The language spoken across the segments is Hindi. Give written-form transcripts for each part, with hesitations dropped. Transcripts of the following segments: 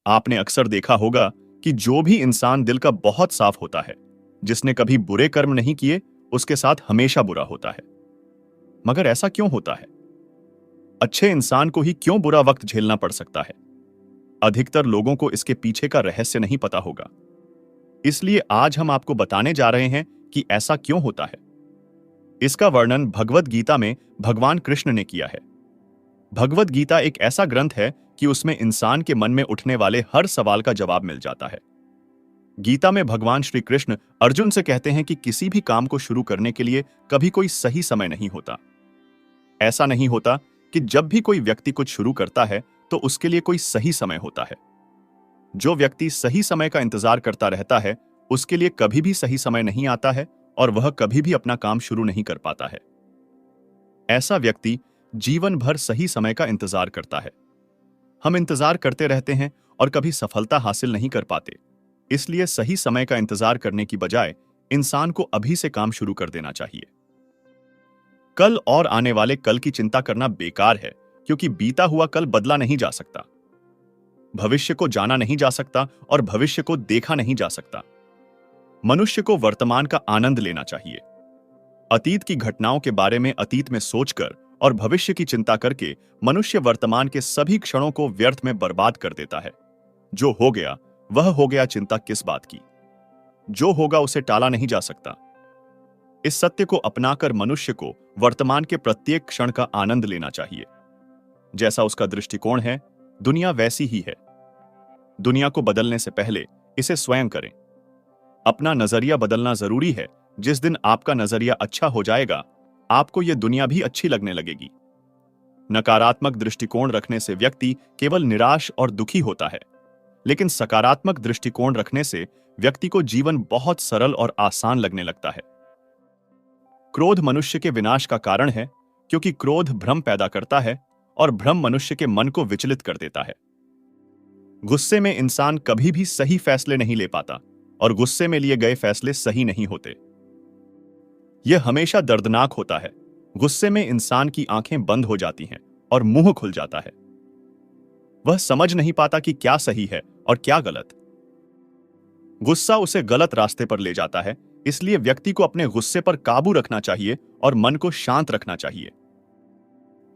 आपने अक्सर देखा होगा कि जो भी इंसान दिल का बहुत साफ होता है, जिसने कभी बुरे कर्म नहीं किए, उसके साथ हमेशा बुरा होता है। मगर ऐसा क्यों होता है? अच्छे इंसान को ही क्यों बुरा वक्त झेलना पड़ सकता है? अधिकतर लोगों को इसके पीछे का रहस्य नहीं पता होगा। इसलिए आज हम आपको बताने जा रहे हैं कि ऐसा क्यों होता है। इसका वर्णन भगवद गीता में भगवान कृष्ण ने किया है। भगवद गीता एक ऐसा ग्रंथ है कि उसमें इंसान के मन में उठने वाले हर सवाल का जवाब मिल जाता है। गीता में भगवान श्री कृष्ण अर्जुन से कहते हैं कि किसी भी काम को शुरू करने के लिए कभी कोई सही समय नहीं होता। ऐसा नहीं होता कि जब भी कोई व्यक्ति कुछ शुरू करता है तो उसके लिए कोई सही समय होता है। जो व्यक्ति सही समय का इंतजार करता रहता है, उसके लिए कभी भी सही समय नहीं आता है और वह कभी भी अपना काम शुरू नहीं कर पाता है। ऐसा व्यक्ति जीवन भर सही समय का इंतजार करता है। हम इंतजार करते रहते हैं और कभी सफलता हासिल नहीं कर पाते। इसलिए सही समय का इंतजार करने की बजाय इंसान को अभी से काम शुरू कर देना चाहिए। कल और आने वाले कल की चिंता करना बेकार है, क्योंकि बीता हुआ कल बदला नहीं जा सकता। भविष्य को जाना नहीं जा सकता और भविष्य को देखा नहीं जा सकता। मनुष्य को वर्तमान का आनंद लेना चाहिए। अतीत की घटनाओं के बारे में अतीत में सोचकर और भविष्य की चिंता करके मनुष्य वर्तमान के सभी क्षणों को व्यर्थ में बर्बाद कर देता है। जो हो गया वह हो गया, चिंता किस बात की? जो होगा उसे टाला नहीं जा सकता। इस सत्य को अपनाकर मनुष्य को वर्तमान के प्रत्येक क्षण का आनंद लेना चाहिए। जैसा उसका दृष्टिकोण है, दुनिया वैसी ही है। दुनिया को बदलने से पहले इसे स्वयं करें। अपना नजरिया बदलना जरूरी है। जिस दिन आपका नजरिया अच्छा हो जाएगा, आपको यह दुनिया भी अच्छी लगने लगेगी। नकारात्मक दृष्टिकोण रखने से व्यक्ति केवल निराश और दुखी होता है, लेकिन सकारात्मक दृष्टिकोण रखने से व्यक्ति को जीवन बहुत सरल और आसान लगने लगता है। क्रोध मनुष्य के विनाश का कारण है, क्योंकि क्रोध भ्रम पैदा करता है और भ्रम मनुष्य के मन को विचलित कर देता है। गुस्से में इंसान कभी भी सही फैसले नहीं ले पाता और गुस्से में लिए गए फैसले सही नहीं होते। यह हमेशा दर्दनाक होता है। गुस्से में इंसान की आंखें बंद हो जाती हैं और मुंह खुल जाता है। वह समझ नहीं पाता कि क्या सही है और क्या गलत। गुस्सा उसे गलत रास्ते पर ले जाता है। इसलिए व्यक्ति को अपने गुस्से पर काबू रखना चाहिए और मन को शांत रखना चाहिए।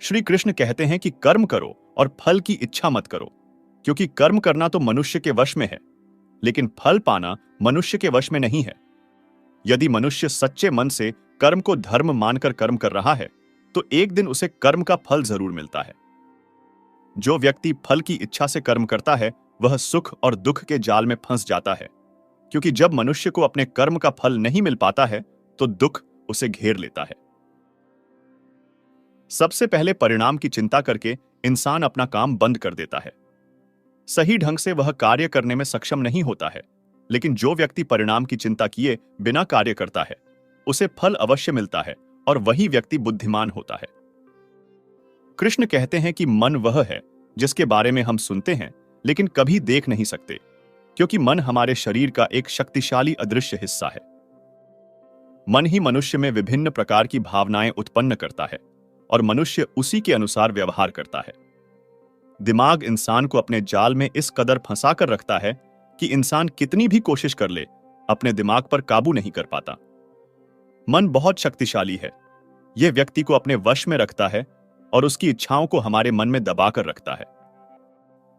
श्री कृष्ण कहते हैं कि कर्म करो और फल की इच्छा मत करो, क्योंकि कर्म करना तो मनुष्य के वश में है, लेकिन फल पाना मनुष्य के वश में नहीं है। यदि मनुष्य सच्चे मन से कर्म को धर्म मानकर कर्म कर रहा है, तो एक दिन उसे कर्म का फल जरूर मिलता है। जो व्यक्ति फल की इच्छा से कर्म करता है, वह सुख और दुख के जाल में फंस जाता है, क्योंकि जब मनुष्य को अपने कर्म का फल नहीं मिल पाता है, तो दुख उसे घेर लेता है। सबसे पहले परिणाम की चिंता करके इंसान अपना काम बंद कर देता है। सही ढंग से वह कार्य करने में सक्षम नहीं होता है, लेकिन जो व्यक्ति परिणाम की चिंता किए बिना कार्य करता है, उसे फल अवश्य मिलता है और वही व्यक्ति बुद्धिमान होता है। कृष्ण कहते हैं कि मन वह है जिसके बारे में हम सुनते हैं लेकिन कभी देख नहीं सकते, क्योंकि मन हमारे शरीर का एक शक्तिशाली अदृश्य हिस्सा है। मन ही मनुष्य में विभिन्न प्रकार की भावनाएं उत्पन्न करता है और मनुष्य उसी के अनुसार व्यवहार करता है। दिमाग इंसान को अपने जाल में इस कदर फंसा कर रखता है कि इंसान कितनी भी कोशिश कर ले, अपने दिमाग पर काबू नहीं कर पाता। मन बहुत शक्तिशाली है। यह व्यक्ति को अपने वश में रखता है और उसकी इच्छाओं को हमारे मन में दबाकर रखता है।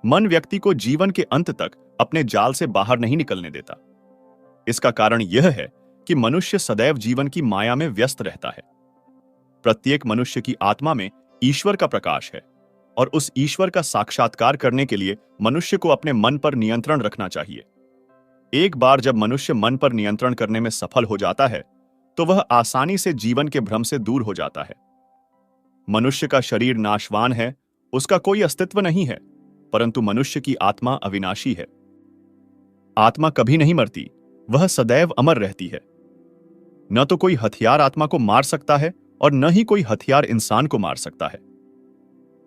मन व्यक्ति को जीवन के अंत तक अपने जाल से बाहर नहीं निकलने देता। इसका कारण यह है कि मनुष्य सदैव जीवन की माया में व्यस्त रहता है। प्रत्येक मनुष्य की आत्मा में ईश्वर का प्रकाश है और उस ईश्वर का साक्षात्कार करने के लिए मनुष्य को अपने मन पर नियंत्रण रखना चाहिए। एक बार जब मनुष्य मन पर नियंत्रण करने में सफल हो जाता है, तो वह आसानी से जीवन के भ्रम से दूर हो जाता है। मनुष्य का शरीर नाशवान है, उसका कोई अस्तित्व नहीं है, परंतु मनुष्य की आत्मा अविनाशी है। आत्मा कभी नहीं मरती, वह सदैव अमर रहती है। न तो कोई हथियार आत्मा को मार सकता है और न ही कोई हथियार इंसान को मार सकता है।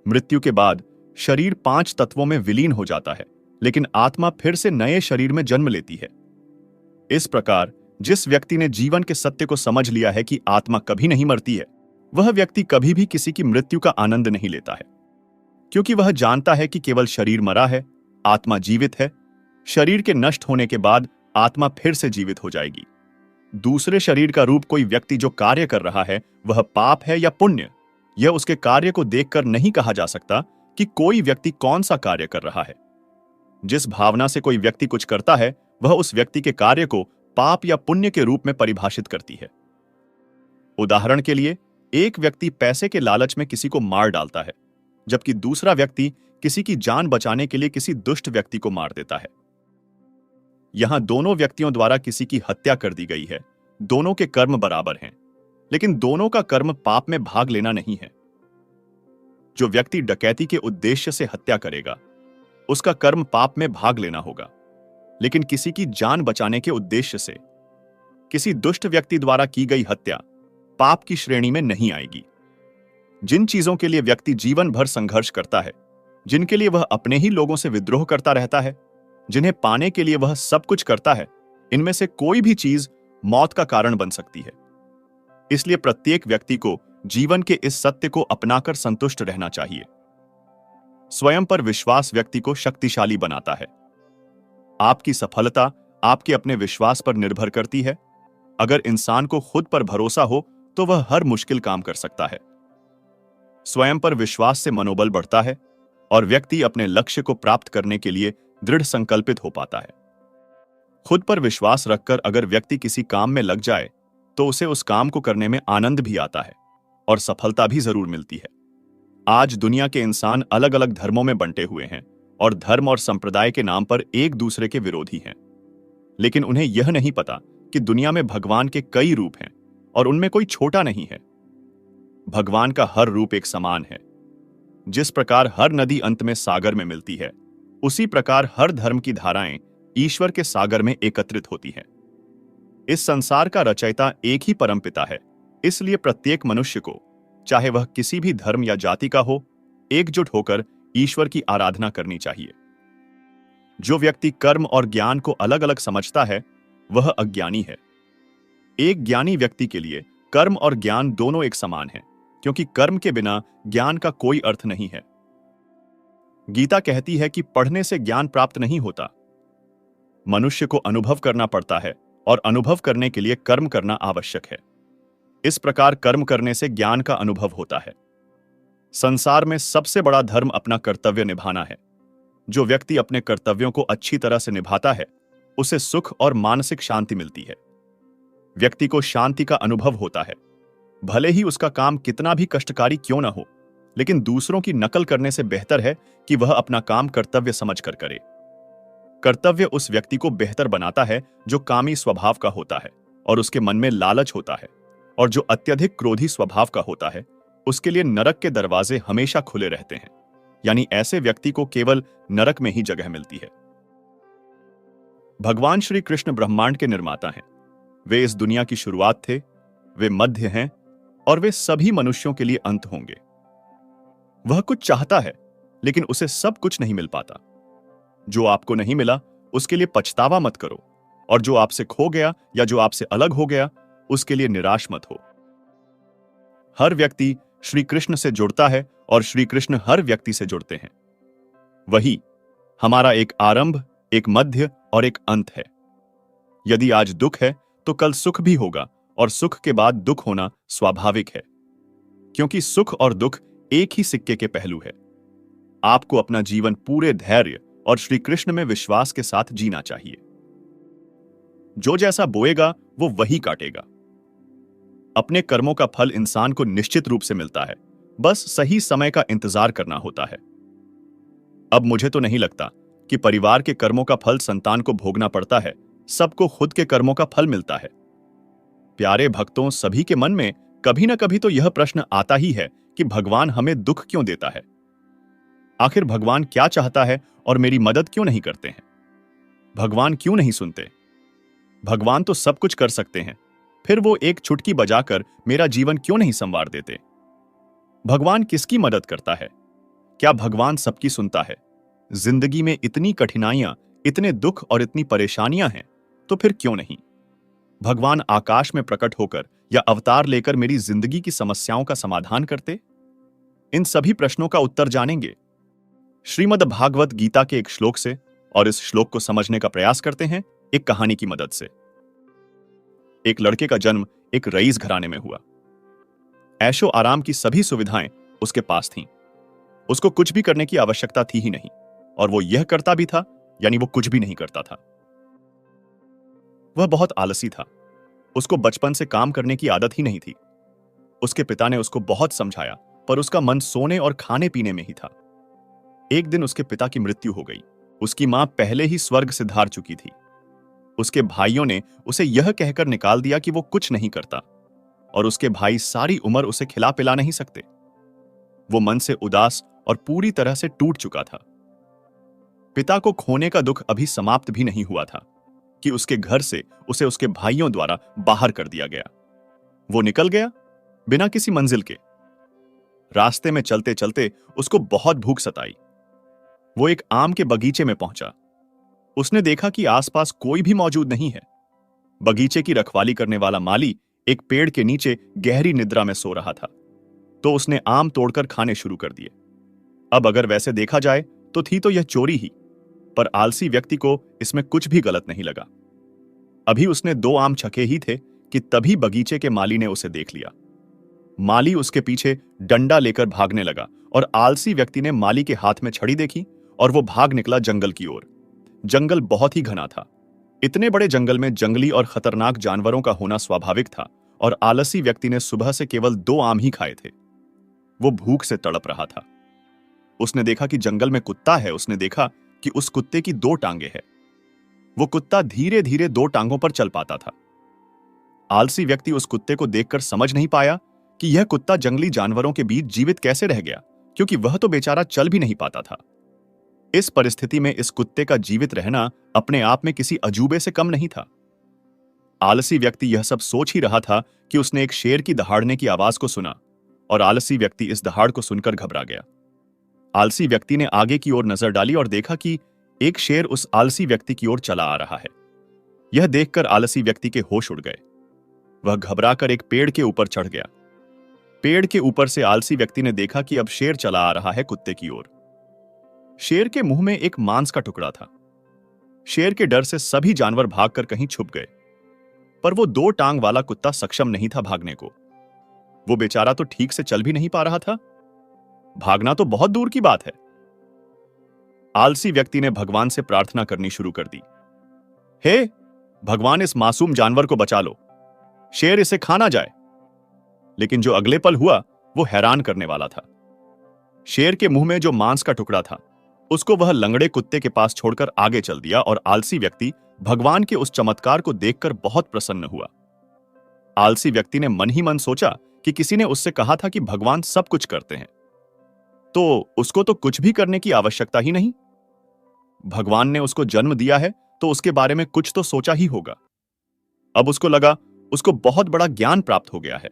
मृत्यु के बाद शरीर 5 तत्वों में विलीन हो जाता है, लेकिन आत्मा फिर से नए शरीर में जन्म लेती है। इस प्रकार जिस व्यक्ति ने जीवन के सत्य को समझ लिया है कि आत्मा कभी नहीं मरती है, वह व्यक्ति कभी भी किसी की मृत्यु का आनंद नहीं लेता है, क्योंकि वह जानता है कि केवल शरीर मरा है, आत्मा जीवित है। शरीर के नष्ट होने के बाद आत्मा फिर से जीवित हो जाएगी। दूसरे शरीर का रूप कोई व्यक्ति जो कार्य कर रहा है वह पाप है या पुण्य, यह उसके कार्य को देखकर नहीं कहा जा सकता कि कोई व्यक्ति कौन सा कार्य कर रहा है। जिस भावना से कोई व्यक्ति कुछ करता है वह उस व्यक्ति के कार्य को पाप या पुण्य के रूप में परिभाषित करती है। उदाहरण के लिए, एक व्यक्ति पैसे के लालच में किसी को मार डालता है, जबकि दूसरा व्यक्ति किसी की जान बचाने के लिए किसी दुष्ट व्यक्ति को मार देता है। यहां दोनों व्यक्तियों द्वारा किसी की हत्या कर दी गई है। दोनों के कर्म बराबर हैं, लेकिन दोनों का कर्म पाप में भाग लेना नहीं है। जो व्यक्ति डकैती के उद्देश्य से हत्या करेगा उसका कर्म पाप में भाग लेना होगा, लेकिन किसी की जान बचाने के उद्देश्य से किसी दुष्ट व्यक्ति द्वारा की गई हत्या पाप की श्रेणी में नहीं आएगी। जिन चीजों के लिए व्यक्ति जीवन भर संघर्ष करता है, जिनके लिए वह अपने ही लोगों से विद्रोह करता रहता है, जिन्हें पाने के लिए वह सब कुछ करता है, इनमें से कोई भी चीज मौत का कारण बन सकती है। इसलिए प्रत्येक व्यक्ति को जीवन के इस सत्य को अपनाकर संतुष्ट रहना चाहिए। स्वयं पर विश्वास व्यक्ति को शक्तिशाली बनाता है। आपकी सफलता आपके अपने विश्वास पर निर्भर करती है। अगर इंसान को खुद पर भरोसा हो तो वह हर मुश्किल काम कर सकता है। स्वयं पर विश्वास से मनोबल बढ़ता है और व्यक्ति अपने लक्ष्य को प्राप्त करने के लिए दृढ़ संकल्पित हो पाता है। खुद पर विश्वास रखकर अगर व्यक्ति किसी काम में लग जाए तो उसे उस काम को करने में आनंद भी आता है और सफलता भी जरूर मिलती है। आज दुनिया के इंसान अलग अलग धर्मों में बंटे हुए हैं और धर्म और संप्रदाय के नाम पर एक दूसरे के विरोधी हैं, लेकिन उन्हें यह नहीं पता कि दुनिया में भगवान के कई रूप हैं और उनमें कोई छोटा नहीं है। भगवान का हर रूप एक समान है। जिस प्रकार हर नदी अंत में सागर में मिलती है, उसी प्रकार हर धर्म की धाराएं ईश्वर के सागर में एकत्रित होती हैं। इस संसार का रचयिता एक ही परमपिता है, इसलिए प्रत्येक मनुष्य को, चाहे वह किसी भी धर्म या जाति का हो, एकजुट होकर ईश्वर की आराधना करनी चाहिए। जो व्यक्ति कर्म और ज्ञान को अलग अलग समझता है वह अज्ञानी है। एक ज्ञानी व्यक्ति के लिए कर्म और ज्ञान दोनों एक समान हैं, क्योंकि कर्म के बिना ज्ञान का कोई अर्थ नहीं है। गीता कहती है कि पढ़ने से ज्ञान प्राप्त नहीं होता, मनुष्य को अनुभव करना पड़ता है और अनुभव करने के लिए कर्म करना आवश्यक है। इस प्रकार कर्म करने से ज्ञान का अनुभव होता है। संसार में सबसे बड़ा धर्म अपना कर्तव्य निभाना है। जो व्यक्ति अपने कर्तव्यों को अच्छी तरह से निभाता है उसे सुख और मानसिक शांति मिलती है। व्यक्ति को शांति का अनुभव होता है, भले ही उसका काम कितना भी कष्टकारी क्यों न हो, लेकिन दूसरों की नकल करने से बेहतर है कि वह अपना काम कर्तव्य समझकर करे। कर्तव्य उस व्यक्ति को बेहतर बनाता है जो कामी स्वभाव का होता है और उसके मन में लालच होता है, और जो अत्यधिक क्रोधी स्वभाव का होता है उसके लिए नरक के दरवाजे हमेशा खुले रहते हैं। यानी ऐसे व्यक्ति को केवल नरक में ही जगह मिलती है। भगवान श्री कृष्ण ब्रह्मांड के निर्माता हैं। वे इस दुनिया की शुरुआत थे, वे मध्य हैं और वे सभी मनुष्यों के लिए अंत होंगे। वह कुछ चाहता है लेकिन उसे सब कुछ नहीं मिल पाता। जो आपको नहीं मिला उसके लिए पछतावा मत करो, और जो आपसे खो गया या जो आपसे अलग हो गया उसके लिए निराश मत हो। हर व्यक्ति श्री कृष्ण से जुड़ता है और श्री कृष्ण हर व्यक्ति से जुड़ते हैं। वही हमारा एक आरंभ, एक मध्य और एक अंत है। यदि आज दुख है तो कल सुख भी होगा, और सुख के बाद दुख होना स्वाभाविक है, क्योंकि सुख और दुख एक ही सिक्के के पहलू है। आपको अपना जीवन पूरे धैर्य और श्री कृष्ण में विश्वास के साथ जीना चाहिए। जो जैसा बोएगा वो वही काटेगा। अपने कर्मों का फल इंसान को निश्चित रूप से मिलता है, बस सही समय का इंतजार करना होता है। अब मुझे तो नहीं लगता कि परिवार के कर्मों का फल संतान को भोगना पड़ता है, सबको खुद के कर्मों का फल मिलता है। प्यारे भक्तों, सभी के मन में कभी ना कभी तो यह प्रश्न आता ही है कि भगवान हमें दुख क्यों देता है? आखिर भगवान क्या चाहता है और मेरी मदद क्यों नहीं करते हैं? भगवान क्यों नहीं सुनते? भगवान तो सब कुछ कर सकते हैं, फिर वो एक चुटकी बजाकर मेरा जीवन क्यों नहीं संवार देते? भगवान किसकी मदद करता है? क्या भगवान सबकी सुनता है? जिंदगी में इतनी कठिनाइयां, इतने दुख और इतनी परेशानियां हैं, तो फिर क्यों नहीं? भगवान आकाश में प्रकट होकर या अवतार लेकर मेरी जिंदगी की समस्याओं का समाधान करते? इन सभी प्रश्नों का उत्तर जानेंगे। श्रीमद् भागवत गीता के एक श्लोक से और इस श्लोक को समझने का प्रयास करते हैं एक कहानी की मदद से। एक लड़के का जन्म एक रईस घराने में हुआ। ऐशो आराम की सभी सुविधाएं उसके पास थीं। उसको कुछ भी करने की आवश्यकता थी ही नहीं, और वो यह करता भी था, यानी वो कुछ भी नहीं करता था। वह बहुत आलसी था। उसको बचपन से काम करने की आदत ही नहीं थी। उसके पिता ने उसको बहुत समझाया, पर उसका मन सोने और खाने पीने में ही था। एक दिन उसके पिता की मृत्यु हो गई। उसकी मां पहले ही स्वर्ग से धार चुकी थी। उसके भाइयों ने उसे यह कहकर निकाल दिया कि वो कुछ नहीं करता, और उसके भाई सारी उम्र उसे खिला पिला नहीं सकते। वो मन से उदास और पूरी तरह से टूट चुका था। पिता को खोने का दुख अभी समाप्त भी नहीं हुआ था कि उसके घर से उसे उसके भाइयों द्वारा बाहर कर दिया गया। वो निकल गया बिना किसी मंजिल के। रास्ते में चलते चलते उसको बहुत भूख सताई। वो एक आम के बगीचे में पहुंचा। उसने देखा कि आसपास कोई भी मौजूद नहीं है। बगीचे की रखवाली करने वाला माली एक पेड़ के नीचे गहरी निद्रा में सो रहा था, तो उसने आम तोड़कर खाने शुरू कर दिए। अब अगर वैसे देखा जाए तो थी तो यह चोरी ही, पर आलसी व्यक्ति को इसमें कुछ भी गलत नहीं लगा। अभी उसने 2 आम छके ही थे कि तभी बगीचे के माली ने उसे देख लिया। माली उसके पीछे डंडा लेकर भागने लगा, और आलसी व्यक्ति ने माली के हाथ में छड़ी देखी और वो भाग निकला जंगल की ओर। जंगल बहुत ही घना था। इतने बड़े जंगल में जंगली और खतरनाक जानवरों का होना स्वाभाविक था, और आलसी व्यक्ति ने सुबह से केवल 2 आम ही खाए थे। वो भूख से तड़प रहा था। उसने देखा कि जंगल में कुत्ता है। उसने देखा कि उस कुत्ते की 2 टांगे हैं। वो कुत्ता धीरे धीरे 2 टांगों पर चल पाता था। आलसी व्यक्ति उस कुत्ते को देखकर समझ नहीं पाया कि यह कुत्ता जंगली जानवरों के बीच जीवित कैसे रह गया, क्योंकि वह तो बेचारा चल भी नहीं पाता था। इस परिस्थिति में इस कुत्ते का जीवित रहना अपने आप में किसी अजूबे से कम नहीं था। आलसी व्यक्ति यह सब सोच ही रहा था कि उसने एक शेर की दहाड़ने की आवाज को सुना, और आलसी व्यक्ति इस दहाड़ को सुनकर घबरा गया। आलसी व्यक्ति ने आगे की ओर नजर डाली और देखा कि एक शेर उस आलसी व्यक्ति की ओर चला आ रहा है। यह देखकर आलसी व्यक्ति के होश उड़ गए। वह घबराकर एक पेड़ के ऊपर चढ़ गया। पेड़ के ऊपर से आलसी व्यक्ति ने देखा कि अब शेर चला आ रहा है कुत्ते की ओर। शेर के मुंह में एक मांस का टुकड़ा था। शेर के डर से सभी जानवर भागकर कहीं छुप गए, पर वो 2 टांग वाला कुत्ता सक्षम नहीं था भागने को। वो बेचारा तो ठीक से चल भी नहीं पा रहा था। भागना तो बहुत दूर की बात है। आलसी व्यक्ति ने भगवान से प्रार्थना करनी शुरू कर दी। हे भगवान, इस मासूम जानवर को बचा लो, शेर इसे खा ना जाए। लेकिन जो अगले पल हुआ वो हैरान करने वाला था। शेर के मुंह में जो मांस का टुकड़ा था, उसको वह लंगड़े कुत्ते के पास छोड़कर आगे चल दिया, और आलसी व्यक्ति भगवान के उस चमत्कार को देखकर बहुत प्रसन्न हुआ। आलसी व्यक्ति ने मन ही मन सोचा कि किसी ने उससे कहा था कि भगवान सब कुछ करते हैं, तो उसको तो कुछ भी करने की आवश्यकता ही नहीं। भगवान ने उसको जन्म दिया है तो उसके बारे में कुछ तो सोचा ही होगा। अब उसको लगा उसको बहुत बड़ा ज्ञान प्राप्त हो गया है,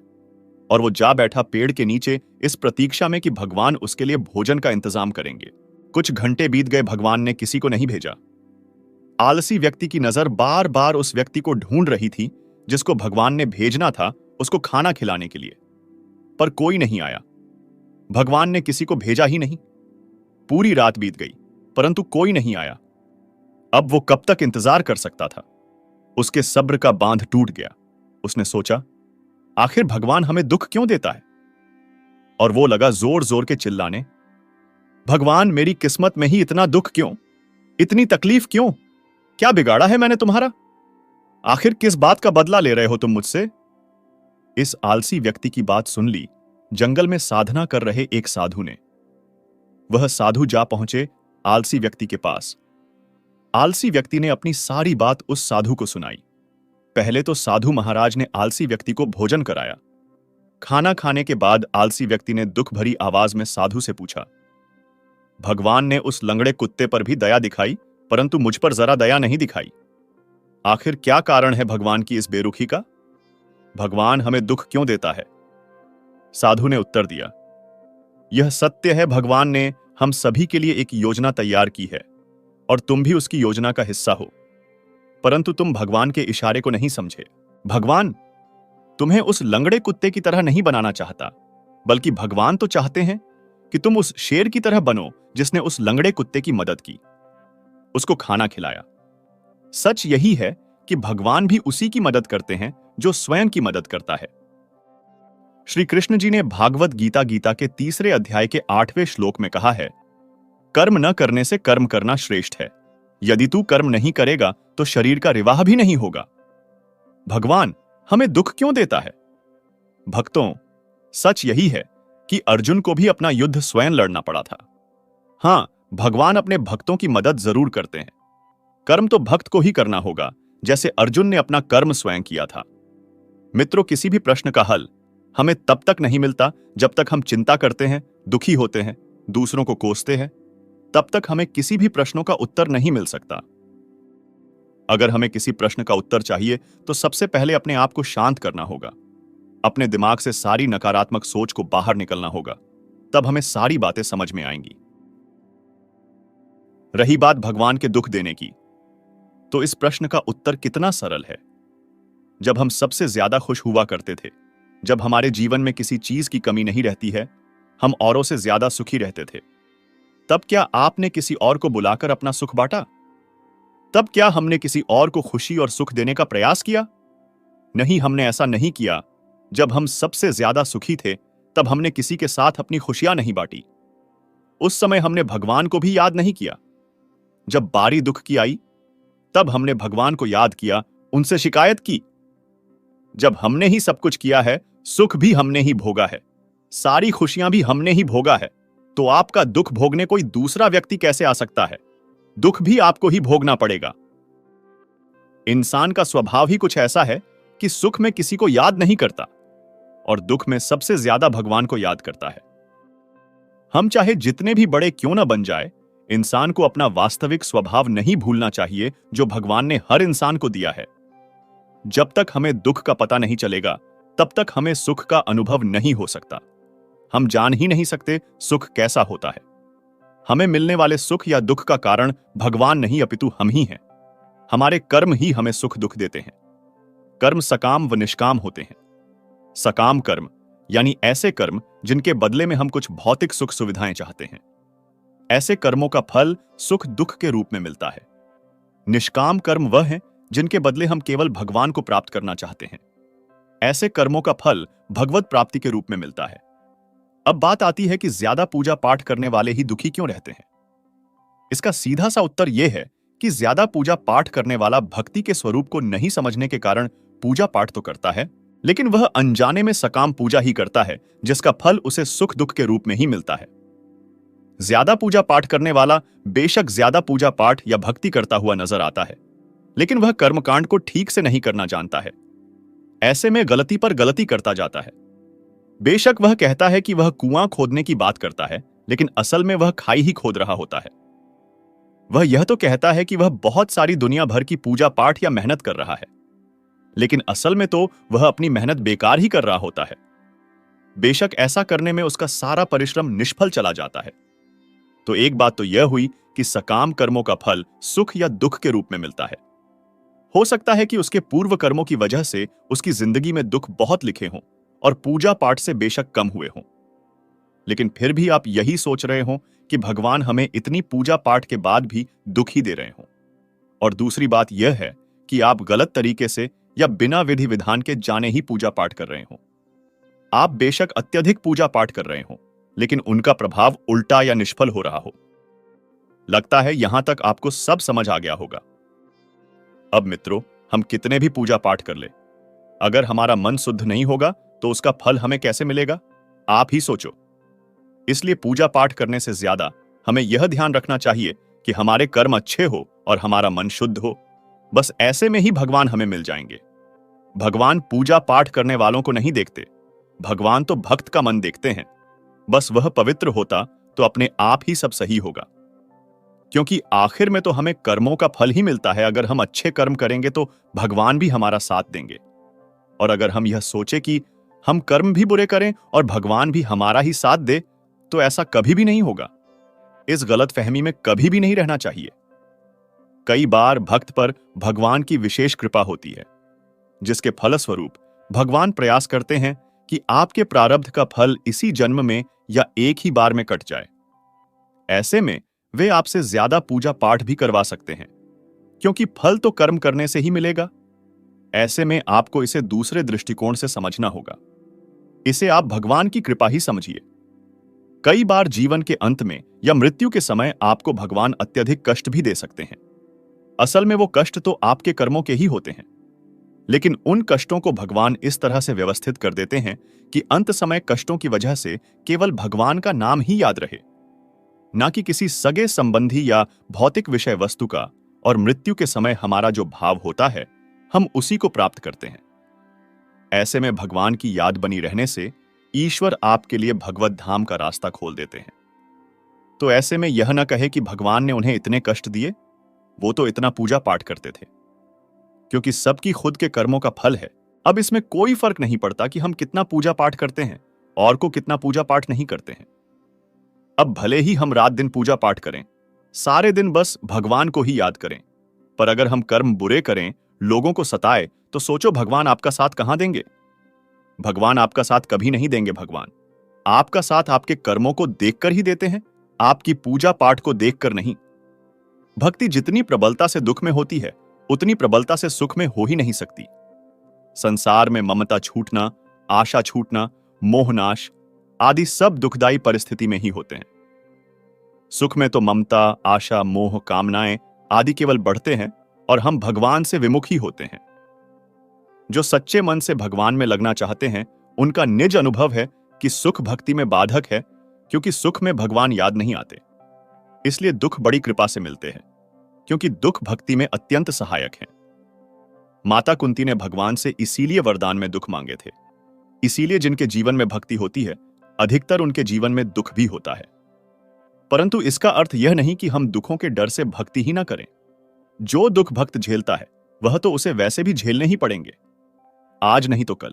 और वो जा बैठा पेड़ के नीचे इस प्रतीक्षा में कि भगवान उसके लिए भोजन का इंतजाम करेंगे। कुछ घंटे बीत गए, भगवान ने किसी को नहीं भेजा। आलसी व्यक्ति की नजर बार बार उस व्यक्ति को ढूंढ रही थी जिसको भगवान ने भेजना था उसको खाना खिलाने के लिए, पर कोई नहीं आया। भगवान ने किसी को भेजा ही नहीं। पूरी रात बीत गई, परंतु कोई नहीं आया। अब वो कब तक इंतजार कर सकता था? उसके सब्र का बांध टूट गया। उसने सोचा, आखिर भगवान हमें दुख क्यों देता है? और वो लगा जोर जोर के चिल्लाने, भगवान, मेरी किस्मत में ही इतना दुख क्यों, इतनी तकलीफ क्यों? क्या बिगाड़ा है मैंने तुम्हारा? आखिर किस बात का बदला ले रहे हो तुम मुझसे? इस आलसी व्यक्ति की बात सुन ली जंगल में साधना कर रहे एक साधु ने। वह साधु जा पहुंचे आलसी व्यक्ति के पास। आलसी व्यक्ति ने अपनी सारी बात उस साधु को सुनाई। पहले तो साधु महाराज ने आलसी व्यक्ति को भोजन कराया। खाना खाने के बाद आलसी व्यक्ति ने दुख भरी आवाज में साधु से पूछा, भगवान ने उस लंगड़े कुत्ते पर भी दया दिखाई, परंतु मुझ पर जरा दया नहीं दिखाई। आखिर क्या कारण है भगवान की इस बेरुखी का? भगवान हमें दुख क्यों देता है? साधु ने उत्तर दिया, यह सत्य है, भगवान ने हम सभी के लिए एक योजना तैयार की है, और तुम भी उसकी योजना का हिस्सा हो, परंतु तुम भगवान के इशारे को नहीं समझे। भगवान तुम्हें उस लंगड़े कुत्ते की तरह नहीं बनाना चाहता, बल्कि भगवान तो चाहते हैं कि तुम उस शेर की तरह बनो जिसने उस लंगड़े कुत्ते की मदद की, उसको खाना खिलाया। सच यही है कि भगवान भी उसी की मदद करते हैं जो स्वयं की मदद करता है। श्री कृष्ण जी ने भागवत गीता गीता के 3 अध्याय के 8वें श्लोक में कहा है, कर्म न करने से कर्म करना श्रेष्ठ है। यदि तू कर्म नहीं करेगा तो शरीर का विवाह भी नहीं होगा। भगवान हमें दुख क्यों देता है? भक्तों, सच यही है कि अर्जुन को भी अपना युद्ध स्वयं लड़ना पड़ा था। हां, भगवान अपने भक्तों की मदद जरूर करते हैं। कर्म तो भक्त को ही करना होगा, जैसे अर्जुन ने अपना कर्म स्वयं किया था। मित्रों, किसी भी प्रश्न का हल हमें तब तक नहीं मिलता जब तक हम चिंता करते हैं, दुखी होते हैं, दूसरों को कोसते हैं, तब तक हमें किसी भी प्रश्नों का उत्तर नहीं मिल सकता। अगर हमें किसी प्रश्न का उत्तर चाहिए तो सबसे पहले अपने आप को शांत करना होगा। अपने दिमाग से सारी नकारात्मक सोच को बाहर निकलना होगा, तब हमें सारी बातें समझ में आएंगी। रही बात भगवान के दुख देने की, तो इस प्रश्न का उत्तर कितना सरल है। जब हम सबसे ज्यादा खुश हुआ करते थे, जब हमारे जीवन में किसी चीज की कमी नहीं रहती है, हम औरों से ज्यादा सुखी रहते थे, तब क्या आपने किसी और को बुलाकर अपना सुख बांटा? तब क्या हमने किसी और को खुशी और सुख देने का प्रयास किया? नहीं, हमने ऐसा नहीं किया। जब हम सबसे ज्यादा सुखी थे, तब हमने किसी के साथ अपनी खुशियां नहीं बांटी। उस समय हमने भगवान को भी याद नहीं किया। जब बारी दुख की आई, तब हमने भगवान को याद किया, उनसे शिकायत की। जब हमने ही सब कुछ किया है, सुख भी हमने ही भोगा है, सारी खुशियां भी हमने ही भोगा है, तो आपका दुख भोगने कोई दूसरा व्यक्ति कैसे आ सकता है? दुख भी आपको ही भोगना पड़ेगा। इंसान का स्वभाव ही कुछ ऐसा है कि सुख में किसी को याद नहीं करता और दुख में सबसे ज्यादा भगवान को याद करता है। हम चाहे जितने भी बड़े क्यों ना बन जाए, इंसान को अपना वास्तविक स्वभाव नहीं भूलना चाहिए जो भगवान ने हर इंसान को दिया है। जब तक हमें दुख का पता नहीं चलेगा, तब तक हमें सुख का अनुभव नहीं हो सकता। हम जान ही नहीं सकते सुख कैसा होता है। हमें मिलने वाले सुख या दुख का कारण भगवान नहीं अपितु हम ही हैं। हमारे कर्म ही हमें सुख दुख देते हैं। कर्म सकाम व निष्काम होते हैं। सकाम कर्म यानी ऐसे कर्म जिनके बदले में हम कुछ भौतिक सुख सुविधाएं चाहते हैं। ऐसे कर्मों का फल सुख दुख के रूप में मिलता है। निष्काम कर्म वह हैं जिनके बदले हम केवल भगवान को प्राप्त करना चाहते हैं। ऐसे कर्मों का फल भगवत प्राप्ति के रूप में मिलता है। अब बात आती है कि ज्यादा पूजा पाठ करने वाले ही दुखी क्यों रहते हैं? इसका सीधा सा उत्तर यह है कि ज्यादा पूजा पाठ करने वाला भक्ति के स्वरूप को नहीं समझने के कारण पूजा पाठ तो करता है, लेकिन वह अनजाने में सकाम पूजा ही करता है, जिसका फल उसे सुख दुख के रूप में ही मिलता है। ज्यादा पूजा पाठ करने वाला बेशक ज्यादा पूजा पाठ या भक्ति करता हुआ नजर आता है, लेकिन वह कर्मकांड को ठीक से नहीं करना जानता है। ऐसे में गलती पर गलती करता जाता है। बेशक वह कहता है कि वह कुआं खोदने की बात करता है, लेकिन असल में वह खाई ही खोद रहा होता है। वह यह तो कहता है कि वह बहुत सारी दुनिया भर की पूजा पाठ या मेहनत कर रहा है, लेकिन असल में तो वह अपनी मेहनत बेकार ही कर रहा होता है। बेशक ऐसा करने में उसका सारा परिश्रम निष्फल चला जाता है। तो एक बात तो यह हुई कि सकाम कर्मों का फल सुख या दुख के रूप में मिलता है। हो सकता है कि उसके पूर्व कर्मों की वजह से उसकी जिंदगी में दुख बहुत लिखे हों और पूजा पाठ से बेशक कम हुए हों, लेकिन फिर भी आप यही सोच रहे हो कि भगवान हमें इतनी पूजा पाठ के बाद भी दुख ही दे रहे हों। और दूसरी बात यह है कि आप गलत तरीके से या बिना विधि विधान के जाने ही पूजा पाठ कर रहे हो। आप बेशक अत्यधिक पूजा पाठ कर रहे हो, लेकिन उनका प्रभाव उल्टा या निष्फल हो रहा हो। लगता है यहां तक आपको सब समझ आ गया होगा। अब मित्रों, हम कितने भी पूजा पाठ कर ले, अगर हमारा मन शुद्ध नहीं होगा तो उसका फल हमें कैसे मिलेगा? आप ही सोचो। इसलिए पूजा पाठ करने से ज्यादा हमें यह ध्यान रखना चाहिए कि हमारे कर्म अच्छे हो और हमारा मन शुद्ध हो। बस ऐसे में ही भगवान हमें मिल जाएंगे। भगवान पूजा पाठ करने वालों को नहीं देखते, भगवान तो भक्त का मन देखते हैं। बस वह पवित्र होता तो अपने आप ही सब सही होगा, क्योंकि आखिर में तो हमें कर्मों का फल ही मिलता है। अगर हम अच्छे कर्म करेंगे तो भगवान भी हमारा साथ देंगे, और अगर हम यह सोचे कि हम कर्म भी बुरे करें और भगवान भी हमारा ही साथ दे, तो ऐसा कभी भी नहीं होगा। इस गलतफहमी में कभी भी नहीं रहना चाहिए। कई बार भक्त पर भगवान की विशेष कृपा होती है, जिसके फलस्वरूप भगवान प्रयास करते हैं कि आपके प्रारब्ध का फल इसी जन्म में या एक ही बार में कट जाए। ऐसे में वे आपसे ज्यादा पूजा पाठ भी करवा सकते हैं, क्योंकि फल तो कर्म करने से ही मिलेगा। ऐसे में आपको इसे दूसरे दृष्टिकोण से समझना होगा। इसे आप भगवान की कृपा ही समझिए। कई बार जीवन के अंत में या मृत्यु के समय आपको भगवान अत्यधिक कष्ट भी दे सकते हैं। असल में वो कष्ट तो आपके कर्मों के ही होते हैं, लेकिन उन कष्टों को भगवान इस तरह से व्यवस्थित कर देते हैं कि अंत समय कष्टों की वजह से केवल भगवान का नाम ही याद रहे, ना कि किसी सगे संबंधी या भौतिक विषय वस्तु का। और मृत्यु के समय हमारा जो भाव होता है, हम उसी को प्राप्त करते हैं। ऐसे में भगवान की याद बनी रहने से ईश्वर आपके लिए भगवत धाम का रास्ता खोल देते हैं। तो ऐसे में यह न कहे कि भगवान ने उन्हें इतने कष्ट दिए, वो तो इतना पूजा पाठ करते थे। क्योंकि सबकी खुद के कर्मों का फल है। अब इसमें कोई फर्क नहीं पड़ता कि हम कितना पूजा पाठ करते हैं और को कितना पूजा पाठ नहीं करते हैं। अब भले ही हम रात दिन पूजा पाठ करें, सारे दिन बस भगवान को ही याद करें, पर अगर हम कर्म बुरे करें, लोगों को सताए, तो सोचो भगवान आपका साथ कहां देंगे। भगवान आपका साथ कभी नहीं देंगे। भगवान आपका साथ आपके कर्मों को देखकर ही देते हैं, आपकी पूजा पाठ को देखकर नहीं। भक्ति जितनी प्रबलता से दुख में होती है, उतनी प्रबलता से सुख में हो ही नहीं सकती। संसार में ममता छूटना, आशा छूटना, मोहनाश आदि सब दुखदायी परिस्थिति में ही होते हैं। सुख में तो ममता, आशा, मोह, कामनाएं आदि केवल बढ़ते हैं और हम भगवान से विमुख ही होते हैं। जो सच्चे मन से भगवान में लगना चाहते हैं, उनका निज अनुभव है कि सुख भक्ति में बाधक है, क्योंकि सुख में भगवान याद नहीं आते। इसलिए दुख बड़ी कृपा से मिलते हैं, क्योंकि दुख भक्ति में अत्यंत सहायक हैं। माता कुंती ने भगवान से इसीलिए वरदान में दुख मांगे थे। इसीलिए जिनके जीवन में भक्ति होती है, अधिकतर उनके जीवन में दुख भी होता है। परंतु इसका अर्थ यह नहीं कि हम दुखों के डर से भक्ति ही ना करें। जो दुख भक्त झेलता है, वह तो उसे वैसे भी झेलने ही पड़ेंगे, आज नहीं तो कल,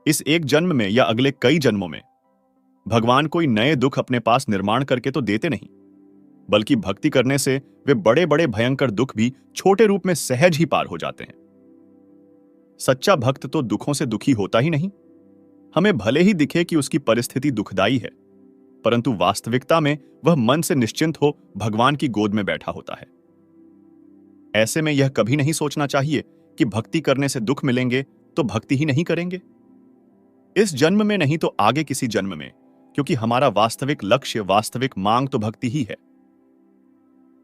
इस एक जन्म में या अगले कई जन्मों में। भगवान कोई नए दुख अपने पास निर्माण करके तो देते नहीं, बल्कि भक्ति करने से वे बड़े बड़े भयंकर दुख भी छोटे रूप में सहज ही पार हो जाते हैं। सच्चा भक्त तो दुखों से दुखी होता ही नहीं। हमें भले ही दिखे कि उसकी परिस्थिति दुखदाई है, परंतु वास्तविकता में वह मन से निश्चिंत हो भगवान की गोद में बैठा होता है। ऐसे में यह कभी नहीं सोचना चाहिए कि भक्ति करने से दुख मिलेंगे तो भक्ति ही नहीं करेंगे। इस जन्म में नहीं तो आगे किसी जन्म में, क्योंकि हमारा वास्तविक लक्ष्य, वास्तविक मांग तो भक्ति ही है।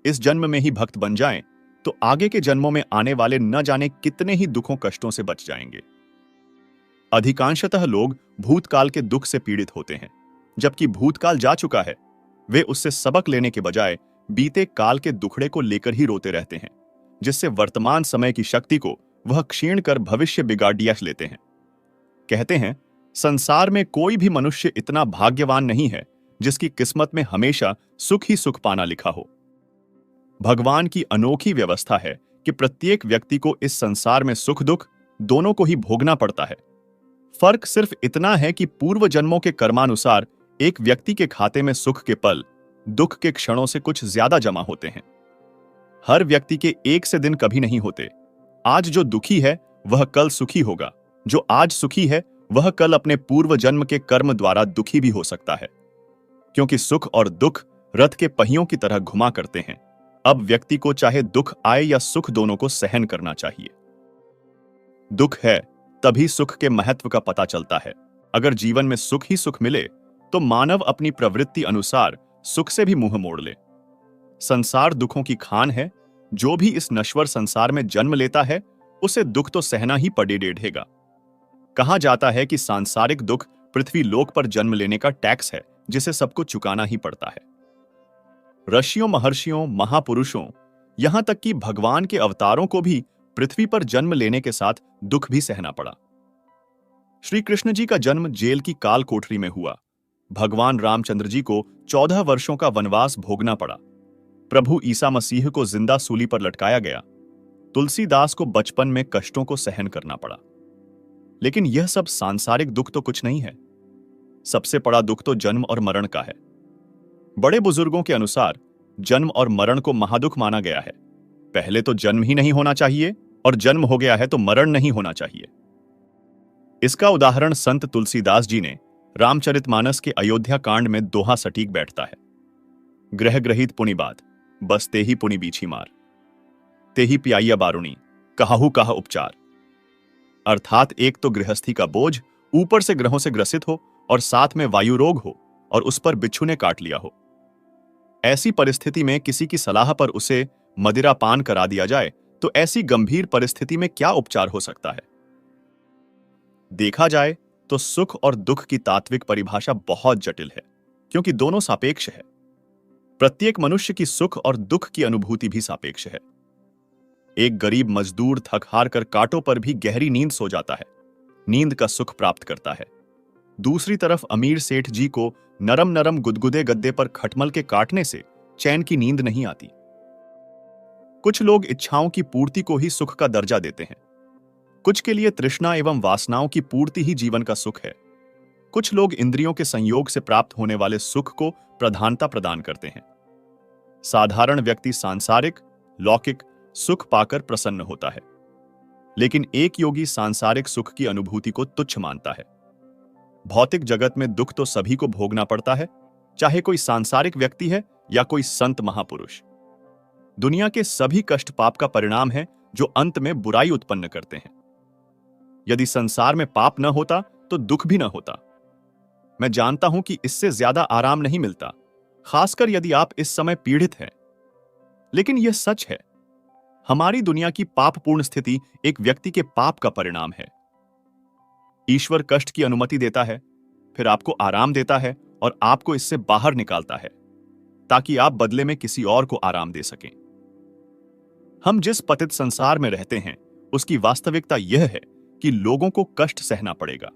इस जन्म में ही भक्त बन जाएं तो आगे के जन्मों में आने वाले न जाने कितने ही दुखों कष्टों से बच जाएंगे। अधिकांशतः लोग भूतकाल के दुख से पीड़ित होते हैं, जबकि भूतकाल जा चुका है। वे उससे सबक लेने के बजाय बीते काल के दुखड़े को लेकर ही रोते रहते हैं, जिससे वर्तमान समय की शक्ति को वह क्षीण कर भविष्य बिगाड़िया लेते हैं। कहते हैं, संसार में कोई भी मनुष्य इतना भाग्यवान नहीं है जिसकी किस्मत में हमेशा सुख ही सुख पाना लिखा हो। भगवान की अनोखी व्यवस्था है कि प्रत्येक व्यक्ति को इस संसार में सुख दुख दोनों को ही भोगना पड़ता है। फर्क सिर्फ इतना है कि पूर्व जन्मों के कर्मानुसार एक व्यक्ति के खाते में सुख के पल, दुख के क्षणों से कुछ ज्यादा जमा होते हैं। हर व्यक्ति के एक से दिन कभी नहीं होते। आज जो दुखी है वह कल सुखी होगा, जो आज सुखी है वह कल अपने पूर्व जन्म के कर्म द्वारा दुखी भी हो सकता है। क्योंकि सुख और दुख रथ के पहियों की तरह घुमा करते हैं। अब व्यक्ति को चाहे दुख आए या सुख, दोनों को सहन करना चाहिए। दुख है तभी सुख के महत्व का पता चलता है। अगर जीवन में सुख ही सुख मिले तो मानव अपनी प्रवृत्ति अनुसार सुख से भी मुंह मोड़ ले। संसार दुखों की खान है। जो भी इस नश्वर संसार में जन्म लेता है, उसे दुख तो सहना ही पड़े डेढ़ेगा। कहा जाता है कि सांसारिक दुख पृथ्वी लोक पर जन्म लेने का टैक्स है, जिसे सबको चुकाना ही पड़ता है। ऋषियों, महर्षियों, महापुरुषों, यहां तक कि भगवान के अवतारों को भी पृथ्वी पर जन्म लेने के साथ दुख भी सहना पड़ा। श्री कृष्ण जी का जन्म जेल की काल कोठरी में हुआ। भगवान रामचंद्र जी को 14 वर्षों का वनवास भोगना पड़ा। प्रभु ईसा मसीह को जिंदा सूली पर लटकाया गया। तुलसीदास को बचपन में कष्टों को सहन करना पड़ा। लेकिन यह सब सांसारिक दुख तो कुछ नहीं है। सबसे बड़ा दुख तो जन्म और मरण का है। बड़े बुजुर्गों के अनुसार जन्म और मरण को महादुख माना गया है। पहले तो जन्म ही नहीं होना चाहिए और जन्म हो गया है तो मरण नहीं होना चाहिए। इसका उदाहरण संत तुलसीदास जी ने रामचरितमानस के अयोध्या कांड में दोहा सटीक बैठता है। ग्रह ग्रहित पुनि बात, बस ते ही पुनि बीछी मार, ते ही पियाइया बारुणी, कहाहू कहा उपचार। अर्थात एक तो गृहस्थी का बोझ ऊपर से ग्रहों से ग्रसित हो और साथ में वायु रोग हो और उस पर बिच्छू ने काट लिया हो। ऐसी परिस्थिति में किसी की सलाह पर उसे मदिरा पान करा दिया जाए तो ऐसी गंभीर परिस्थिति में क्या उपचार हो सकता है? देखा जाए तो सुख और दुख की तात्विक परिभाषा बहुत जटिल है, क्योंकि दोनों सापेक्ष है। प्रत्येक मनुष्य की सुख और दुख की अनुभूति भी सापेक्ष है। एक गरीब मजदूर थक हार कर कांटों पर भी गहरी नींद सो जाता है, नींद का सुख प्राप्त करता है। दूसरी तरफ अमीर सेठ जी को नरम नरम गुदगुदे गद्दे पर खटमल के काटने से चैन की नींद नहीं आती। कुछ लोग इच्छाओं की पूर्ति को ही सुख का दर्जा देते हैं। कुछ के लिए तृष्णा एवं वासनाओं की पूर्ति ही जीवन का सुख है। कुछ लोग इंद्रियों के संयोग से प्राप्त होने वाले सुख को प्रधानता प्रदान करते हैं। साधारण व्यक्ति सांसारिक लौकिक सुख पाकर प्रसन्न होता है, लेकिन एक योगी सांसारिक सुख की अनुभूति को तुच्छ मानता है। भौतिक जगत में दुख तो सभी को भोगना पड़ता है, चाहे कोई सांसारिक व्यक्ति है या कोई संत महापुरुष। दुनिया के सभी कष्ट पाप का परिणाम है, जो अंत में बुराई उत्पन्न करते हैं। यदि संसार में पाप न होता तो दुख भी न होता। मैं जानता हूं कि इससे ज्यादा आराम नहीं मिलता, खासकर यदि आप इस समय पीड़ित हैं। लेकिन यह सच है, हमारी दुनिया की पापपूर्ण स्थिति एक व्यक्ति के पाप का परिणाम है। ईश्वर कष्ट की अनुमति देता है, फिर आपको आराम देता है और आपको इससे बाहर निकालता है, ताकि आप बदले में किसी और को आराम दे सकें। हम जिस पतित संसार में रहते हैं, उसकी वास्तविकता यह है कि लोगों को कष्ट सहना पड़ेगा।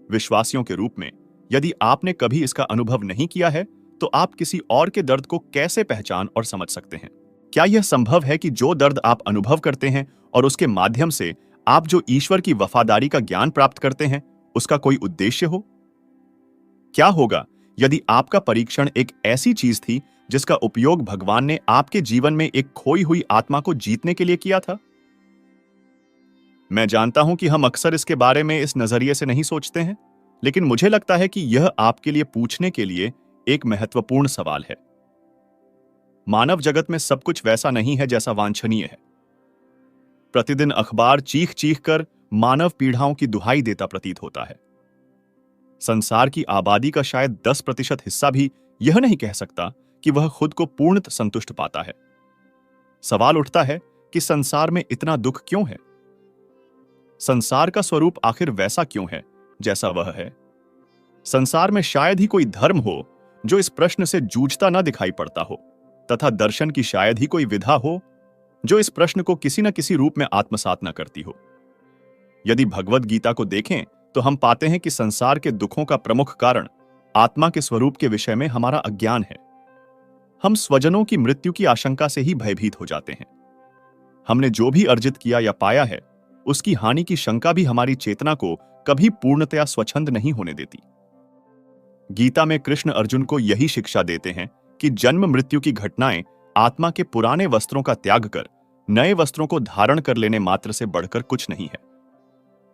विश्वासियों के रूप में यदि आपने कभी इसका अनुभव नहीं किया है, तो आप किसी और के दर्द को कैसे पहचान और समझ सकते हैं? क्या यह संभव है कि जो दर्द आप अनुभव करते हैं और उसके माध्यम से आप जो ईश्वर की वफादारी का ज्ञान प्राप्त करते हैं, उसका कोई उद्देश्य हो? क्या होगा यदि आपका परीक्षण एक ऐसी चीज थी जिसका उपयोग भगवान ने आपके जीवन में एक खोई हुई आत्मा को जीतने के लिए किया था? मैं जानता हूं कि हम अक्सर इसके बारे में इस नजरिए से नहीं सोचते हैं, लेकिन मुझे लगता है कि यह आपके लिए पूछने के लिए एक महत्वपूर्ण सवाल है। मानव जगत में सब कुछ वैसा नहीं है जैसा वांछनीय है। प्रतिदिन अखबार चीख चीख कर मानव पीड़ाओं की दुहाई देता प्रतीत होता है। संसार की आबादी का शायद 10% हिस्सा भी यह नहीं कह सकता कि वह खुद को पूर्णतः संतुष्ट पाता है। सवाल उठता है कि संसार में इतना दुख क्यों है? संसार का स्वरूप आखिर वैसा क्यों है जैसा वह है? संसार में शायद ही कोई धर्म हो जो इस प्रश्न से जूझता न दिखाई पड़ता हो, तथा दर्शन की शायद ही कोई विधा हो जो इस प्रश्न को किसी न किसी रूप में आत्मसात न करती हो। यदि भगवद गीता को देखें तो हम पाते हैं कि संसार के दुखों का प्रमुख कारण आत्मा के स्वरूप के विषय में हमारा अज्ञान है। हम स्वजनों की मृत्यु की आशंका से ही भयभीत हो जाते हैं। हमने जो भी अर्जित किया या पाया है, उसकी हानि की शंका भी हमारी चेतना को कभी पूर्णतया स्वच्छंद नहीं होने देती। गीता में कृष्ण अर्जुन को यही शिक्षा देते हैं कि जन्म मृत्यु की घटनाएं आत्मा के पुराने वस्त्रों का त्याग कर नए वस्त्रों को धारण कर लेने मात्र से बढ़कर कुछ नहीं है।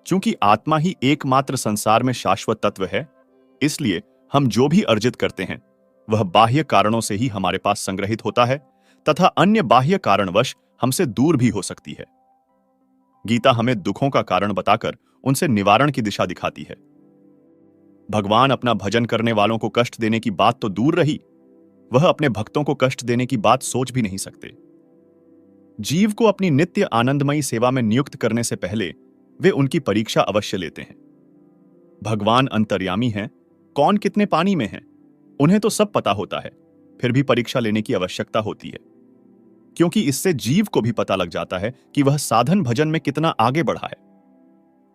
क्योंकि आत्मा ही एकमात्र संसार में शाश्वत तत्व है, इसलिए हम जो भी अर्जित करते हैं वह बाह्य कारणों से ही हमारे पास संग्रहित होता है तथा अन्य बाह्य कारणवश हमसे दूर भी हो सकती है। गीता हमें दुखों का कारण बताकर उनसे निवारण की दिशा दिखाती है। भगवान अपना भजन करने वालों को कष्ट देने की बात तो दूर रही, वह अपने भक्तों को कष्ट देने की बात सोच भी नहीं सकते। जीव को अपनी नित्य आनंदमयी सेवा में नियुक्त करने से पहले वे उनकी परीक्षा अवश्य लेते हैं। भगवान अंतर्यामी हैं, कौन कितने पानी में है उन्हें तो सब पता होता है, फिर भी परीक्षा लेने की आवश्यकता होती है, क्योंकि इससे जीव को भी पता लग जाता है कि वह साधन भजन में कितना आगे बढ़ा है।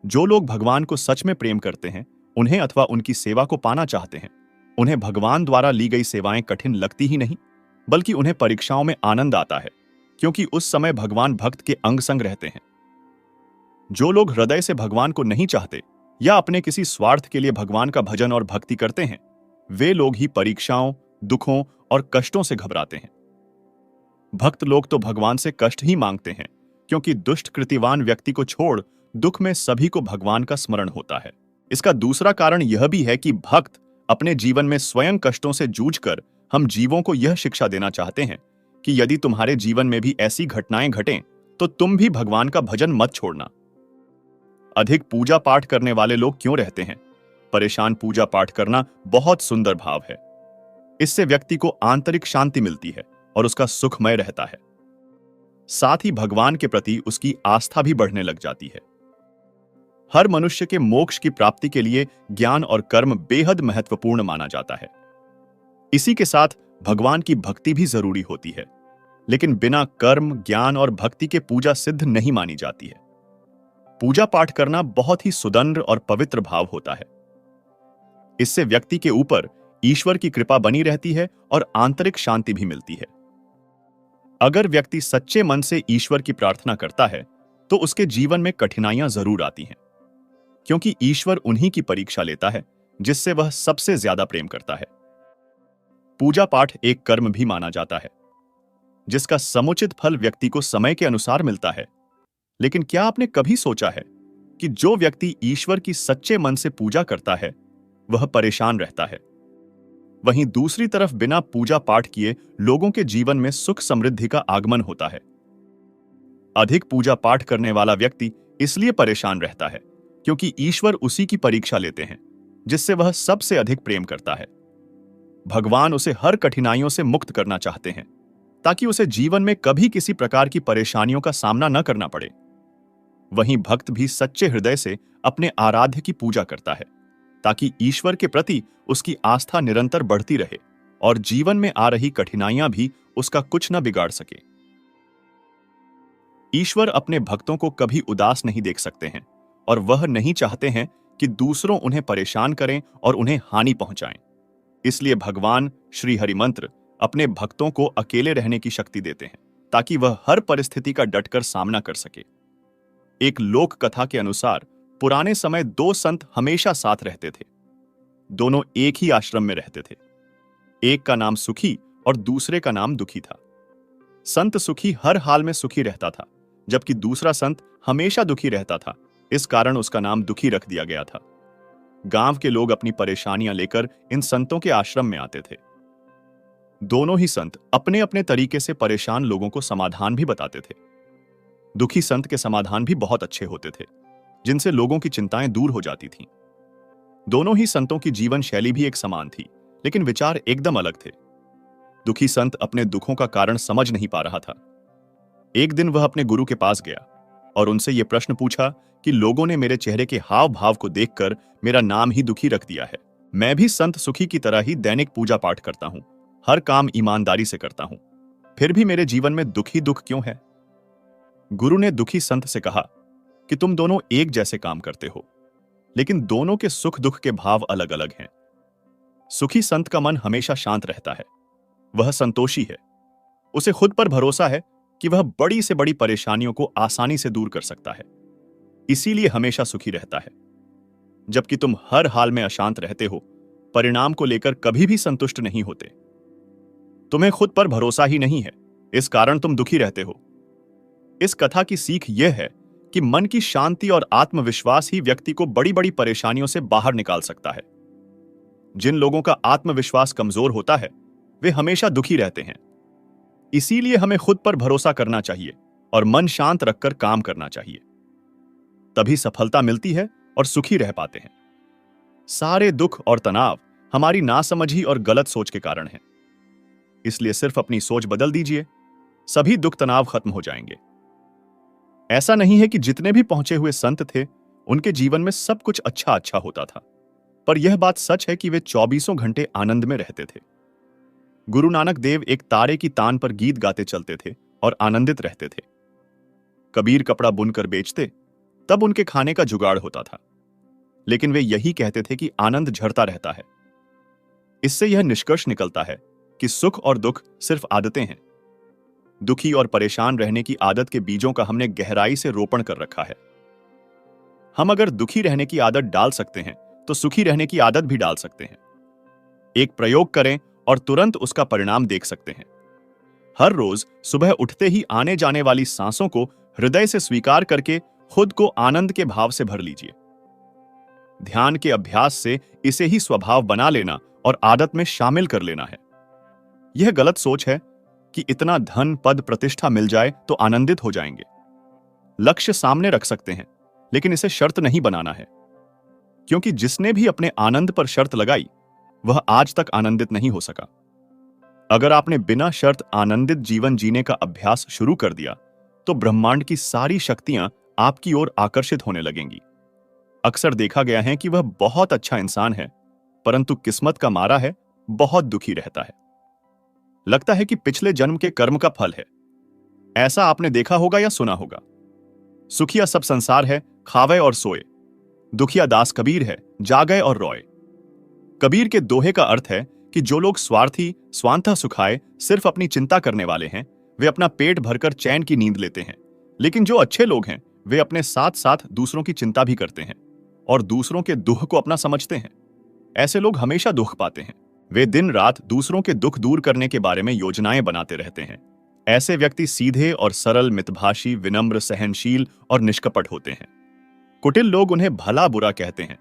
जो लोग भगवान को सच में प्रेम करते हैं, उन्हें अथवा उनकी सेवा को पाना चाहते हैं, उन्हें भगवान द्वारा ली गई सेवाएं कठिन लगती ही नहीं, बल्कि उन्हें परीक्षाओं में आनंद आता है, क्योंकि उस समय भगवान भक्त के अंग संग रहते हैं। जो लोग हृदय से भगवान को नहीं चाहते या अपने किसी स्वार्थ के लिए भगवान का भजन और भक्ति करते हैं, वे लोग ही परीक्षाओं, दुखों और कष्टों से घबराते हैं। भक्त लोग तो भगवान से कष्ट ही मांगते हैं, क्योंकि दुष्ट कृतिवान व्यक्ति को छोड़ दुख में सभी को भगवान का स्मरण होता है। इसका दूसरा कारण यह भी है कि भक्त अपने जीवन में स्वयं कष्टों से जूझकर हम जीवों को यह शिक्षा देना चाहते हैं कि यदि तुम्हारे जीवन में भी ऐसी घटनाएं घटें तो तुम भी भगवान का भजन मत छोड़ना। अधिक पूजा पाठ करने वाले लोग क्यों रहते हैं? परेशान पूजा पाठ करना बहुत सुंदर भाव है। इससे व्यक्ति को आंतरिक शांति मिलती है और उसका सुखमय रहता है। साथ ही भगवान के प्रति उसकी आस्था भी बढ़ने लग जाती है। हर मनुष्य के मोक्ष की प्राप्ति के लिए ज्ञान और कर्म बेहद महत्वपूर्ण माना जाता है। इसी के साथ भगवान की भक्ति भी जरूरी होती है, लेकिन बिना कर्म, ज्ञान और भक्ति के पूजा सिद्ध नहीं मानी जाती है। पूजा पाठ करना बहुत ही सुदंड और पवित्र भाव होता है। इससे व्यक्ति के ऊपर ईश्वर की कृपा बनी रहती है और आंतरिक शांति भी मिलती है। अगर व्यक्ति सच्चे मन से ईश्वर की प्रार्थना करता है तो उसके जीवन में कठिनाइयां जरूर आती हैं, क्योंकि ईश्वर उन्हीं की परीक्षा लेता है जिससे वह सबसे ज्यादा प्रेम करता है। पूजा पाठ एक कर्म भी माना जाता है जिसका समुचित फल व्यक्ति को समय के अनुसार मिलता है। लेकिन क्या आपने कभी सोचा है कि जो व्यक्ति ईश्वर की सच्चे मन से पूजा करता है वह परेशान रहता है, वहीं दूसरी तरफ बिना पूजा पाठ किए लोगों के जीवन में सुख समृद्धि का आगमन होता है। अधिक पूजा पाठ करने वाला व्यक्ति इसलिए परेशान रहता है क्योंकि ईश्वर उसी की परीक्षा लेते हैं जिससे वह सबसे अधिक प्रेम करता है। भगवान उसे हर कठिनाइयों से मुक्त करना चाहते हैं ताकि उसे जीवन में कभी किसी प्रकार की परेशानियों का सामना न करना पड़े। वहीं भक्त भी सच्चे हृदय से अपने आराध्य की पूजा करता है ताकि ईश्वर के प्रति उसकी आस्था निरंतर बढ़ती रहे और जीवन में आ रही कठिनाइयां भी उसका कुछ न बिगाड़ सके। ईश्वर अपने भक्तों को कभी उदास नहीं देख सकते हैं और वह नहीं चाहते हैं कि दूसरों उन्हें परेशान करें और उन्हें हानि पहुंचाएं। इसलिए भगवान श्री हरि मंत्र अपने भक्तों को अकेले रहने की शक्ति देते हैं ताकि वह हर परिस्थिति का डटकर सामना कर सके। एक लोक कथा के अनुसार पुराने समय दो संत हमेशा साथ रहते थे। दोनों एक ही आश्रम में रहते थे। एक का नाम सुखी और दूसरे का नाम दुखी था। संत सुखी हर हाल में सुखी रहता था, जबकि दूसरा संत हमेशा दुखी रहता था। इस कारण उसका नाम दुखी रख दिया गया था। गांव के लोग अपनी परेशानियां लेकर इन संतों के आश्रम में आते थे। दोनों ही संत अपने अपने तरीके से परेशान लोगों को समाधान भी बताते थे। दुखी संत के समाधान भी बहुत अच्छे होते थे, जिनसे लोगों की चिंताएं दूर हो जाती थीं। दोनों ही संतों की जीवन शैली भी एक समान थी, लेकिन विचार एकदम अलग थे। दुखी संत अपने दुखों का कारण समझ नहीं पा रहा था। एक दिन वह अपने गुरु के पास गया और उनसे यह प्रश्न पूछा कि लोगों ने मेरे चेहरे के हाव भाव को देखकर मेरा नाम ही दुखी रख दिया है। मैं भी संत सुखी की तरह ही दैनिक पूजा पाठ करता हूं, हर काम ईमानदारी से करता हूं, फिर भी मेरे जीवन में दुख ही दुख क्यों है? गुरु ने दुखी संत से कहा कि तुम दोनों एक जैसे काम करते हो, लेकिन दोनों के सुख दुख के भाव अलग अलग हैं। सुखी संत का मन हमेशा शांत रहता है, वह संतोषी है, उसे खुद पर भरोसा है कि वह बड़ी से बड़ी परेशानियों को आसानी से दूर कर सकता है, इसीलिए हमेशा सुखी रहता है। जबकि तुम हर हाल में अशांत रहते हो, परिणाम को लेकर कभी भी संतुष्ट नहीं होते। तुम्हें खुद पर भरोसा ही नहीं है, इस कारण तुम दुखी रहते हो। इस कथा की सीख यह है कि मन की शांति और आत्मविश्वास ही व्यक्ति को बड़ी बड़ी परेशानियों से बाहर निकाल सकता है। जिन लोगों का आत्मविश्वास कमजोर होता है वे हमेशा दुखी रहते हैं। इसीलिए हमें खुद पर भरोसा करना चाहिए और मन शांत रखकर काम करना चाहिए, तभी सफलता मिलती है और सुखी रह पाते हैं। सारे दुख और तनाव हमारी नासमझी और गलत सोच के कारण है। इसलिए सिर्फ अपनी सोच बदल दीजिए, सभी दुख तनाव खत्म हो जाएंगे। ऐसा नहीं है कि जितने भी पहुंचे हुए संत थे उनके जीवन में सब कुछ अच्छा अच्छा होता था, पर यह बात सच है कि वे 24 घंटे आनंद में रहते थे। गुरु नानक देव एक तारे की तान पर गीत गाते चलते थे और आनंदित रहते थे। कबीर कपड़ा बुनकर बेचते, तब उनके खाने का जुगाड़ होता था, लेकिन वे यही कहते थे कि आनंद झड़ता रहता है। इससे यह निष्कर्ष निकलता है कि सुख और दुख सिर्फ आदतें हैं। दुखी और परेशान रहने की आदत के बीजों का हमने गहराई से रोपण कर रखा है। हम अगर दुखी रहने की आदत डाल सकते हैं तो सुखी रहने की आदत भी डाल सकते हैं। एक प्रयोग करें और तुरंत उसका परिणाम देख सकते हैं। हर रोज सुबह उठते ही आने जाने वाली सांसों को हृदय से स्वीकार करके खुद को आनंद के भाव से भर लीजिए। ध्यान के अभ्यास से इसे ही स्वभाव बना लेना और आदत में शामिल कर लेना है। यह गलत सोच है कि इतना धन, पद, प्रतिष्ठा मिल जाए तो आनंदित हो जाएंगे। लक्ष्य सामने रख सकते हैं, लेकिन इसे शर्त नहीं बनाना है, क्योंकि जिसने भी अपने आनंद पर शर्त लगाई वह आज तक आनंदित नहीं हो सका। अगर आपने बिना शर्त आनंदित जीवन जीने का अभ्यास शुरू कर दिया तो ब्रह्मांड की सारी शक्तियां आपकी ओर आकर्षित होने लगेंगी। अक्सर देखा गया है कि वह बहुत अच्छा इंसान है, परंतु किस्मत का मारा है, बहुत दुखी रहता है। लगता है कि पिछले जन्म के कर्म का फल है। ऐसा आपने देखा होगा या सुना होगा। सुखिया सब संसार है, खावे और सोए। दुखिया दास कबीर है, जागए और रोए। कबीर के दोहे का अर्थ है कि जो लोग स्वार्थी, स्वांतः सुखाए, सिर्फ अपनी चिंता करने वाले हैं, वे अपना पेट भरकर चैन की नींद लेते हैं। लेकिन जो अच्छे लोग हैं वे अपने साथ साथ दूसरों की चिंता भी करते हैं और दूसरों के दुख को अपना समझते हैं। ऐसे लोग हमेशा दुख पाते हैं। वे दिन रात दूसरों के दुख दूर करने के बारे में योजनाएं बनाते रहते हैं। ऐसे व्यक्ति सीधे और सरल, मितभाषी, विनम्र, सहनशील और निष्कपट होते हैं। कुटिल लोग उन्हें भला बुरा कहते हैं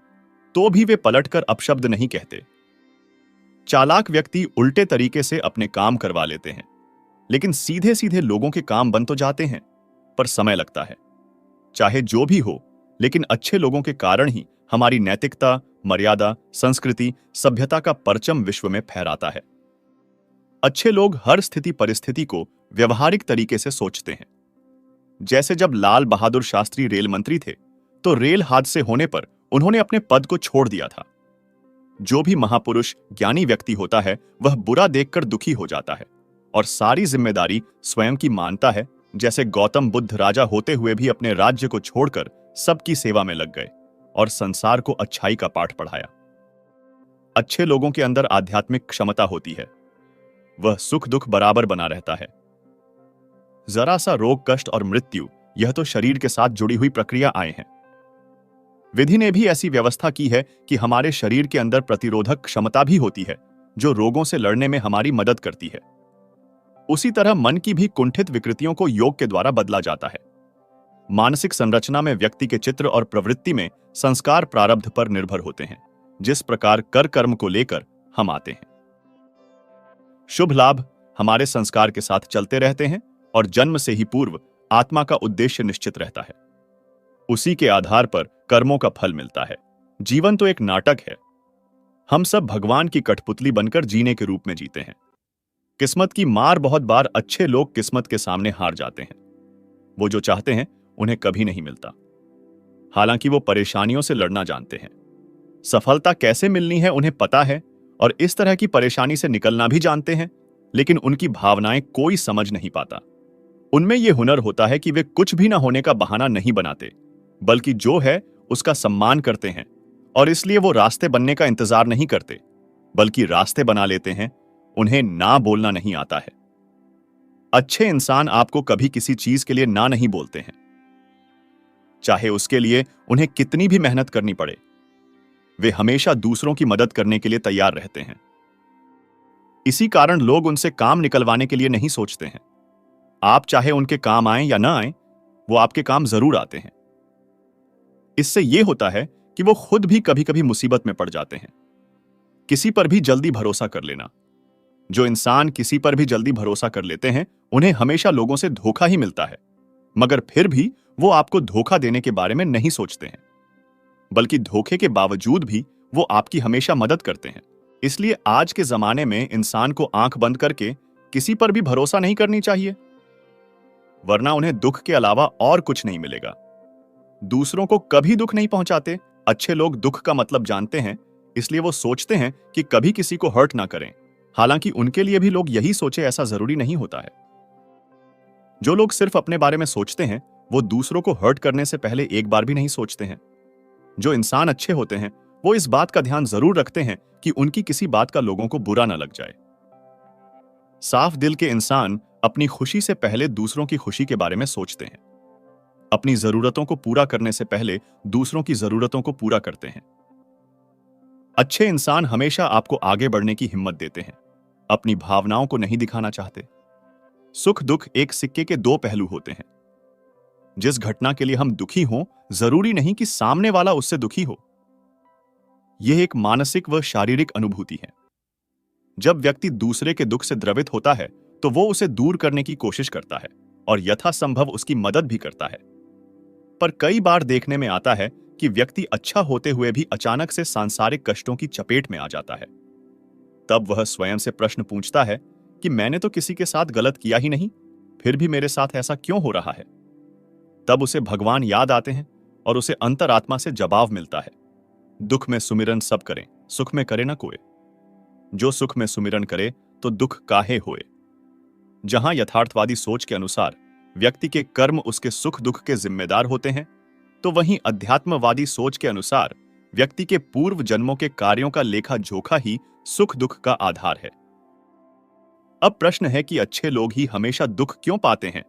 तो भी वे पलटकर अपशब्द नहीं कहते। चालाक व्यक्ति उल्टे तरीके से अपने काम करवा लेते हैं, लेकिन सीधे सीधे लोगों के काम बन तो जाते हैं, पर समय लगता है। चाहे जो भी हो, लेकिन अच्छे लोगों के कारण ही हमारी नैतिकता, मर्यादा, संस्कृति, सभ्यता का परचम विश्व में फहराता है। अच्छे लोग हर स्थिति परिस्थिति को व्यवहारिक तरीके से सोचते हैं। जैसे जब लाल बहादुर शास्त्री रेल मंत्री थे तो रेल हादसे होने पर उन्होंने अपने पद को छोड़ दिया था। जो भी महापुरुष, ज्ञानी व्यक्ति होता है वह बुरा देखकर दुखी हो जाता है और सारी जिम्मेदारी स्वयं की मानता है। जैसे गौतम बुद्ध राजा होते हुए भी अपने राज्य को छोड़कर सबकी सेवा में लग गए और संसार को अच्छाई का पाठ पढ़ाया। अच्छे लोगों के अंदर आध्यात्मिक क्षमता होती है। वह सुख दुख बराबर बना रहता है। जरा सा रोग, कष्ट और मृत्यु, यह तो शरीर के साथ जुड़ी हुई प्रक्रिया आए हैं। विधि ने भी ऐसी व्यवस्था की है कि हमारे शरीर के अंदर प्रतिरोधक क्षमता भी होती है जो रोगों से लड़ने में हमारी मदद करती है। उसी तरह मन की भी कुंठित विकृतियों को योग के द्वारा बदला जाता है। मानसिक संरचना में व्यक्ति के चित्र और प्रवृत्ति में संस्कार प्रारब्ध पर निर्भर होते हैं, जिस प्रकार कर कर्म को लेकर हम आते हैं। शुभ लाभ हमारे संस्कार के साथ चलते रहते हैं और जन्म से ही पूर्व आत्मा का उद्देश्य निश्चित रहता है। उसी के आधार पर कर्मों का फल मिलता है। जीवन तो एक नाटक है। हम सब भगवान की कठपुतली बनकर जीने के रूप में जीते हैं। किस्मत की मार बहुत बार अच्छे लोग किस्मत के सामने हार जाते हैं। वो जो चाहते हैं उन्हें कभी नहीं मिलता, हालांकि वो परेशानियों से लड़ना जानते हैं। सफलता कैसे मिलनी है उन्हें पता है और इस तरह की परेशानी से निकलना भी जानते हैं, लेकिन उनकी भावनाएं कोई समझ नहीं पाता। उनमें यह हुनर होता है कि वे कुछ भी ना होने का बहाना नहीं बनाते, बल्कि जो है उसका सम्मान करते हैं और इसलिए वो रास्ते बनने का इंतजार नहीं करते, बल्कि रास्ते बना लेते हैं। उन्हें ना बोलना नहीं आता है। अच्छे इंसान आपको कभी किसी चीज के लिए ना नहीं बोलते हैं, चाहे उसके लिए उन्हें कितनी भी मेहनत करनी पड़े। वे हमेशा दूसरों की मदद करने के लिए तैयार रहते हैं। इसी कारण लोग उनसे काम निकलवाने के लिए नहीं सोचते हैं। आप चाहे उनके काम आए या ना आए, वो आपके काम जरूर आते हैं। इससे यह होता है कि वो खुद भी कभी कभी मुसीबत में पड़ जाते हैं। किसी पर भी जल्दी भरोसा कर लेना। जो इंसान किसी पर भी जल्दी भरोसा कर लेते हैं उन्हें हमेशा लोगों से धोखा ही मिलता है, मगर फिर भी वो आपको धोखा देने के बारे में नहीं सोचते हैं, बल्कि धोखे के बावजूद भी वो आपकी हमेशा मदद करते हैं। इसलिए आज के जमाने में इंसान को आंख बंद करके किसी पर भी भरोसा नहीं करनी चाहिए, वरना उन्हें दुख के अलावा और कुछ नहीं मिलेगा। दूसरों को कभी दुख नहीं पहुंचाते। अच्छे लोग दुख का मतलब जानते हैं, इसलिए वो सोचते हैं कि कभी किसी को हर्ट ना करें। हालांकि उनके लिए भी लोग यही सोचे ऐसा जरूरी नहीं होता है। जो लोग सिर्फ अपने बारे में सोचते हैं वो दूसरों को हर्ट करने से पहले एक बार भी नहीं सोचते हैं। जो इंसान अच्छे होते हैं वो इस बात का ध्यान जरूर रखते हैं कि उनकी किसी बात का लोगों को बुरा ना लग जाए। साफ दिल के इंसान अपनी खुशी से पहले दूसरों की खुशी के बारे में सोचते हैं। अपनी जरूरतों को पूरा करने से पहले दूसरों की जरूरतों को पूरा करते हैं। अच्छे इंसान हमेशा आपको आगे बढ़ने की हिम्मत देते हैं, अपनी भावनाओं को नहीं दिखाना चाहते। सुख दुख एक सिक्के के दो पहलू होते हैं। जिस घटना के लिए हम दुखी हों, जरूरी नहीं कि सामने वाला उससे दुखी हो। यह एक मानसिक व शारीरिक अनुभूति है। जब व्यक्ति दूसरे के दुख से द्रवित होता है, तो वो उसे दूर करने की कोशिश करता है और यथासंभव उसकी मदद भी करता है। पर कई बार देखने में आता है कि व्यक्ति अच्छा होते हुए भी अचानक से सांसारिक कष्टों की चपेट में आ जाता है। तब वह स्वयं से प्रश्न पूछता है कि मैंने तो किसी के साथ गलत किया ही नहीं, फिर भी मेरे साथ ऐसा क्यों हो रहा है। तब उसे भगवान याद आते हैं और उसे अंतरात्मा से जवाब मिलता है, दुख में सुमिरन सब करें, सुख में करे न कोय। जो सुख में सुमिरन करे तो दुख काहे होए। जहां यथार्थवादी सोच के अनुसार व्यक्ति के कर्म उसके सुख दुख के जिम्मेदार होते हैं, तो वहीं अध्यात्मवादी सोच के अनुसार व्यक्ति के पूर्व जन्मों के कार्यों का लेखा जोखा ही सुख दुख का आधार है। अब प्रश्न है कि अच्छे लोग ही हमेशा दुख क्यों पाते हैं।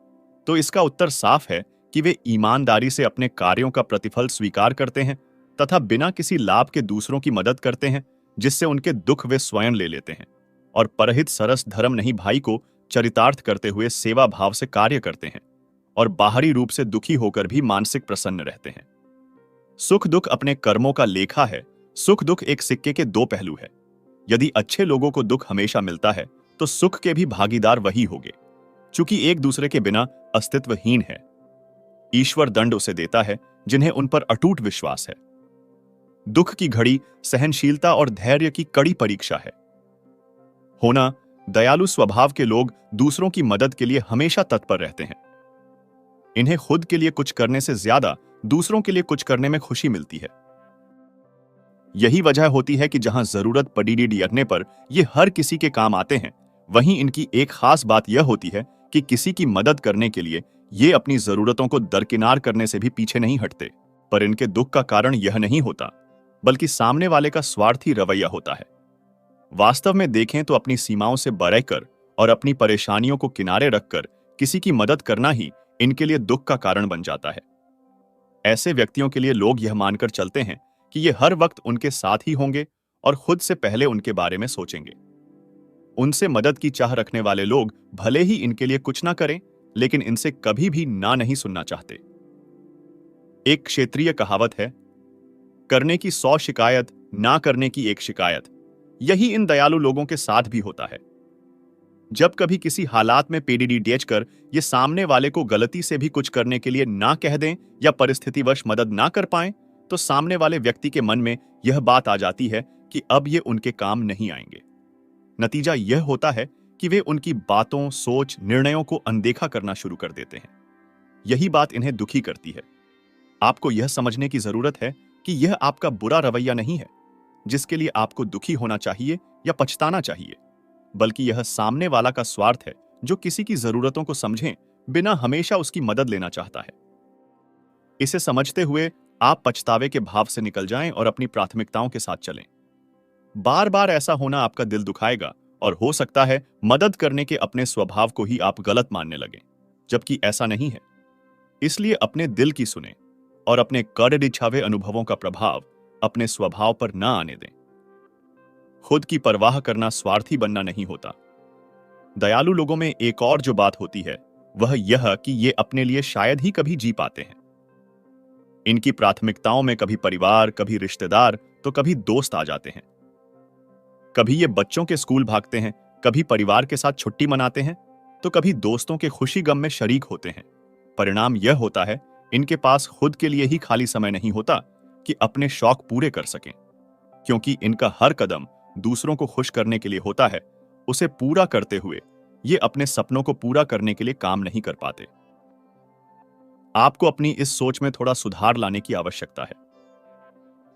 तो इसका उत्तर साफ है कि वे ईमानदारी से अपने कार्यों का प्रतिफल स्वीकार करते हैं तथा बिना किसी लाभ के दूसरों की मदद करते हैं, जिससे उनके दुख वे स्वयं ले लेते हैं और परहित सरस धर्म नहीं भाई को चरितार्थ करते हुए सेवा भाव से कार्य करते हैं और बाहरी रूप से दुखी होकर भी मानसिक प्रसन्न रहते हैं। सुख दुख अपने कर्मों का लेखा है। सुख दुख एक सिक्के के दो पहलू है। यदि अच्छे लोगों को दुख हमेशा मिलता है तो सुख के भी भागीदार वही होंगे, चूंकि एक दूसरे के बिना अस्तित्वहीन है। ईश्वर दंड उसे देता है जिन्हें उन पर अटूट विश्वास है। दुख की घड़ी सहनशीलता और धैर्य की कड़ी परीक्षा है। होना दयालु स्वभाव के लोग दूसरों की मदद के लिए हमेशा तत्पर रहते हैं। इन्हें खुद के लिए कुछ करने से ज्यादा दूसरों के लिए कुछ करने में खुशी मिलती है। यही वजह होती है कि जहां जरूरत पड़ने पर ये हर किसी के काम आते हैं, वहीं इनकी एक खास बात यह होती है कि किसी की मदद करने के लिए ये अपनी जरूरतों को दरकिनार करने से भी पीछे नहीं हटते। पर इनके दुख का कारण यह नहीं होता, बल्कि सामने वाले का स्वार्थी रवैया होता है। वास्तव में देखें तो अपनी सीमाओं से बरहकर और अपनी परेशानियों को किनारे रखकर किसी की मदद करना ही इनके लिए दुख का कारण बन जाता है। ऐसे व्यक्तियों के लिए लोग यह मानकर चलते हैं कि ये हर वक्त उनके साथ ही होंगे और खुद से पहले उनके बारे में सोचेंगे। उनसे मदद की चाह रखने वाले लोग भले ही इनके लिए कुछ ना करें, लेकिन इनसे कभी भी ना नहीं सुनना चाहते। एक क्षेत्रीय कहावत है, करने की 100 शिकायत, ना करने की एक शिकायत। यही इन दयालु लोगों के साथ भी होता है। जब कभी किसी हालात में पेडीडी कर ये सामने वाले को गलती से भी कुछ करने के लिए ना कह दें या परिस्थितिवश मदद ना कर पाएं, तो सामने वाले व्यक्ति के मन में यह बात आ जाती है कि अब ये उनके काम नहीं आएंगे। नतीजा यह होता है कि वे उनकी बातों, सोच, निर्णयों को अनदेखा करना शुरू कर देते हैं। यही बात इन्हें दुखी करती है। आपको यह समझने की जरूरत है कि यह आपका बुरा रवैया नहीं है जिसके लिए आपको दुखी होना चाहिए या पछताना चाहिए, बल्कि यह सामने वाला का स्वार्थ है जो किसी की जरूरतों को समझें बिना हमेशा उसकी मदद लेना चाहता है। इसे समझते हुए आप पछतावे के भाव से निकल जाएं और अपनी प्राथमिकताओं के साथ चलें। बार बार ऐसा होना आपका दिल दुखाएगा और हो सकता है मदद करने के अपने स्वभाव को ही आप गलत मानने लगें, जबकि ऐसा नहीं है। इसलिए अपने दिल की सुने और अपने कड़ छावे अनुभवों का प्रभाव अपने स्वभाव पर ना आने दें। खुद की परवाह करना स्वार्थी बनना नहीं होता। दयालु लोगों में एक और जो बात होती है वह यह कि ये अपने लिए शायद ही कभी जी पाते हैं। इनकी प्राथमिकताओं में कभी परिवार, कभी रिश्तेदार, तो कभी दोस्त आ जाते हैं। कभी ये बच्चों के स्कूल भागते हैं, कभी परिवार के साथ छुट्टी मनाते हैं, तो कभी दोस्तों के खुशी गम में शरीक होते हैं। परिणाम यह होता है इनके पास खुद के लिए ही खाली समय नहीं होता कि अपने शौक पूरे कर सकें, क्योंकि इनका हर कदम दूसरों को खुश करने के लिए होता है। उसे पूरा करते हुए ये अपने सपनों को पूरा करने के लिए काम नहीं कर पाते। आपको अपनी इस सोच में थोड़ा सुधार लाने की आवश्यकता है।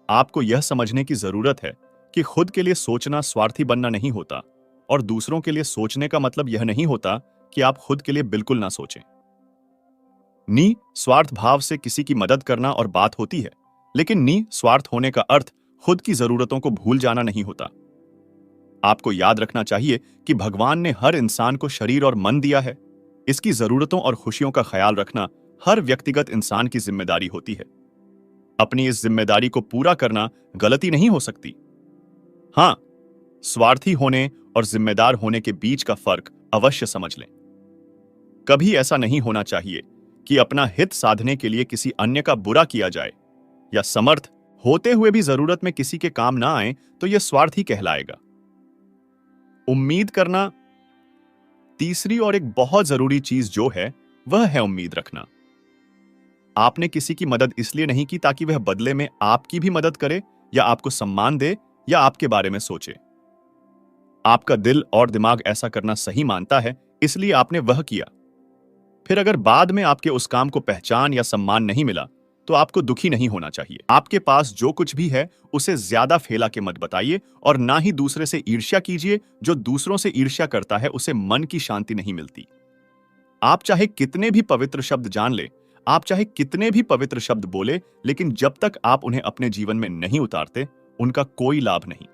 आपको यह समझने की जरूरत है कि खुद के लिए सोचना स्वार्थी बनना नहीं होता, और दूसरों के लिए सोचने का मतलब यह नहीं होता कि आप खुद के लिए बिल्कुल ना सोचें। स्वार्थ भाव से किसी की मदद करना और बात होती है, लेकिन स्वार्थ होने का अर्थ खुद की जरूरतों को भूल जाना नहीं होता। आपको याद रखना चाहिए कि भगवान ने हर इंसान को शरीर और मन दिया है। इसकी जरूरतों और खुशियों का ख्याल रखना हर व्यक्तिगत इंसान की जिम्मेदारी होती है। अपनी इस जिम्मेदारी को पूरा करना गलती नहीं हो सकती। हां, स्वार्थी होने और जिम्मेदार होने के बीच का फर्क अवश्य समझ लें। कभी ऐसा नहीं होना चाहिए कि अपना हित साधने के लिए किसी अन्य का बुरा किया जाए या समर्थ होते हुए भी जरूरत में किसी के काम ना आए तो यह स्वार्थ ही कहलाएगा। उम्मीद करना, तीसरी और एक बहुत जरूरी चीज जो है वह है उम्मीद रखना। आपने किसी की मदद इसलिए नहीं की ताकि वह बदले में आपकी भी मदद करे या आपको सम्मान दे या आपके बारे में सोचे। आपका दिल और दिमाग ऐसा करना सही मानता है, इसलिए आपने वह किया। फिर अगर बाद में आपके उस काम को पहचान या सम्मान नहीं मिला तो आपको दुखी नहीं होना चाहिए। आपके पास जो कुछ भी है उसे ज्यादा फैला के मत बताइए और ना ही दूसरे से ईर्ष्या कीजिए। जो दूसरों से ईर्ष्या करता है उसे मन की शांति नहीं मिलती। आप चाहे कितने भी पवित्र शब्द जान ले, आप चाहे कितने भी पवित्र शब्द बोले, लेकिन जब तक आप उन्हें अपने जीवन में नहीं उतारते उनका कोई लाभ नहीं।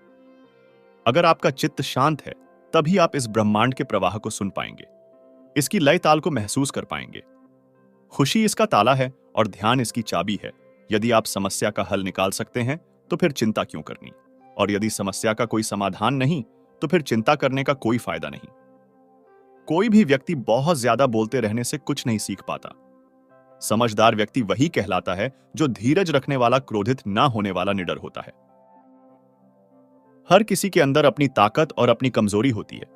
अगर आपका चित्त शांत है तभी आप इस ब्रह्मांड के प्रवाह को सुन पाएंगे, इसकी लय ताल को महसूस कर पाएंगे। खुशी इसका ताला है और ध्यान इसकी चाबी है। यदि आप समस्या का हल निकाल सकते हैं तो फिर चिंता क्यों करनी, और यदि समस्या का कोई समाधान नहीं तो फिर चिंता करने का कोई फायदा नहीं। कोई भी व्यक्ति बहुत ज्यादा बोलते रहने से कुछ नहीं सीख पाता। समझदार व्यक्ति वही कहलाता है जो धीरज रखने वाला, क्रोधित ना होने वाला निडर होता है। हर किसी के अंदर अपनी ताकत और अपनी कमजोरी होती है।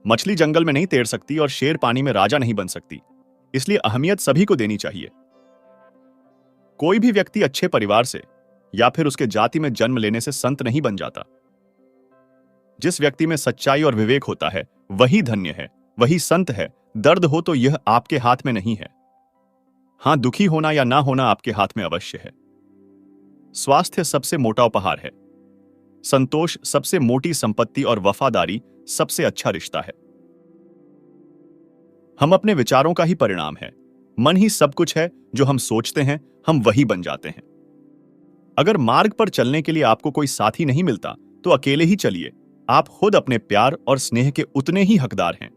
मछली जंगल में नहीं तैर सकती और शेर पानी में राजा नहीं बन सकती, इसलिए अहमियत सभी को देनी चाहिए। कोई भी व्यक्ति अच्छे परिवार से या फिर उसके जाति में जन्म लेने से संत नहीं बन जाता। जिस व्यक्ति में सच्चाई और विवेक होता है वही धन्य है, वही संत है। दर्द हो तो यह आपके हाथ में नहीं है। हां, दुखी होना या ना होना आपके हाथ में अवश्य है। स्वास्थ्य सबसे मोटा उपहार है, संतोष सबसे मोटी संपत्ति और वफादारी सबसे अच्छा रिश्ता है। हम अपने विचारों का ही परिणाम है। मन ही सब कुछ है, जो हम सोचते हैं हम वही बन जाते हैं। अगर मार्ग पर चलने के लिए आपको कोई साथी नहीं मिलता तो अकेले ही चलिए। आप खुद अपने प्यार और स्नेह के उतने ही हकदार हैं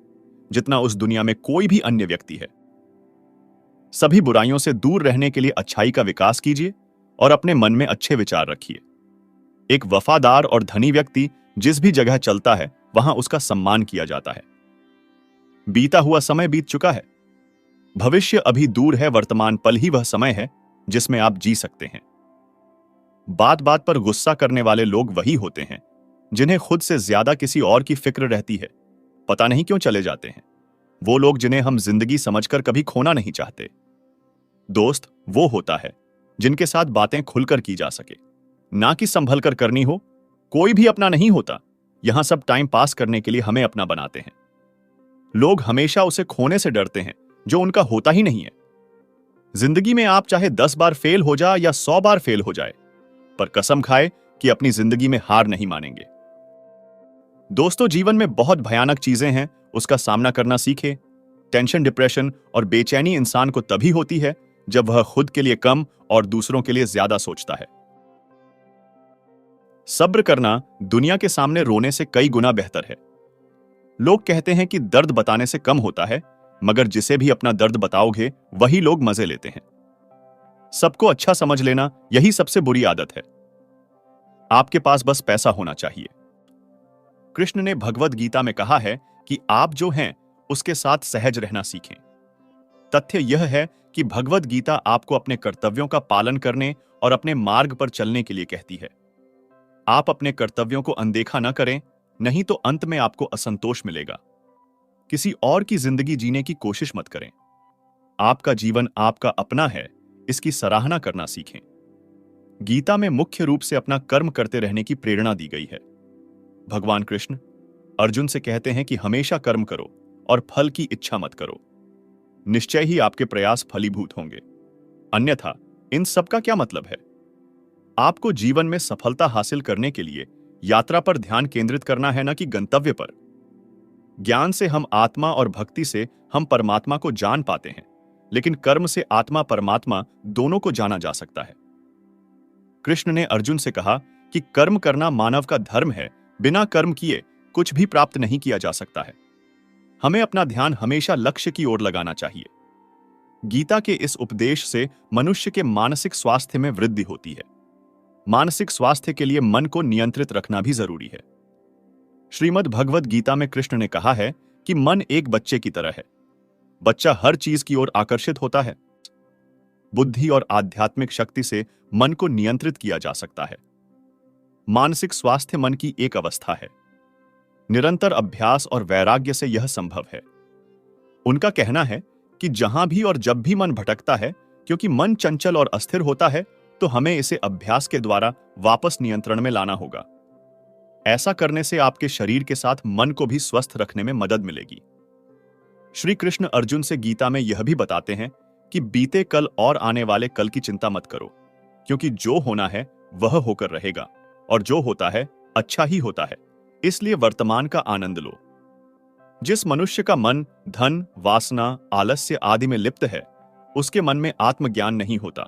जितना उस दुनिया में कोई भी अन्य व्यक्ति है। सभी बुराइयों से दूर रहने के लिए अच्छाई का विकास कीजिए और अपने मन में अच्छे विचार रखिए। एक वफादार और धनी व्यक्ति जिस भी जगह चलता है वहां उसका सम्मान किया जाता है। बीता हुआ समय बीत चुका है, भविष्य अभी दूर है। वर्तमान पल ही वह समय है जिसमें आप जी सकते हैं। बात बात पर गुस्सा करने वाले लोग वही होते हैं जिन्हें खुद से ज्यादा किसी और की फिक्र रहती है। पता नहीं क्यों चले जाते हैं। वो लोग जिन्हें हम जिंदगी समझकर कभी खोना नहीं चाहते। दोस्त वो होता है जिनके साथ बातें खुलकर की जा सके, ना कि संभल कर करनी हो। कोई भी अपना नहीं होता। यहां सब टाइम पास करने के लिए हमें अपना बनाते हैं। लोग हमेशा उसे खोने से डरते हैं जो उनका होता ही नहीं है। जिंदगी में आप चाहे 10 बार फेल हो जाए या 100 बार फेल हो जाए, पर कसम खाए कि अपनी जिंदगी में हार नहीं मानेंगे। दोस्तों, जीवन में बहुत भयानक चीजें हैं, उसका सामना करना सीखे। टेंशन, डिप्रेशन और बेचैनी इंसान को तभी होती है जब वह खुद के लिए कम और दूसरों के लिए ज्यादा सोचता है। सब्र करना दुनिया के सामने रोने से कई गुना बेहतर है। लोग कहते हैं कि दर्द बताने से कम होता है, मगर जिसे भी अपना दर्द बताओगे वही लोग मजे लेते हैं। सबको अच्छा समझ लेना यही सबसे बुरी आदत है। आपके पास बस पैसा होना चाहिए। कृष्ण ने भगवद गीता में कहा है कि आप जो हैं उसके साथ सहज रहना सीखें। तथ्य यह है कि भगवद गीता आपको अपने कर्तव्यों का पालन करने और अपने मार्ग पर चलने के लिए कहती है। आप अपने कर्तव्यों को अनदेखा न करें, नहीं तो अंत में आपको असंतोष मिलेगा। किसी और की जिंदगी जीने की कोशिश मत करें। आपका जीवन आपका अपना है, इसकी सराहना करना सीखें। गीता में मुख्य रूप से अपना कर्म करते रहने की प्रेरणा दी गई है। भगवान कृष्ण अर्जुन से कहते हैं कि हमेशा कर्म करो और फल की इच्छा मत करो। निश्चय ही आपके प्रयास फलीभूत होंगे। अन्यथा इन सब का क्या मतलब है? आपको जीवन में सफलता हासिल करने के लिए यात्रा पर ध्यान केंद्रित करना है, न कि गंतव्य पर। ज्ञान से हम आत्मा और भक्ति से हम परमात्मा को जान पाते हैं, लेकिन कर्म से आत्मा परमात्मा दोनों को जाना जा सकता है। कृष्ण ने अर्जुन से कहा कि कर्म करना मानव का धर्म है, बिना कर्म किए कुछ भी प्राप्त नहीं किया जा सकता है। हमें अपना ध्यान हमेशा लक्ष्य की ओर लगाना चाहिए। गीता के इस उपदेश से मनुष्य के मानसिक स्वास्थ्य में वृद्धि होती है। मानसिक स्वास्थ्य के लिए मन को नियंत्रित रखना भी जरूरी है। श्रीमद् भगवद गीता में कृष्ण ने कहा है कि मन एक बच्चे की तरह है। बच्चा हर चीज की ओर आकर्षित होता है। बुद्धि और आध्यात्मिक शक्ति से मन को नियंत्रित किया जा सकता है। मानसिक स्वास्थ्य मन की एक अवस्था है। निरंतर अभ्यास और वैराग्य से यह संभव है। उनका कहना है कि जहां भी और जब भी मन भटकता है, क्योंकि मन चंचल और अस्थिर होता है, तो हमें इसे अभ्यास के द्वारा वापस नियंत्रण में लाना होगा। ऐसा करने से आपके शरीर के साथ मन को भी स्वस्थ रखने में मदद मिलेगी। श्री कृष्ण अर्जुन से गीता में यह भी बताते हैं कि बीते कल और आने वाले कल की चिंता मत करो, क्योंकि जो होना है वह होकर रहेगा, और जो होता है अच्छा ही होता है। इसलिए वर्तमान का आनंद लो। जिस मनुष्य का मन धन, वासना, आलस्य आदि में लिप्त है, उसके मन में आत्मज्ञान नहीं होता,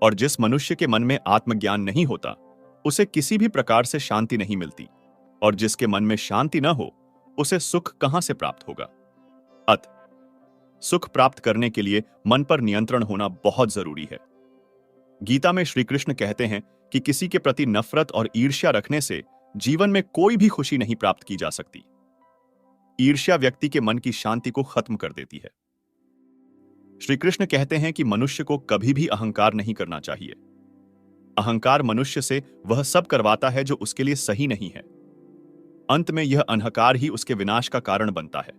और जिस मनुष्य के मन में आत्मज्ञान नहीं होता, उसे किसी भी प्रकार से शांति नहीं मिलती, और जिसके मन में शांति न हो, उसे सुख कहां से प्राप्त होगा। अतः सुख प्राप्त करने के लिए मन पर नियंत्रण होना बहुत जरूरी है। गीता में श्री कृष्ण कहते हैं कि किसी के प्रति नफरत और ईर्ष्या रखने से जीवन में कोई भी खुशी नहीं प्राप्त की जा सकती। ईर्ष्या व्यक्ति के मन की शांति को खत्म कर देती है। श्री कृष्ण कहते हैं कि मनुष्य को कभी भी अहंकार नहीं करना चाहिए। अहंकार मनुष्य से वह सब करवाता है जो उसके लिए सही नहीं है। अंत में यह अहंकार ही उसके विनाश का कारण बनता है।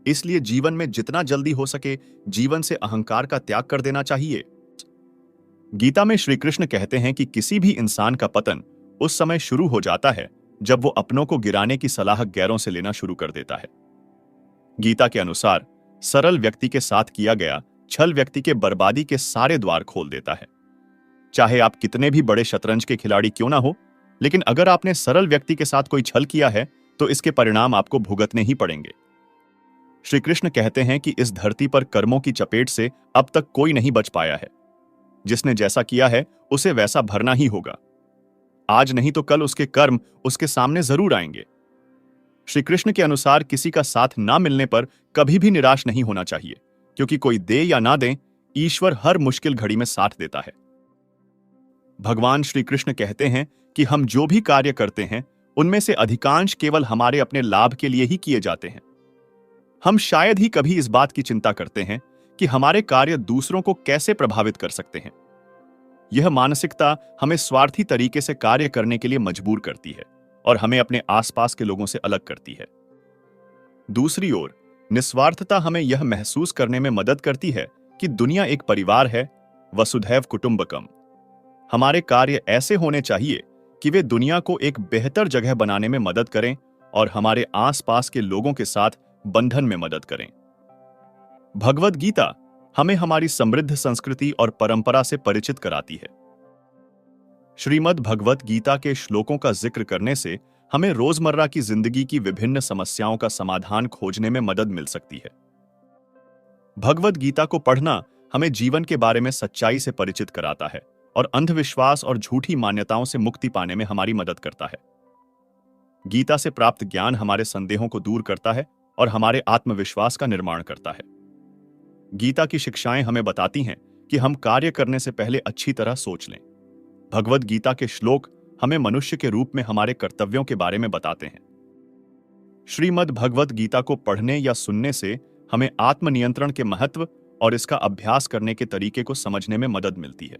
इसलिए जीवन में जितना जल्दी हो सके जीवन से अहंकार का त्याग कर देना चाहिए। गीता में श्री कृष्ण कहते हैं कि किसी भी इंसान का पतन उस समय शुरू हो जाता है जब वो अपनों को गिराने की सलाह गैरों से लेना शुरू कर देता है। गीता के अनुसार सरल व्यक्ति के साथ किया गया छल व्यक्ति के बर्बादी के सारे द्वार खोल देता है। चाहे आप कितने भी बड़े शतरंज के खिलाड़ी क्यों ना हो, लेकिन अगर आपने सरल व्यक्ति के साथ कोई छल किया है तो इसके परिणाम आपको भुगतने ही पड़ेंगे। श्री कृष्ण कहते हैं कि इस धरती पर कर्मों की चपेट से अब तक कोई नहीं बच पाया है। जिसने जैसा किया है उसे वैसा भरना ही होगा। आज नहीं तो कल उसके कर्म उसके सामने जरूर आएंगे। श्री कृष्ण के अनुसार किसी का साथ ना मिलने पर कभी भी निराश नहीं होना चाहिए, क्योंकि कोई दे या ना दे, ईश्वर हर मुश्किल घड़ी में साथ देता है। भगवान श्री कृष्ण कहते हैं कि हम जो भी कार्य करते हैं उनमें से अधिकांश केवल हमारे अपने लाभ के लिए ही किए जाते हैं। हम शायद ही कभी इस बात की चिंता करते हैं कि हमारे कार्य दूसरों को कैसे प्रभावित कर सकते हैं। यह मानसिकता हमें स्वार्थी तरीके से कार्य करने के लिए मजबूर करती है और हमें अपने आसपास के लोगों से अलग करती है। दूसरी ओर निस्वार्थता हमें यह महसूस करने में मदद करती है कि दुनिया एक परिवार है, वसुधैव कुटुंबकम। हमारे कार्य ऐसे होने चाहिए कि वे दुनिया को एक बेहतर जगह बनाने में मदद करें और हमारे आसपास के लोगों के साथ बंधन में मदद करें। भगवद गीता हमें हमारी समृद्ध संस्कृति और परंपरा से परिचित कराती है। श्रीमद् भगवत गीता के श्लोकों का जिक्र करने से हमें रोजमर्रा की जिंदगी की विभिन्न समस्याओं का समाधान खोजने में मदद मिल सकती है। भगवद गीता को पढ़ना हमें जीवन के बारे में सच्चाई से परिचित कराता है और अंधविश्वास और झूठी मान्यताओं से मुक्ति पाने में हमारी मदद करता है। गीता से प्राप्त ज्ञान हमारे संदेहों को दूर करता है और हमारे आत्मविश्वास का निर्माण करता है। गीता की शिक्षाएं हमें बताती हैं कि हम कार्य करने से पहले अच्छी तरह सोच लें। भगवद गीता के श्लोक हमें मनुष्य के रूप में हमारे कर्तव्यों के बारे में बताते हैं। श्रीमद् भगवद गीता को पढ़ने या सुनने से हमें आत्मनियंत्रण के महत्व और इसका अभ्यास करने के तरीके को समझने में मदद मिलती है।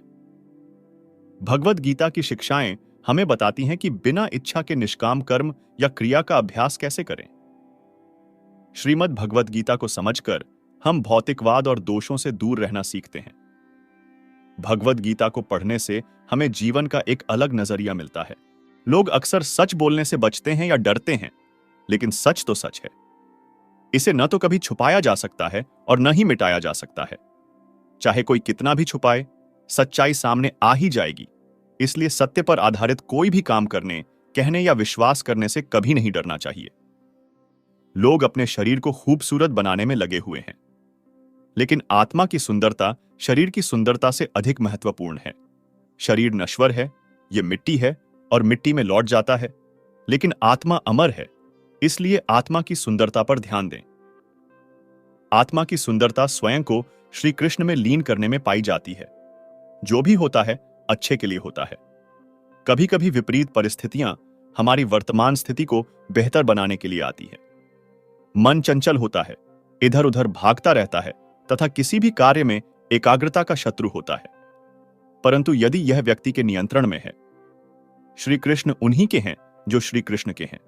भगवद गीता की शिक्षाएं हमें बताती हैं कि बिना इच्छा के निष्काम कर्म या क्रिया का अभ्यास कैसे करें। श्रीमद् भगवद गीता को समझकर हम भौतिकवाद और दोषों से दूर रहना सीखते हैं। भगवद गीता को पढ़ने से हमें जीवन का एक अलग नजरिया मिलता है। लोग अक्सर सच बोलने से बचते हैं या डरते हैं, लेकिन सच तो सच है। इसे न तो कभी छुपाया जा सकता है और न ही मिटाया जा सकता है। चाहे कोई कितना भी छुपाए, सच्चाई सामने आ ही जाएगी। इसलिए सत्य पर आधारित कोई भी काम करने, कहने या विश्वास करने से कभी नहीं डरना चाहिए। लोग अपने शरीर को खूबसूरत बनाने में लगे हुए हैं, लेकिन आत्मा की सुंदरता शरीर की सुंदरता से अधिक महत्वपूर्ण है। शरीर नश्वर है, यह मिट्टी है और मिट्टी में लौट जाता है, लेकिन आत्मा अमर है। इसलिए आत्मा की सुंदरता पर ध्यान दें। आत्मा की सुंदरता स्वयं को श्री कृष्ण में लीन करने में पाई जाती है। जो भी होता है अच्छे के लिए होता है। कभी कभी विपरीत परिस्थितियां हमारी वर्तमान स्थिति को बेहतर बनाने के लिए आती है। मन चंचल होता है, इधर उधर भागता रहता है तथा किसी भी कार्य में एकाग्रता का शत्रु होता है। परंतु यदि यह व्यक्ति के नियंत्रण में है, श्री कृष्ण उन्हीं के हैं जो श्री कृष्ण के हैं।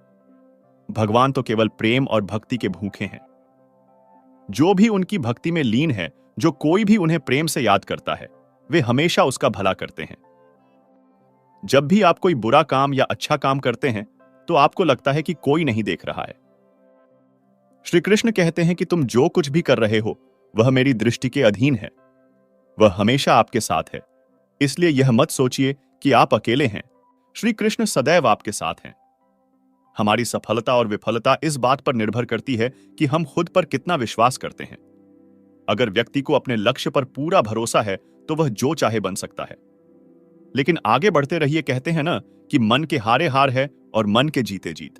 भगवान तो केवल प्रेम और भक्ति के भूखे हैं। जो भी उनकी भक्ति में लीन है, जो कोई भी उन्हें प्रेम से याद करता है, वे हमेशा उसका भला करते हैं। जब भी आप कोई बुरा काम या अच्छा काम करते हैं तो आपको लगता है कि कोई नहीं देख रहा है। श्री कृष्ण कहते हैं कि तुम जो कुछ भी कर रहे हो वह मेरी दृष्टि के अधीन है, वह हमेशा आपके साथ है। इसलिए यह मत सोचिए कि आप अकेले हैं, श्री कृष्ण सदैव आपके साथ हैं। हमारी सफलता और विफलता इस बात पर निर्भर करती है कि हम खुद पर कितना विश्वास करते हैं। अगर व्यक्ति को अपने लक्ष्य पर पूरा भरोसा है तो वह जो चाहे बन सकता है। लेकिन आगे बढ़ते रहिए, कहते हैं ना कि मन के हारे हार है और मन के जीते जीत।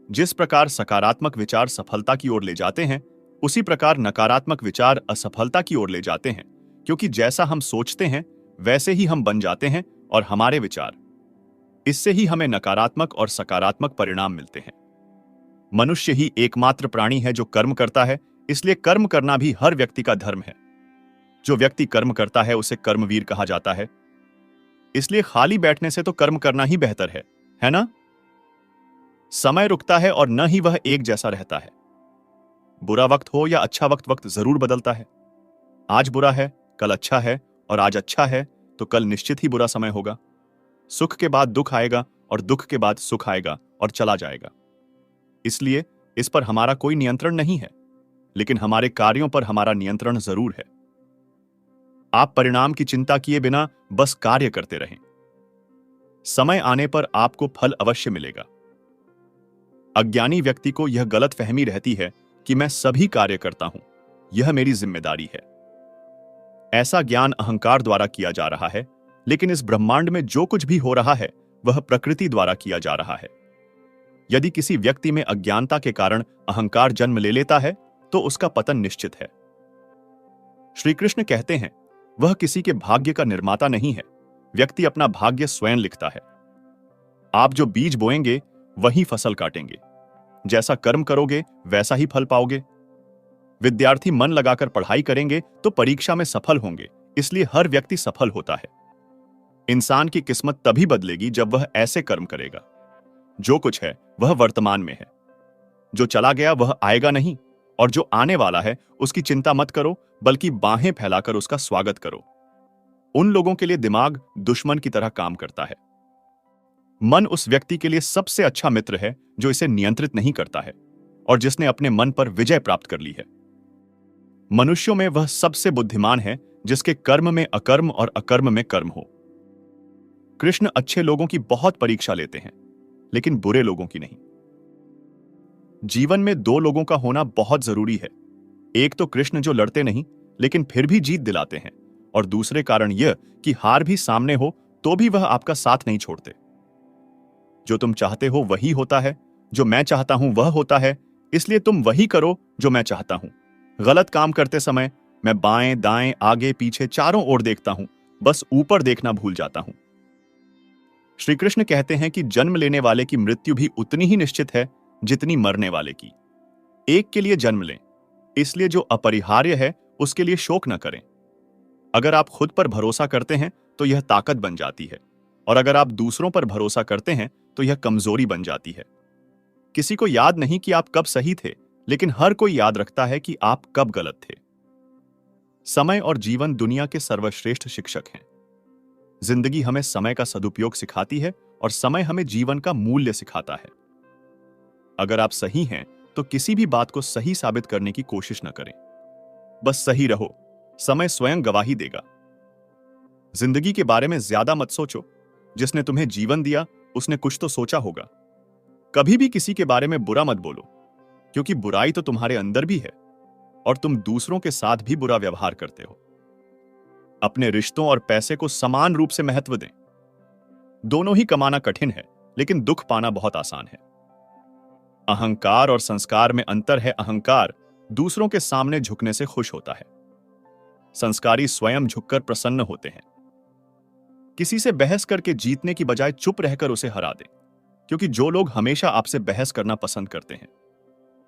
जिस प्रकार सकारात्मक विचार सफलता की ओर ले जाते हैं, उसी प्रकार नकारात्मक विचार असफलता की ओर ले जाते हैं, क्योंकि जैसा हम सोचते हैं वैसे ही हम बन जाते हैं और हमारे विचार, इससे ही हमें नकारात्मक और सकारात्मक परिणाम मिलते हैं। मनुष्य ही एकमात्र प्राणी है जो कर्म करता है, इसलिए कर्म करना भी हर व्यक्ति का धर्म है। जो व्यक्ति कर्म करता है उसे कर्मवीर कहा जाता है। इसलिए खाली बैठने से तो कर्म करना ही बेहतर है ना? समय रुकता है और न ही वह एक जैसा रहता है। बुरा वक्त हो या अच्छा वक्त जरूर बदलता है। आज बुरा है, कल अच्छा है, और आज अच्छा है तो कल निश्चित ही बुरा समय होगा। सुख के बाद दुख आएगा और दुख के बाद सुख आएगा और चला जाएगा। इसलिए इस पर हमारा कोई नियंत्रण नहीं है, लेकिन हमारे कार्यों पर हमारा नियंत्रण जरूर है। आप परिणाम की चिंता किए बिना बस कार्य करते रहें। समय आने पर आपको फल अवश्य मिलेगा। अज्ञानी व्यक्ति को यह गलतफहमी रहती है कि मैं सभी कार्य करता हूं, यह मेरी जिम्मेदारी है। ऐसा ज्ञान अहंकार द्वारा किया जा रहा है, लेकिन इस ब्रह्मांड में जो कुछ भी हो रहा है वह प्रकृति द्वारा किया जा रहा है। यदि किसी व्यक्ति में अज्ञानता के कारण अहंकार जन्म ले लेता है तो उसका पतन निश्चित है। श्री कृष्ण कहते हैं, वह किसी के भाग्य का निर्माता नहीं है, व्यक्ति अपना भाग्य स्वयं लिखता है। आप जो बीज बोएंगे वही फसल काटेंगे। जैसा कर्म करोगे वैसा ही फल पाओगे। विद्यार्थी मन लगाकर पढ़ाई करेंगे तो परीक्षा में सफल होंगे, इसलिए हर व्यक्ति सफल होता है। इंसान की किस्मत तभी बदलेगी जब वह ऐसे कर्म करेगा। जो कुछ है वह वर्तमान में है, जो चला गया वह आएगा नहीं, और जो आने वाला है उसकी चिंता मत करो, बल्कि बाहें फैलाकर उसका स्वागत करो। उन लोगों के लिए दिमाग दुश्मन की तरह काम करता है। मन उस व्यक्ति के लिए सबसे अच्छा मित्र है जो इसे नियंत्रित नहीं करता है और जिसने अपने मन पर विजय प्राप्त कर ली है। मनुष्यों में वह सबसे बुद्धिमान है जिसके कर्म में अकर्म और अकर्म में कर्म हो। कृष्ण अच्छे लोगों की बहुत परीक्षा लेते हैं, लेकिन बुरे लोगों की नहीं। जीवन में दो लोगों का होना बहुत जरूरी है। एक तो कृष्ण जो लड़ते नहीं लेकिन फिर भी जीत दिलाते हैं, और दूसरे कारण यह कि हार भी सामने हो तो भी वह आपका साथ नहीं छोड़ते। जो तुम चाहते हो वही होता है, जो मैं चाहता हूं वह होता है, इसलिए तुम वही करो जो मैं चाहता हूं। गलत काम करते समय मैं बाएं दाएं आगे पीछे चारों ओर देखता हूं, बस ऊपर देखना भूल जाता हूं। श्री कृष्ण कहते हैं कि जन्म लेने वाले की मृत्यु भी उतनी ही निश्चित है जितनी मरने वाले की। एक के लिए जन्म लें, इसलिए जो अपरिहार्य है उसके लिए शोक न करें। अगर आप खुद पर भरोसा करते हैं तो यह ताकत बन जाती है, और अगर आप दूसरों पर भरोसा करते हैं तो यह कमजोरी बन जाती है। किसी को याद नहीं कि आप कब सही थे, लेकिन हर कोई याद रखता है कि आप कब गलत थे। समय और जीवन दुनिया के सर्वश्रेष्ठ शिक्षक हैं। जिंदगी हमें समय का सदुपयोग सिखाती है और समय हमें जीवन का मूल्य सिखाता है। अगर आप सही हैं तो किसी भी बात को सही साबित करने की कोशिश न करें, बस सही रहो, समय स्वयं गवाही देगा। जिंदगी के बारे में ज्यादा मत सोचो, जिसने तुम्हें जीवन दिया उसने कुछ तो सोचा होगा। कभी भी किसी के बारे में बुरा मत बोलो, क्योंकि बुराई तो तुम्हारे अंदर भी है और तुम दूसरों के साथ भी बुरा व्यवहार करते हो। अपने रिश्तों और पैसे को समान रूप से महत्व दें। दोनों ही कमाना कठिन है, लेकिन दुख पाना बहुत आसान है। अहंकार और संस्कार में अंतर है। अहंकार दूसरों के सामने झुकने से खुश होता है, संस्कारी स्वयं झुककर प्रसन्न होते हैं। किसी से बहस करके जीतने की बजाय चुप रहकर उसे हरा दें, क्योंकि जो लोग हमेशा आपसे बहस करना पसंद करते हैं,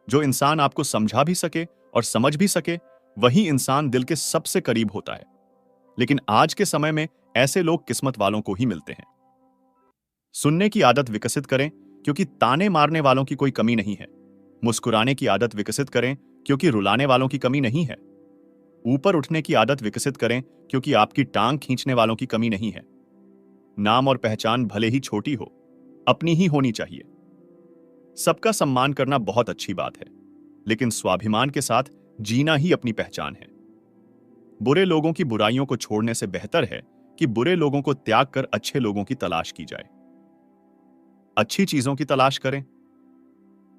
जो इंसान आपको समझा भी सके और समझ भी सके, वही इंसान दिल के सबसे करीब होता है। लेकिन आज के समय में ऐसे लोग किस्मत वालों को ही मिलते हैं। सुनने की आदत विकसित करें, क्योंकि ताने मारने वालों की कोई कमी नहीं है। मुस्कुराने की आदत विकसित करें, क्योंकि रुलाने वालों की कमी नहीं है। ऊपर उठने की आदत विकसित करें, क्योंकि आपकी टांग खींचने वालों की कमी नहीं है। नाम और पहचान भले ही छोटी हो, अपनी ही होनी चाहिए। सबका सम्मान करना बहुत अच्छी बात है, लेकिन स्वाभिमान के साथ जीना ही अपनी पहचान है। बुरे लोगों की बुराइयों को छोड़ने से बेहतर है कि बुरे लोगों को त्याग कर अच्छे लोगों की तलाश की जाए। अच्छी चीजों की तलाश करें।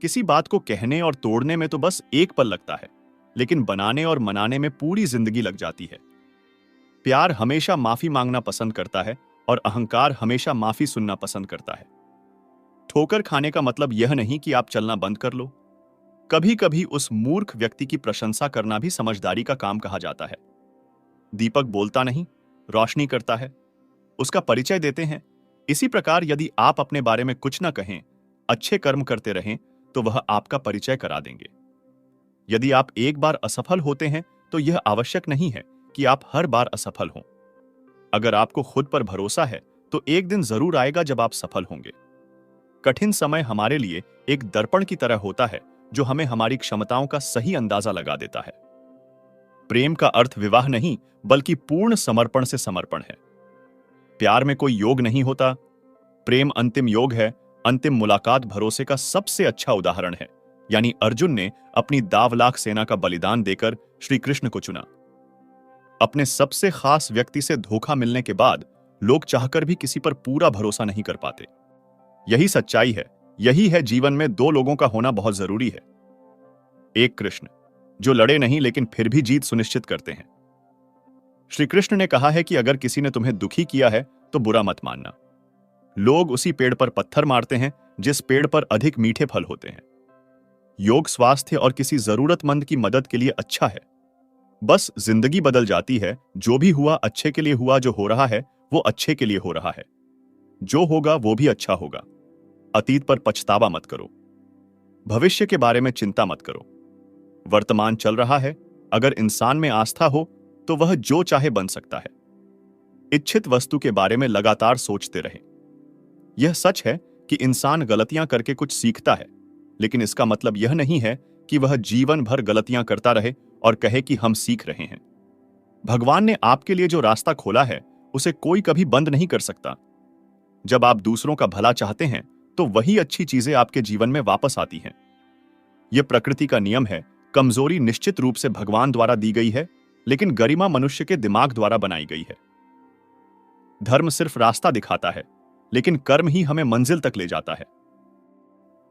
किसी बात को कहने और तोड़ने में तो बस एक पल लगता है, लेकिन बनाने और मनाने में पूरी जिंदगी लग जाती है। प्यार हमेशा माफी मांगना पसंद करता है और अहंकार हमेशा माफी सुनना पसंद करता है। ठोकर खाने का मतलब यह नहीं कि आप चलना बंद कर लो। कभी कभी उस मूर्ख व्यक्ति की प्रशंसा करना भी समझदारी का काम कहा जाता है। दीपक बोलता नहीं, रोशनी करता है, उसका परिचय देते हैं। इसी प्रकार यदि आप अपने बारे में कुछ न कहें, अच्छे कर्म करते रहें, तो वह आपका परिचय करा देंगे। यदि आप एक बार असफल होते हैं, तो यह आवश्यक नहीं है कि आप हर बार असफल हों। अगर आपको खुद पर भरोसा है, तो एक दिन जरूर आएगा जब आप सफल होंगे। कठिन समय हमारे लिए एक दर्पण की तरह होता है, जो हमें हमारी क्षमताओं का सही अंदाजा लगा देता है। प्रेम का अर्थ विवाह नहीं, बल्कि पूर्ण समर्पण से समर्पण है। प्यार में कोई योग नहीं होता, प्रेम अंतिम योग है। अंतिम मुलाकात भरोसे का सबसे अच्छा उदाहरण है। यानी अर्जुन ने अपनी दावलाख सेना का बलिदान देकर श्री कृष्ण को चुना। अपने सबसे खास व्यक्ति से धोखा मिलने के बाद लोग चाहकर भी किसी पर पूरा भरोसा नहीं कर पाते। यही सच्चाई है। यही है जीवन में दो लोगों का होना बहुत जरूरी है। एक कृष्ण, जो लड़े नहीं लेकिन फिर भी जीत सुनिश्चित करते हैं। श्री कृष्ण ने कहा है कि अगर किसी ने तुम्हें दुखी किया है तो बुरा मत मानना। लोग उसी पेड़ पर पत्थर मारते हैं जिस पेड़ पर अधिक मीठे फल होते हैं। योग स्वास्थ्य और किसी जरूरतमंद की मदद के लिए अच्छा है। बस जिंदगी बदल जाती है। जो भी हुआ अच्छे के लिए हुआ, जो हो रहा है वो अच्छे के लिए हो रहा है। जो होगा वो भी अच्छा होगा। अतीत पर पछतावा मत करो। भविष्य के बारे में चिंता मत करो। वर्तमान चल रहा है। अगर इंसान में आस्था हो तो वह जो चाहे बन सकता है। इच्छित वस्तु के बारे में लगातार सोचते रहें। यह सच है कि इंसान गलतियां करके कुछ सीखता है, लेकिन इसका मतलब यह नहीं है कि वह जीवन भर गलतियां करता रहे और कहे कि हम सीख रहे हैं। भगवान ने आपके लिए जो रास्ता खोला है, उसे कोई कभी बंद नहीं कर सकता। जब आप दूसरों का भला चाहते हैं, तो वही अच्छी चीजें आपके जीवन में वापस आती हैं। यह प्रकृति का नियम है। कमजोरी निश्चित रूप से भगवान द्वारा दी गई है, लेकिन गरिमा मनुष्य के दिमाग द्वारा बनाई गई है। धर्म सिर्फ रास्ता दिखाता है, लेकिन कर्म ही हमें मंजिल तक ले जाता है।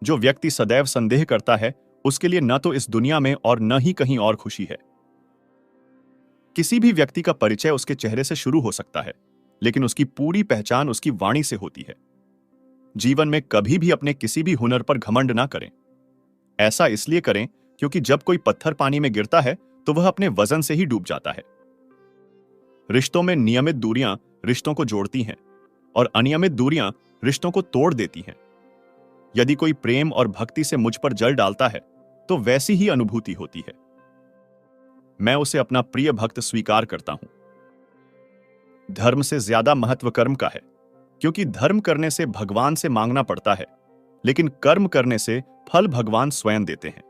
जो व्यक्ति सदैव संदेह करता है, उसके लिए न तो इस दुनिया में और न ही कहीं और खुशी है। किसी भी व्यक्ति का परिचय उसके चेहरे से शुरू हो सकता है, लेकिन उसकी पूरी पहचान उसकी वाणी से होती है। जीवन में कभी भी अपने किसी भी हुनर पर घमंड ना करें। ऐसा इसलिए करें क्योंकि जब कोई पत्थर पानी में गिरता है तो वह अपने वजन से ही डूब जाता है। रिश्तों में नियमित दूरियां रिश्तों को जोड़ती हैं और अनियमित दूरियां रिश्तों को तोड़ देती हैं। यदि कोई प्रेम और भक्ति से मुझ पर जल डालता है, तो वैसी ही अनुभूति होती है। मैं उसे अपना प्रिय भक्त स्वीकार करता हूं। धर्म से ज्यादा महत्व कर्म का है, क्योंकि धर्म करने से भगवान से मांगना पड़ता है, लेकिन कर्म करने से फल भगवान स्वयं देते हैं।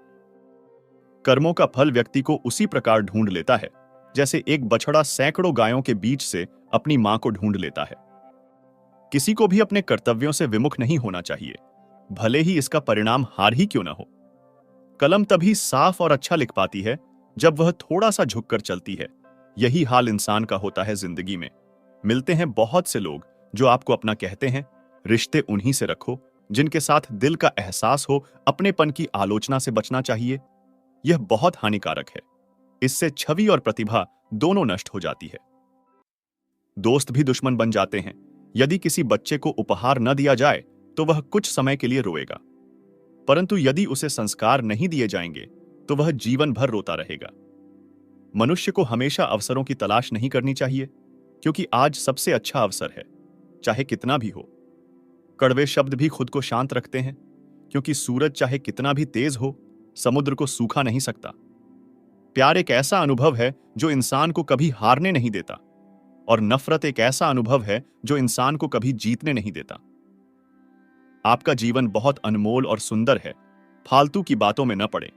कर्मों का फल व्यक्ति को उसी प्रकार ढूंढ लेता है, जैसे एक बछड़ा सैकड़ों गायों के बीच से अपनी मां को ढूंढ लेता है। किसी को भी अपने कर्तव्यों से विमुख नहीं होना चाहिए, भले ही इसका परिणाम हार ही क्यों न हो। कलम तभी साफ और अच्छा लिख पाती है जब वह थोड़ा सा झुककर चलती है। यही हाल इंसान का होता है जिंदगी में। मिलते हैं बहुत से लोग जो आपको अपना कहते हैं। रिश्ते उन्हीं से रखो जिनके साथ दिल का एहसास हो। अपनेपन की आलोचना से बचना चाहिए। यह बहुत हानिकारक है। इससे छवि और प्रतिभा दोनों नष्ट हो जाती है। दोस्त भी दुश्मन बन जाते हैं। यदि किसी बच्चे को उपहार न दिया जाए तो वह कुछ समय के लिए रोएगा, परंतु यदि उसे संस्कार नहीं दिए जाएंगे तो वह जीवन भर रोता रहेगा। मनुष्य को हमेशा अवसरों की तलाश नहीं करनी चाहिए, क्योंकि आज सबसे अच्छा अवसर है, चाहे कितना भी हो। कड़वे शब्द भी खुद को शांत रखते हैं, क्योंकि सूरज चाहे कितना भी तेज हो, समुद्र को सूखा नहीं सकता। प्यार एक ऐसा अनुभव है जो इंसान को कभी हारने नहीं देता, और नफरत एक ऐसा अनुभव है जो इंसान को कभी जीतने नहीं देता। आपका जीवन बहुत अनमोल और सुंदर है, फालतू की बातों में न पड़े।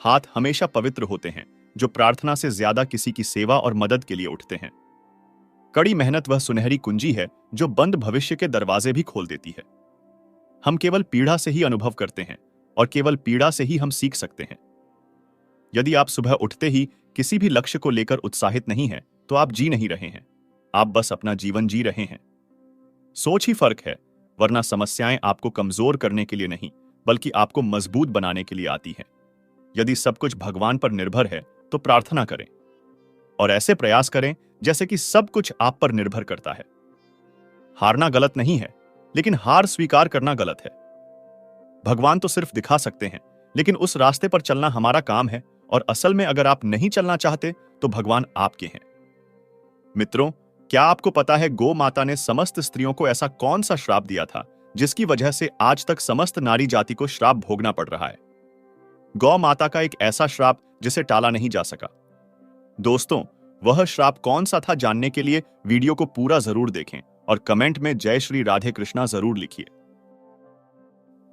हाथ हमेशा पवित्र होते हैं जो प्रार्थना से ज्यादा किसी की सेवा और मदद के लिए उठते हैं। कड़ी मेहनत वह सुनहरी कुंजी है जो बंद भविष्य के दरवाजे भी खोल देती है। हम केवल पीड़ा से ही अनुभव करते हैं और केवल पीड़ा से ही हम सीख सकते हैं। यदि आप सुबह उठते ही किसी भी लक्ष्य को लेकर उत्साहित नहीं हैं, तो आप जी नहीं रहे हैं, आप बस अपना जीवन जी रहे हैं। सोच ही फर्क है, वरना समस्याएं आपको कमजोर करने के लिए नहीं, बल्कि आपको मजबूत बनाने के लिए आती हैं। यदि सब कुछ भगवान पर निर्भर है, तो प्रार्थना करें और ऐसे प्रयास करें जैसे कि सब कुछ आप पर निर्भर करता है। हारना गलत नहीं है, लेकिन हार स्वीकार करना गलत है। भगवान तो सिर्फ दिखा सकते हैं, लेकिन उस रास्ते पर चलना हमारा काम है, और असल में अगर आप नहीं चलना चाहते तो भगवान आपके हैं। मित्रों, क्या आपको पता है गौ माता ने समस्त स्त्रियों को ऐसा कौन सा श्राप दिया था जिसकी वजह से आज तक समस्त नारी जाति को श्राप भोगना पड़ रहा है? गौ माता का एक ऐसा श्राप जिसे टाला नहीं जा सका। दोस्तों, वह श्राप कौन सा था जानने के लिए वीडियो को पूरा जरूर देखें और कमेंट में जय श्री राधे कृष्णा जरूर लिखिए।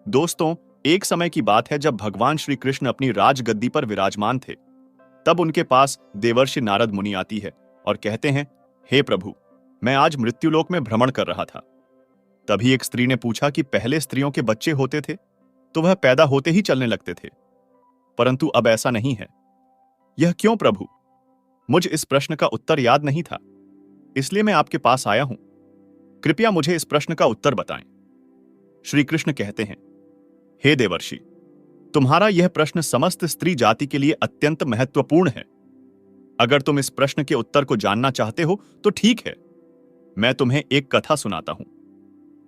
दोस्तों, एक समय की बात है जब भगवान श्री कृष्ण अपनी राजगद्दी पर विराजमान थे। तब उनके पास देवर्षि नारद मुनि आती है और कहते हैं, हे प्रभु, मैं आज मृत्युलोक में भ्रमण कर रहा था। तभी एक स्त्री ने पूछा कि पहले स्त्रियों के बच्चे होते थे तो वह पैदा होते ही चलने लगते थे, परंतु अब ऐसा नहीं है। यह क्यों प्रभु? मुझ इस प्रश्न का उत्तर याद नहीं था, इसलिए मैं आपके पास आया हूं। कृपया मुझे इस प्रश्न का उत्तर बताएं। श्री कृष्ण कहते हैं, हे देवर्षि, तुम्हारा यह प्रश्न समस्त स्त्री जाति के लिए अत्यंत महत्वपूर्ण है। अगर तुम इस प्रश्न के उत्तर को जानना चाहते हो तो ठीक है, मैं तुम्हें एक कथा सुनाता हूं।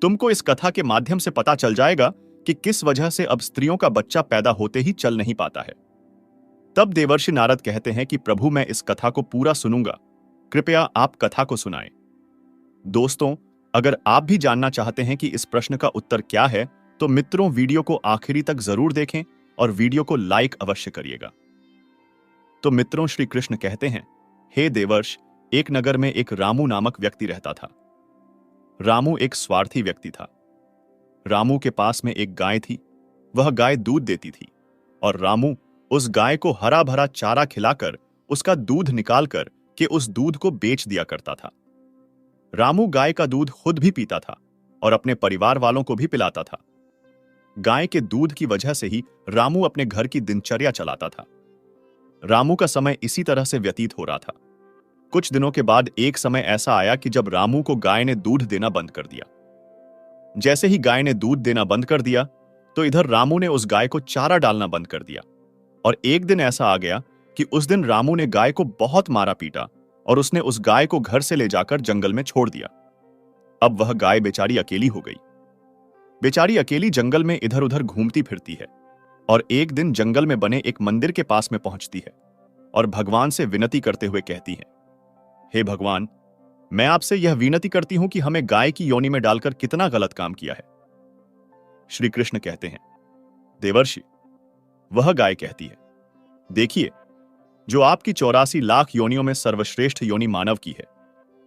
तुमको इस कथा के माध्यम से पता चल जाएगा कि किस वजह से अब स्त्रियों का बच्चा पैदा होते ही चल नहीं पाता है। तब देवर्षि नारद कहते हैं कि प्रभु, मैं इस कथा को पूरा सुनूंगा, कृपया आप कथा को सुनाएं। दोस्तों, अगर आप भी जानना चाहते हैं कि इस प्रश्न का उत्तर क्या है, तो मित्रों, वीडियो को आखिरी तक जरूर देखें और वीडियो को लाइक अवश्य करिएगा। तो मित्रों, श्री कृष्ण कहते हैं, हे देवर्ष, एक नगर में एक रामू नामक व्यक्ति रहता था। रामू एक स्वार्थी व्यक्ति था। रामू के पास में एक गाय थी। वह गाय दूध देती थी और रामू उस गाय को हरा भरा चारा खिलाकर उसका दूध निकालकर के उस दूध को बेच दिया करता था। रामू गाय का दूध खुद भी पीता था और अपने परिवार वालों को भी पिलाता था। गाय के दूध की वजह से ही रामू अपने घर की दिनचर्या चलाता था। रामू का समय इसी तरह से व्यतीत हो रहा था। कुछ दिनों के बाद एक समय ऐसा आया कि जब रामू को गाय ने दूध देना बंद कर दिया। जैसे ही गाय ने दूध देना बंद कर दिया, तो इधर रामू ने उस गाय को चारा डालना बंद कर दिया। और एक दिन ऐसा आ गया कि उस दिन रामू ने गाय को बहुत मारा पीटा और उसने उस गाय को घर से ले जाकर जंगल में छोड़ दिया। अब वह गाय बेचारी अकेली हो गई। बेचारी अकेली जंगल में इधर उधर घूमती फिरती है और एक दिन जंगल में बने एक मंदिर के पास में पहुंचती है और भगवान से विनती करते हुए कहती है, हे भगवान, मैं आपसे यह विनती करती हूं कि हमें गाय की योनि में डालकर कितना गलत काम किया है। श्री कृष्ण कहते हैं, देवर्षि, वह गाय कहती है, देखिए, जो आपकी 84 लाख योनियों में सर्वश्रेष्ठ योनि मानव की है,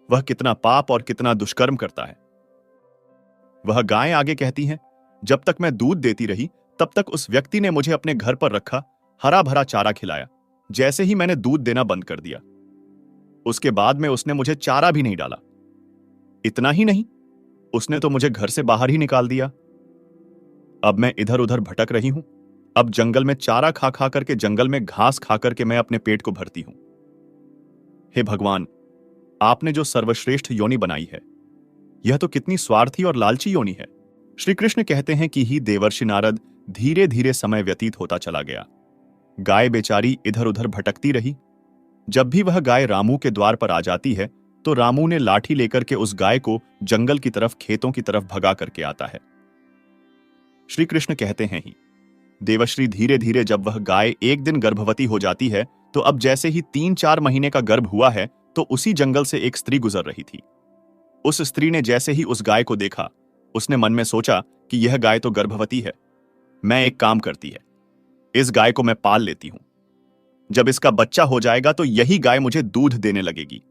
वह कितना पाप और कितना दुष्कर्म करता है। वह गाय आगे कहती है, जब तक मैं दूध देती रही तब तक उस व्यक्ति ने मुझे अपने घर पर रखा, हरा भरा चारा खिलाया। जैसे ही मैंने दूध देना बंद कर दिया, उसके बाद में उसने मुझे चारा भी नहीं डाला। इतना ही नहीं, उसने तो मुझे घर से बाहर ही निकाल दिया। अब मैं इधर उधर भटक रही हूं। अब जंगल में चारा खा खा करके, जंगल में घास खा करके मैं अपने पेट को भरती हूं। हे भगवान, आपने जो सर्वश्रेष्ठ योनि बनाई है, यह तो कितनी स्वार्थी और लालची योनि है। श्री कृष्ण कहते हैं कि ही देवर्षि नारद, धीरे धीरे समय व्यतीत होता चला गया। गाय बेचारी इधर उधर भटकती रही। जब भी वह गाय रामू के द्वार पर आ जाती है, तो रामू ने लाठी लेकर के उस गाय को जंगल की तरफ, खेतों की तरफ भगा करके आता है। श्री कृष्ण कहते हैं ही देवश्री, धीरे धीरे जब वह गाय एक दिन गर्भवती हो जाती है, तो अब जैसे ही 3-4 महीने का गर्भ हुआ है, तो उसी जंगल से एक स्त्री गुजर रही थी। उस स्त्री ने जैसे ही उस गाय को देखा, उसने मन में सोचा कि यह गाय तो गर्भवती है। मैं एक काम करती है, इस गाय को मैं पाल लेती हूं। जब इसका बच्चा हो जाएगा तो यही गाय मुझे दूध देने लगेगी।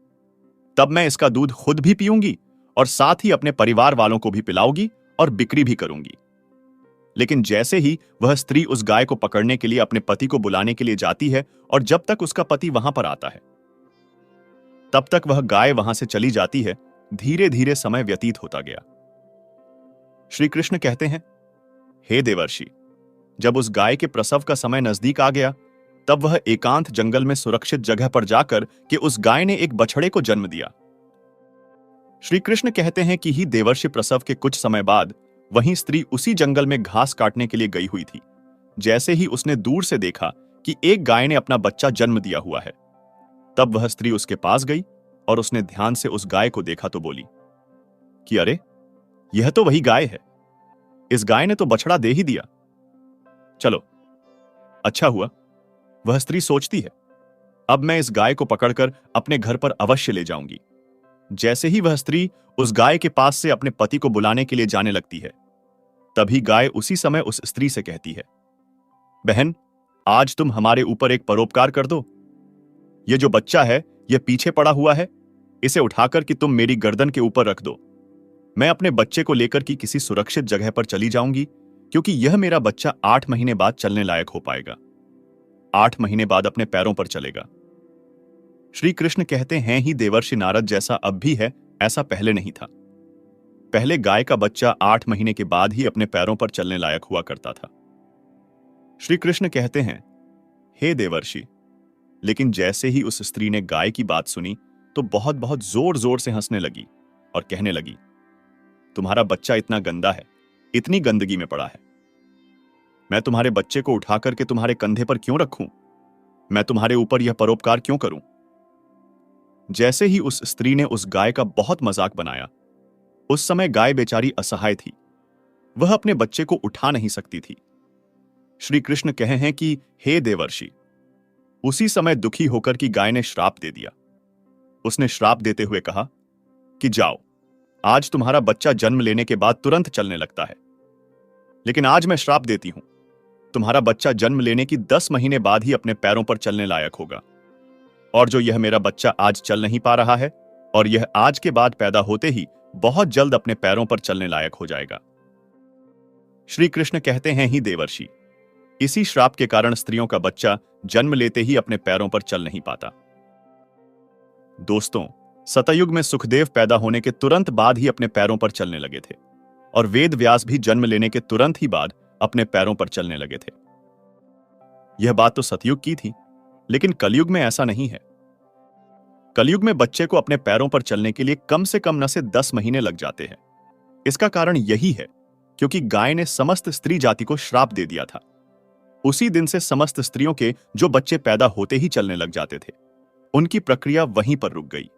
तब मैं इसका दूध खुद भी पीऊंगी और साथ ही अपने परिवार वालों को भी पिलाऊंगी और बिक्री भी करूंगी। लेकिन जैसे ही वह स्त्री उस गाय को पकड़ने के लिए अपने पति को बुलाने के लिए जाती है और जब तक उसका पति वहां पर आता है तब तक वह गाय वहां से चली जाती है। धीरे धीरे समय व्यतीत होता गया। श्री कृष्ण कहते हैं, हे देवर्षि, जब उस गाय के प्रसव का समय नजदीक आ गया तब वह एकांत जंगल में सुरक्षित जगह पर जाकर कि उस गाय ने एक बछड़े को जन्म दिया। श्री कृष्ण कहते हैं कि ही देवर्षि प्रसव के कुछ समय बाद वहीं स्त्री उसी जंगल में घास काटने के लिए गई हुई थी। जैसे ही उसने दूर से देखा कि एक गाय ने अपना बच्चा जन्म दिया हुआ है, तब वह स्त्री उसके पास गई और उसने ध्यान से उस गाय को देखा तो बोली कि अरे, यह तो वही गाय है। इस गाय ने तो बछड़ा दे ही दिया। चलो, अच्छा हुआ। वह स्त्री सोचती है, अब मैं इस गाय को पकड़कर अपने घर पर अवश्य ले जाऊंगी। जैसे ही वह स्त्री उस गाय के पास से अपने पति को बुलाने के लिए जाने लगती है, तभी गाय उसी समय उस स्त्री से कहती है, बहन, आज तुम हमारे ऊपर एक परोपकार कर दो। यह जो बच्चा है यह पीछे पड़ा हुआ है, इसे उठाकर कि तुम मेरी गर्दन के ऊपर रख दो। मैं अपने बच्चे को लेकर कि किसी सुरक्षित जगह पर चली जाऊंगी, क्योंकि यह मेरा बच्चा 8 महीने बाद चलने लायक हो पाएगा। 8 महीने बाद अपने पैरों पर चलेगा। श्री कृष्ण कहते हैं, ही देवर्षि नारद, जैसा अब भी है ऐसा पहले नहीं था। पहले गाय का बच्चा 8 महीने के बाद ही अपने पैरों पर चलने लायक हुआ करता था। श्री कृष्ण कहते हैं, हे देवर्षि, लेकिन जैसे ही उस स्त्री ने गाय की बात सुनी तो बहुत बहुत जोर जोर से हंसने लगी और कहने लगी, तुम्हारा बच्चा इतना गंदा है, इतनी गंदगी में पड़ा है। मैं तुम्हारे बच्चे को उठाकर के तुम्हारे कंधे पर क्यों रखूं? मैं तुम्हारे ऊपर यह परोपकार क्यों करूं? जैसे ही उस स्त्री ने उस गाय का बहुत मजाक बनाया, उस समय गाय बेचारी असहाय थी। वह अपने बच्चे को उठा नहीं सकती थी। श्री कृष्ण कहे हैं कि हे देवर्षि, उसी समय दुखी होकर की गाय ने श्राप दे दिया। उसने श्राप देते हुए कहा कि जाओ, आज तुम्हारा बच्चा जन्म लेने के बाद तुरंत चलने लगता है, लेकिन आज मैं श्राप देती हूं, तुम्हारा बच्चा जन्म लेने की 10 महीने बाद ही अपने पैरों पर चलने लायक होगा। और जो यह मेरा बच्चा आज चल नहीं पा रहा है और यह आज के बाद पैदा होते ही बहुत जल्द अपने पैरों पर चलने लायक हो जाएगा। श्री कृष्ण कहते हैं, ही देवर्षि, इसी श्राप के कारण स्त्रियों का बच्चा जन्म लेते ही अपने पैरों पर चल नहीं पाता। दोस्तों, सतयुग में सुखदेव पैदा होने के तुरंत बाद ही अपने पैरों पर चलने लगे थे और वेद व्यास भी जन्म लेने के तुरंत ही बाद अपने पैरों पर चलने लगे थे। यह बात तो सतयुग की थी, लेकिन कलयुग में ऐसा नहीं है। कलयुग में बच्चे को अपने पैरों पर चलने के लिए कम से कम न से 10 महीने लग जाते हैं। इसका कारण यही है क्योंकि गाय ने समस्त स्त्री जाति को श्राप दे दिया था। उसी दिन से समस्त स्त्रियों के जो बच्चे पैदा होते ही चलने लग जाते थे, उनकी प्रक्रिया वहीं पर रुक गई।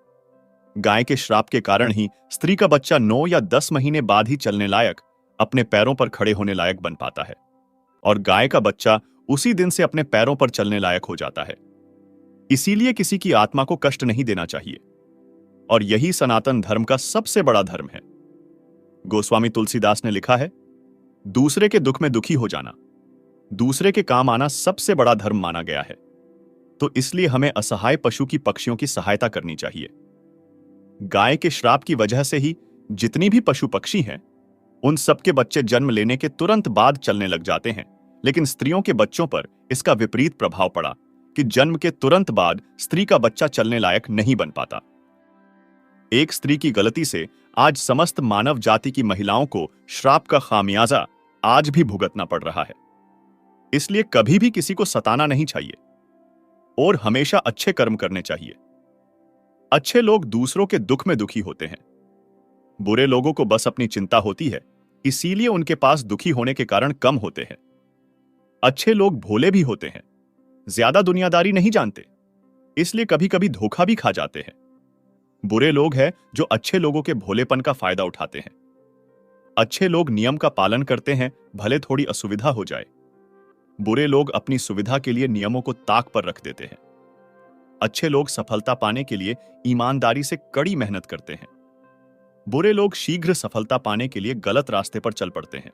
गाय के श्राप के कारण ही स्त्री का बच्चा 9 या 10 महीने बाद ही चलने लायक, अपने पैरों पर खड़े होने लायक बन पाता है और गाय का बच्चा उसी दिन से अपने पैरों पर चलने लायक हो जाता है। इसीलिए किसी की आत्मा को कष्ट नहीं देना चाहिए और यही सनातन धर्म का सबसे बड़ा धर्म है। गोस्वामी तुलसीदास ने लिखा है, दूसरे के दुख में दुखी हो जाना, दूसरे के काम आना सबसे बड़ा धर्म माना गया है। तो इसलिए हमें असहाय पशु की पक्षियों की सहायता करनी चाहिए। गाय के श्राप की वजह से ही जितनी भी पशु पक्षी हैं, उन सबके बच्चे जन्म लेने के तुरंत बाद चलने लग जाते हैं, लेकिन स्त्रियों के बच्चों पर इसका विपरीत प्रभाव पड़ा कि जन्म के तुरंत बाद स्त्री का बच्चा चलने लायक नहीं बन पाता। एक स्त्री की गलती से आज समस्त मानव जाति की महिलाओं को श्राप का खामियाजा आज भी भुगतना पड़ रहा है। इसलिए कभी भी किसी को सताना नहीं चाहिए और हमेशा अच्छे कर्म करने चाहिए। अच्छे लोग दूसरों के दुख में दुखी होते हैं। बुरे लोगों को बस अपनी चिंता होती है, इसीलिए उनके पास दुखी होने के कारण कम होते हैं। अच्छे लोग भोले भी होते हैं, ज्यादा दुनियादारी नहीं जानते, इसलिए कभी कभी धोखा भी खा जाते हैं। बुरे लोग हैं जो अच्छे लोगों के भोलेपन का फायदा उठाते हैं। अच्छे लोग नियम का पालन करते हैं, भले थोड़ी असुविधा हो जाए। बुरे लोग अपनी सुविधा के लिए नियमों को ताक पर रख देते हैं। अच्छे लोग सफलता पाने के लिए ईमानदारी से कड़ी मेहनत करते हैं। बुरे लोग शीघ्र सफलता पाने के लिए गलत रास्ते पर चल पड़ते हैं।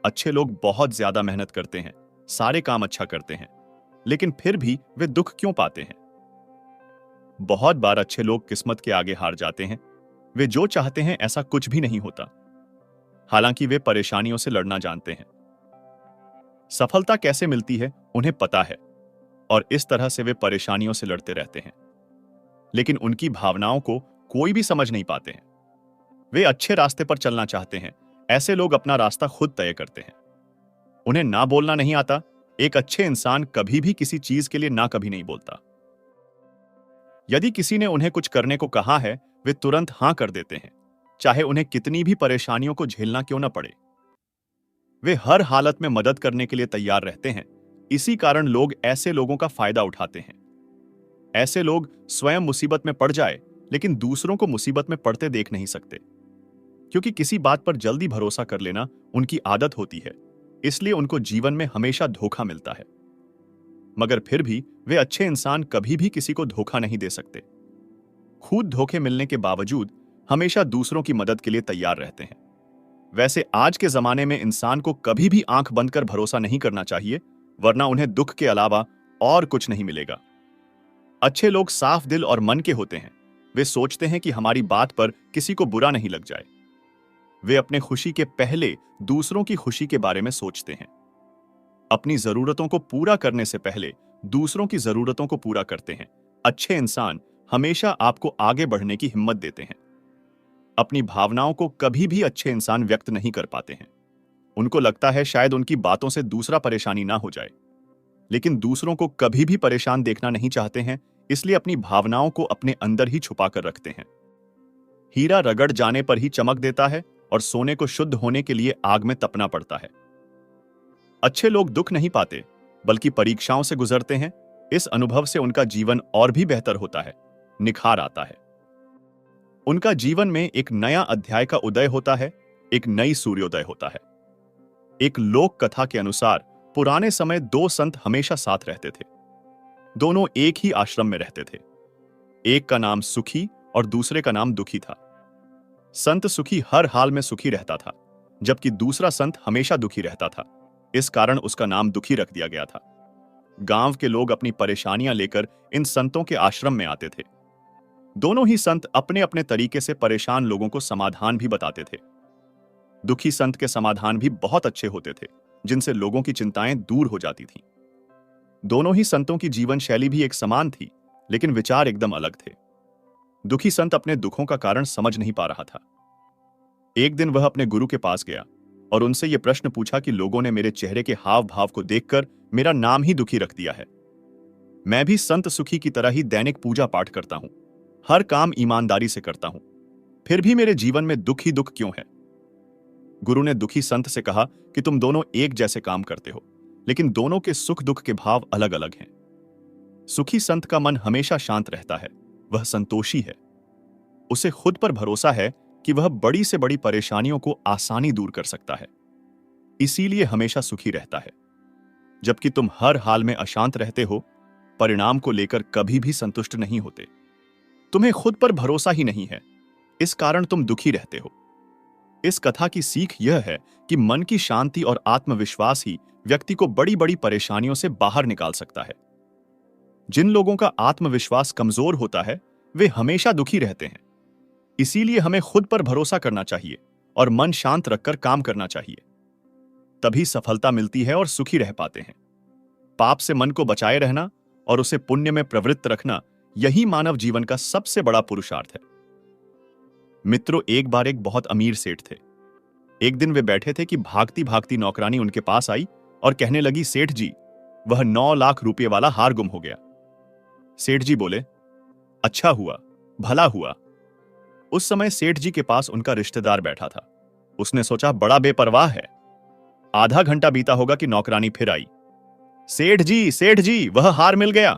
अच्छे लोग बहुत ज्यादा मेहनत करते हैं, सारे काम अच्छा करते हैं। लेकिन फिर भी वे दुख क्यों पाते हैं? बहुत बार अच्छे लोग किस्मत के आगे हार जाते हैं। वे जो चाहते हैं ऐसा कुछ भी नहीं होता, हालांकि वे परेशानियों से लड़ना जानते हैं। सफलता कैसे मिलती है उन्हें पता है, और इस तरह से वे परेशानियों से लड़ते रहते हैं। लेकिन उनकी भावनाओं को कोई भी समझ नहीं पाते हैं। वे अच्छे रास्ते पर चलना चाहते हैं। ऐसे लोग अपना रास्ता खुद तय करते हैं। उन्हें ना बोलना नहीं आता। एक अच्छे इंसान कभी भी किसी चीज के लिए ना कभी नहीं बोलता। यदि किसी ने उन्हें कुछ करने को कहा है, वे तुरंत हां कर देते हैं, चाहे उन्हें कितनी भी परेशानियों को झेलना क्यों न पड़े। वे हर हालत में मदद करने के लिए तैयार रहते हैं। इसी कारण लोग ऐसे लोगों का फायदा उठाते हैं। ऐसे लोग स्वयं मुसीबत में पड़ जाए, लेकिन दूसरों को मुसीबत में पड़ते देख नहीं सकते, क्योंकि किसी बात पर जल्दी भरोसा कर लेना उनकी आदत होती है। इसलिए उनको जीवन में हमेशा धोखा मिलता है। मगर फिर भी वे अच्छे इंसान कभी भी किसी को धोखा नहीं दे सकते। खुद धोखे मिलने के बावजूद हमेशा दूसरों की मदद के लिए तैयार रहते हैं। वैसे आज के जमाने में इंसान को कभी भी आंख बंद कर भरोसा नहीं करना चाहिए, वरना उन्हें दुख के अलावा और कुछ नहीं मिलेगा। अच्छे लोग साफ दिल और मन के होते हैं। वे सोचते हैं कि हमारी बात पर किसी को बुरा नहीं लग जाए। वे अपने खुशी के पहले दूसरों की खुशी के बारे में सोचते हैं। अपनी जरूरतों को पूरा करने से पहले दूसरों की जरूरतों को पूरा करते हैं। अच्छे इंसान हमेशा आपको आगे बढ़ने की हिम्मत देते हैं। अपनी भावनाओं को कभी भी अच्छे इंसान व्यक्त नहीं कर पाते हैं। उनको लगता है शायद उनकी बातों से दूसरा परेशानी ना हो जाए, लेकिन दूसरों को कभी भी परेशान देखना नहीं चाहते हैं, इसलिए अपनी भावनाओं को अपने अंदर ही छुपा कर रखते हैं। हीरा रगड़ जाने पर ही चमक देता है, और सोने को शुद्ध होने के लिए आग में तपना पड़ता है। अच्छे लोग दुख नहीं पाते, बल्कि परीक्षाओं से गुजरते हैं। इस अनुभव से उनका जीवन और भी बेहतर होता है, निखार आता है। उनका जीवन में एक नया अध्याय का उदय होता है, एक नई सूर्योदय होता है। एक लोक कथा के अनुसार पुराने समय दो संत हमेशा साथ रहते थे। दोनों एक ही आश्रम में रहते थे। एक का नाम सुखी और दूसरे का नाम दुखी था। संत सुखी हर हाल में सुखी रहता था, जबकि दूसरा संत हमेशा दुखी रहता था। इस कारण उसका नाम दुखी रख दिया गया था। गांव के लोग अपनी परेशानियां लेकर इन संतों के आश्रम में आते थे। दोनों ही संत अपने अपने तरीके से परेशान लोगों को समाधान भी बताते थे। दुखी संत के समाधान भी बहुत अच्छे होते थे, जिनसे लोगों की चिंताएं दूर हो जाती थीं। दोनों ही संतों की जीवन शैली भी एक समान थी, लेकिन विचार एकदम अलग थे। दुखी संत अपने दुखों का कारण समझ नहीं पा रहा था। एक दिन वह अपने गुरु के पास गया और उनसे यह प्रश्न पूछा कि लोगों ने मेरे चेहरे के हाव भाव को देखकर मेरा नाम ही दुखी रख दिया है। मैं भी संत सुखी की तरह ही दैनिक पूजा पाठ करता हूं, हर काम ईमानदारी से करता हूं, फिर भी मेरे जीवन में दुख ही दुख क्यों है? गुरु ने दुखी संत से कहा कि तुम दोनों एक जैसे काम करते हो, लेकिन दोनों के सुख दुख के भाव अलग अलग हैं। सुखी संत का मन हमेशा शांत रहता है, वह संतोषी है। उसे खुद पर भरोसा है कि वह बड़ी से बड़ी परेशानियों को आसानी दूर कर सकता है, इसीलिए हमेशा सुखी रहता है। जबकि तुम हर हाल में अशांत रहते हो, परिणाम को लेकर कभी भी संतुष्ट नहीं होते। तुम्हें खुद पर भरोसा ही नहीं है, इस कारण तुम दुखी रहते हो। इस कथा की सीख यह है कि मन की शांति और आत्मविश्वास ही व्यक्ति को बड़ी बड़ी परेशानियों से बाहर निकाल सकता है। जिन लोगों का आत्मविश्वास कमजोर होता है, वे हमेशा दुखी रहते हैं। इसीलिए हमें खुद पर भरोसा करना चाहिए और मन शांत रखकर काम करना चाहिए। तभी सफलता मिलती है और सुखी रह पाते हैं। पाप से मन को बचाए रहना और उसे पुण्य में प्रवृत्त रखना, यही मानव जीवन का सबसे बड़ा पुरुषार्थ है। मित्रों, एक बार एक बहुत अमीर सेठ थे। एक दिन वे बैठे थे कि भागती भागती नौकरानी उनके पास आई और कहने लगी, सेठ जी, वह 9 लाख रुपए वाला हार गुम हो गया। सेठ जी बोले, अच्छा हुआ, भला हुआ। उस समय सेठ जी के पास उनका रिश्तेदार बैठा था। उसने सोचा, बड़ा बेपरवाह है। आधा घंटा बीता होगा कि नौकरानी फिर आई। सेठ जी, वह हार मिल गया।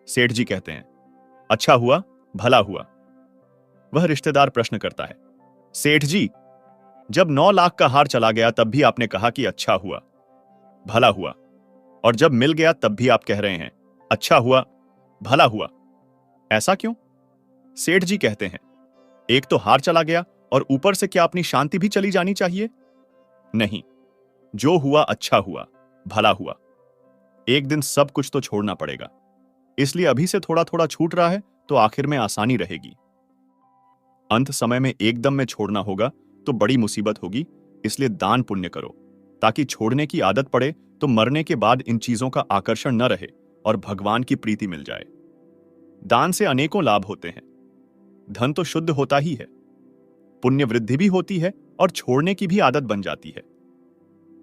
सेठ जी कहते हैं, अच्छा हुआ, भला हुआ। वह रिश्तेदार प्रश्न करता है, सेठ जी, जब 9 लाख का हार चला गया तब भी आपने कहा कि अच्छा हुआ, भला हुआ, और जब मिल गया तब भी आप कह रहे हैं अच्छा हुआ, भला हुआ। ऐसा क्यों? सेठ जी कहते हैं, एक तो हार चला गया और ऊपर से क्या अपनी शांति भी चली जानी चाहिए? नहीं, जो हुआ अच्छा हुआ, भला हुआ। एक दिन सब कुछ तो छोड़ना पड़ेगा, इसलिए अभी से थोड़ा थोड़ा छूट रहा है तो आखिर में आसानी रहेगी। अंत समय में एकदम में छोड़ना होगा तो बड़ी मुसीबत होगी, इसलिए दान पुण्य करो ताकि छोड़ने की आदत पड़े तो मरने के बाद इन चीजों का आकर्षण न रहे और भगवान की प्रीति मिल जाए। दान से अनेकों लाभ होते हैं। धन तो शुद्ध होता ही है, पुण्य वृद्धि भी होती है और छोड़ने की भी आदत बन जाती है।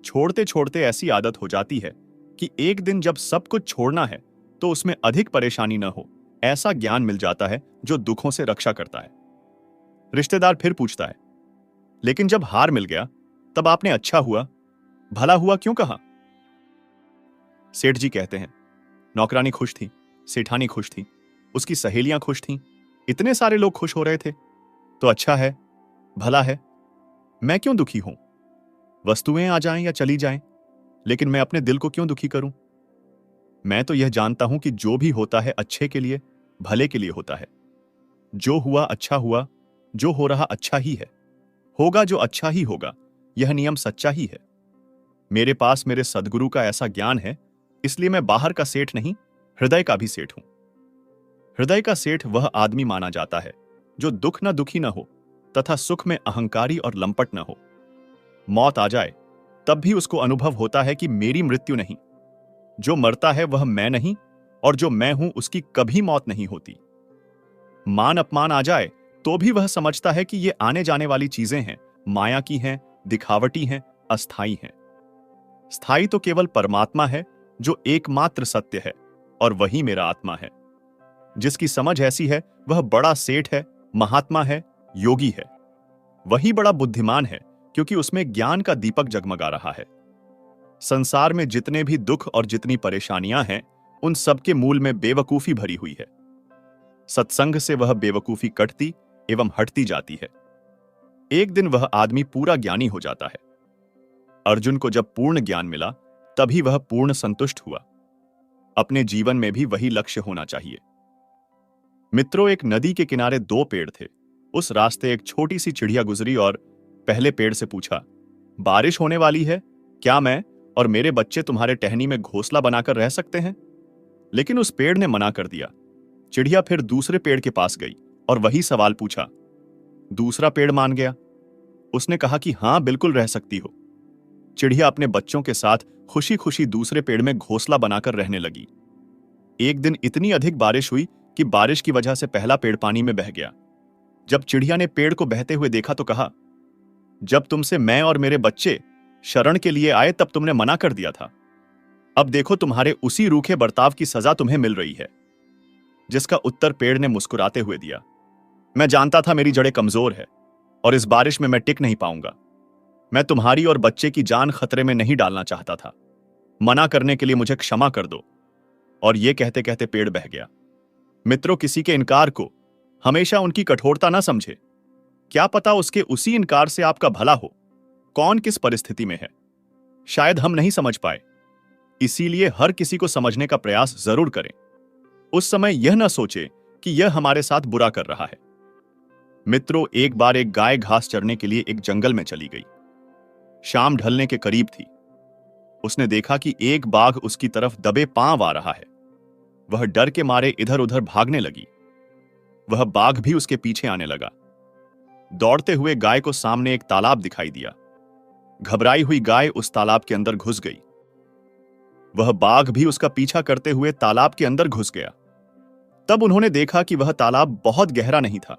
छोड़ते छोड़ते ऐसी आदत हो जाती है कि एक दिन जब सब कुछ छोड़ना है तो उसमें अधिक परेशानी न हो, ऐसा ज्ञान मिल जाता है जो दुखों से रक्षा करता है। रिश्तेदार फिर पूछता है, लेकिन जब हार मिल गया तब आपने अच्छा हुआ, भला हुआ क्यों कहा? सेठ जी कहते हैं, नौकरानी खुश थी, सेठानी खुश थी, उसकी सहेलियां खुश थीं, इतने सारे लोग खुश हो रहे थे, तो अच्छा है, भला है। मैं क्यों दुखी हूं? वस्तुएं आ जाएं या चली जाएं, लेकिन मैं अपने दिल को क्यों दुखी करूं? मैं तो यह जानता हूं कि जो भी होता है अच्छे के लिए, भले के लिए होता है। जो हुआ अच्छा हुआ, जो हो रहा अच्छा ही है, होगा जो अच्छा ही होगा, यह नियम सच्चा ही है। मेरे पास मेरे सद्गुरु का ऐसा ज्ञान है, इसलिए मैं बाहर का सेठ नहीं, हृदय का भी सेठ हूं। हृदय का सेठ वह आदमी माना जाता है जो दुख न दुखी न हो तथा सुख में अहंकारी और लंपट न हो। मौत आ जाए तब भी उसको अनुभव होता है कि मेरी मृत्यु नहीं, जो मरता है वह मैं नहीं, और जो मैं हूं उसकी कभी मौत नहीं होती। मान अपमान आ जाए तो भी वह समझता है कि ये आने जाने वाली चीजें हैं, माया की हैं, दिखावटी हैं, अस्थाई हैं। स्थायी तो केवल परमात्मा है जो एकमात्र सत्य है, और वही मेरा आत्मा है। जिसकी समझ ऐसी है वह बड़ा सेठ है, महात्मा है, योगी है। वही बड़ा बुद्धिमान है क्योंकि उसमें ज्ञान का दीपक जगमगा रहा है। संसार में जितने भी दुख और जितनी परेशानियां हैं, उन सबके मूल में बेवकूफी भरी हुई है। सत्संग से वह बेवकूफी कटती एवं हटती जाती है। एक दिन वह आदमी पूरा ज्ञानी हो जाता है। अर्जुन को जब पूर्ण ज्ञान मिला तभी वह पूर्ण संतुष्ट हुआ। अपने जीवन में भी वही लक्ष्य होना चाहिए। मित्रों, एक नदी के किनारे दो पेड़ थे। उस रास्ते एक छोटी सी चिड़िया गुजरी और पहले पेड़ से पूछा, बारिश होने वाली है, क्या मैं और मेरे बच्चे तुम्हारे टहनी में घोंसला बनाकर रह सकते हैं? लेकिन उस पेड़ ने मना कर दिया। चिड़िया फिर दूसरे पेड़ के पास गई और वही सवाल पूछा। दूसरा पेड़ मान गया। उसने कहा कि हां, बिल्कुल रह सकती हो। चिड़िया अपने बच्चों के साथ खुशी खुशी दूसरे पेड़ में घोंसला बनाकर रहने लगी। एक दिन इतनी अधिक बारिश हुई कि बारिश की वजह से पहला पेड़ पानी में बह गया। जब चिड़िया ने पेड़ को बहते हुए देखा तो कहा, जब तुमसे मैं और मेरे बच्चे शरण के लिए आए तब तुमने मना कर दिया था। अब देखो तुम्हारे उसी रूखे बर्ताव की सजा तुम्हें मिल रही है। जिसका उत्तर पेड़ ने मुस्कुराते हुए दिया, मैं जानता था मेरी जड़ें कमजोर है और इस बारिश में मैं टिक नहीं पाऊंगा। मैं तुम्हारी और बच्चे की जान खतरे में नहीं डालना चाहता था। मना करने के लिए मुझे क्षमा कर दो। और यह कहते कहते पेड़ बह गया। मित्रों, किसी के इनकार को हमेशा उनकी कठोरता ना समझे। क्या पता उसके उसी इनकार से आपका भला हो। कौन किस परिस्थिति में है, शायद हम नहीं समझ पाए। इसीलिए हर किसी को समझने का प्रयास जरूर करें। उस समय यह ना सोचे कि यह हमारे साथ बुरा कर रहा है। मित्रों, एक बार एक गाय घास चरने के लिए एक जंगल में चली गई। शाम ढलने के करीब थी। उसने देखा कि एक बाघ उसकी तरफ दबे पांव आ रहा है। वह डर के मारे इधर उधर भागने लगी। वह बाघ भी उसके पीछे आने लगा। दौड़ते हुए गाय को सामने एक तालाब दिखाई दिया। घबराई हुई गाय उस तालाब के अंदर घुस गई। वह बाघ भी उसका पीछा करते हुए तालाब के अंदर घुस गया। तब उन्होंने देखा कि वह तालाब बहुत गहरा नहीं था,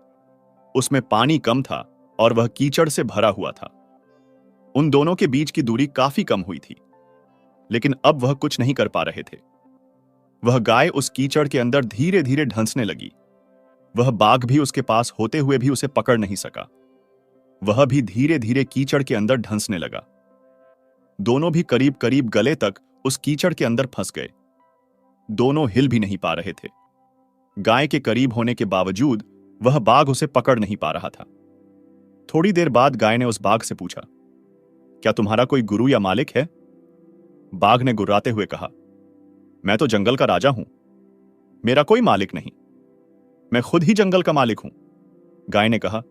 उसमें पानी कम था और वह कीचड़ से भरा हुआ था। उन दोनों के बीच की दूरी काफी कम हुई थी, लेकिन अब वह कुछ नहीं कर पा रहे थे। वह गाय उस कीचड़ के अंदर धीरे धीरे ढंसने लगी। वह बाघ भी उसके पास होते हुए भी उसे पकड़ नहीं सका। वह भी धीरे धीरे कीचड़ के अंदर ढंसने लगा। दोनों भी करीब करीब गले तक उस कीचड़ के अंदर फंस गए। दोनों हिल भी नहीं पा रहे थे। गाय के करीब होने के बावजूद वह बाघ उसे पकड़ नहीं पा रहा था। थोड़ी देर बाद गाय ने उस बाघ से पूछा, क्या तुम्हारा कोई गुरु या मालिक है? बाघ ने गुर्राते हुए कहा, मैं तो जंगल का राजा हूं, मेरा कोई मालिक नहीं, मैं खुद ही जंगल का मालिक हूं। गाय ने कहा,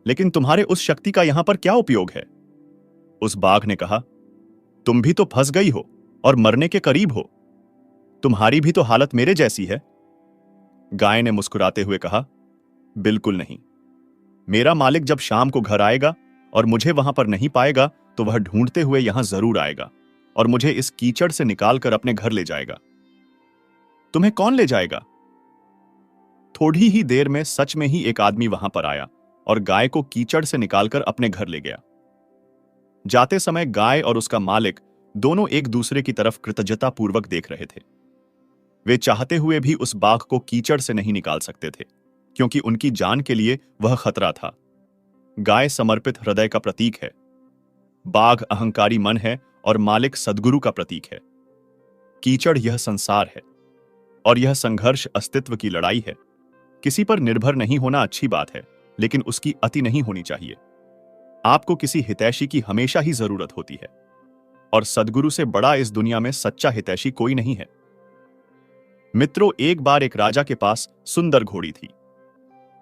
लेकिन तुम्हारे उस शक्ति का यहां पर क्या उपयोग है? उस बाघ ने कहा, तुम भी तो फंस गई हो और मरने के करीब हो, तुम्हारी भी तो हालत मेरे जैसी है। गाय ने मुस्कुराते हुए कहा, बिल्कुल नहीं। मेरा मालिक जब शाम को घर आएगा और मुझे वहां पर नहीं पाएगा तो वह ढूंढते हुए यहां जरूर आएगा और मुझे इस कीचड़ से निकालकर अपने घर ले जाएगा। तुम्हें कौन ले जाएगा? थोड़ी ही देर में सच में ही एक आदमी वहां पर आया और गाय को कीचड़ से निकालकर अपने घर ले गया। जाते समय गाय और उसका मालिक दोनों एक दूसरे की तरफ कृतज्ञतापूर्वक देख रहे थे। वे चाहते हुए भी उस बाघ को कीचड़ से नहीं निकाल सकते थे, क्योंकि उनकी जान के लिए वह खतरा था। गाय समर्पित हृदय का प्रतीक है, बाघ अहंकारी मन है और मालिक सद्गुरु का प्रतीक है। कीचड़ यह संसार है और यह संघर्ष अस्तित्व की लड़ाई है। किसी पर निर्भर नहीं होना अच्छी बात है, लेकिन उसकी अति नहीं होनी चाहिए। आपको किसी हितैषी की हमेशा ही जरूरत होती है और सद्गुरु से बड़ा इस दुनिया में सच्चा हितैषी कोई नहीं है। मित्रों, एक बार एक राजा के पास सुंदर घोड़ी थी।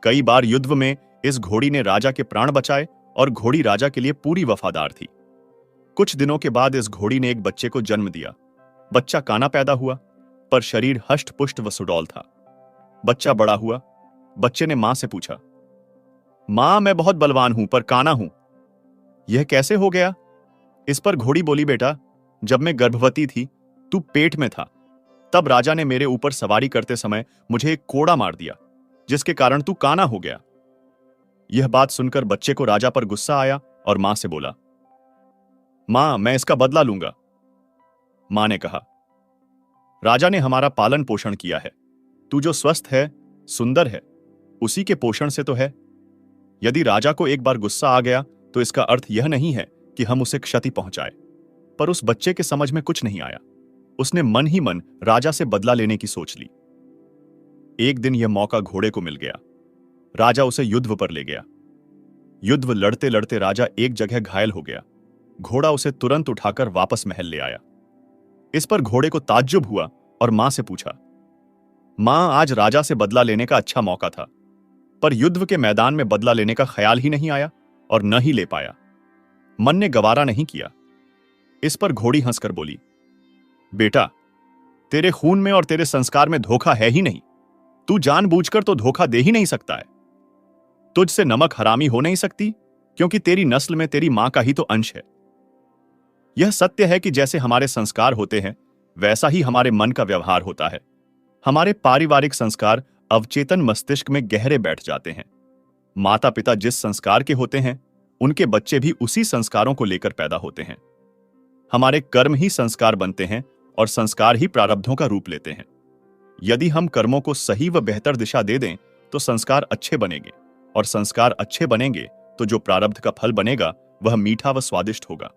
कई बार युद्ध में इस घोड़ी ने राजा के प्राण बचाए और घोड़ी राजा के लिए पूरी वफादार थी। कुछ दिनों के बाद इस घोड़ी ने एक बच्चे को जन्म दिया। बच्चा काना पैदा हुआ, पर शरीर हष्ट पुष्ट व सुडौल था। बच्चा बड़ा हुआ। बच्चे ने मां से पूछा, मां, मैं बहुत बलवान हूं पर काना हूं, यह कैसे हो गया? इस पर घोड़ी बोली, बेटा, जब मैं गर्भवती थी तू पेट में था, तब राजा ने मेरे ऊपर सवारी करते समय मुझे एक कोड़ा मार दिया, जिसके कारण तू काना हो गया। यह बात सुनकर बच्चे को राजा पर गुस्सा आया और मां से बोला, मां, मैं इसका बदला लूंगा। मां ने कहा, राजा ने हमारा पालन पोषण किया है, तू जो स्वस्थ है, सुंदर है, उसी के पोषण से तो है। यदि राजा को एक बार गुस्सा आ गया तो इसका अर्थ यह नहीं है कि हम उसे क्षति पहुंचाए। पर उस बच्चे के समझ में कुछ नहीं आया। उसने मन ही मन राजा से बदला लेने की सोच ली। एक दिन यह मौका घोड़े को मिल गया। राजा उसे युद्ध पर ले गया। युद्ध लड़ते लड़ते राजा एक जगह घायल हो गया। घोड़ा उसे तुरंत उठाकर वापस महल ले आया। इस पर घोड़े को ताज्जुब हुआ और मां से पूछा, मां, आज राजा से बदला लेने का अच्छा मौका था, पर युद्ध के मैदान में बदला लेने का ख्याल ही नहीं आया और न ही ले पाया। मन ने गवारा नहीं किया। इस पर घोड़ी हंसकर बोली, बेटा, तेरे खून में और तेरे संस्कार में धोखा है ही नहीं। तू जानबूझकर तो धोखा दे ही नहीं सकता है। तुझसे नमक हरामी हो नहीं सकती, क्योंकि तेरी नस्ल में तेरी मां का ही तो अंश है। यह सत्य है कि जैसे हमारे संस्कार होते हैं, वैसा ही हमारे मन का व्यवहार होता है। हमारे पारिवारिक संस्कार अवचेतन मस्तिष्क में गहरे बैठ जाते हैं। माता पिता जिस संस्कार के होते हैं, उनके बच्चे भी उसी संस्कारों को लेकर पैदा होते हैं। हमारे कर्म ही संस्कार बनते हैं और संस्कार ही प्रारब्धों का रूप लेते हैं। यदि हम कर्मों को सही व बेहतर दिशा दे दें तो संस्कार अच्छे बनेंगे, और संस्कार अच्छे बनेंगे तो जो प्रारब्ध का फल बनेगा वह मीठा व स्वादिष्ट होगा।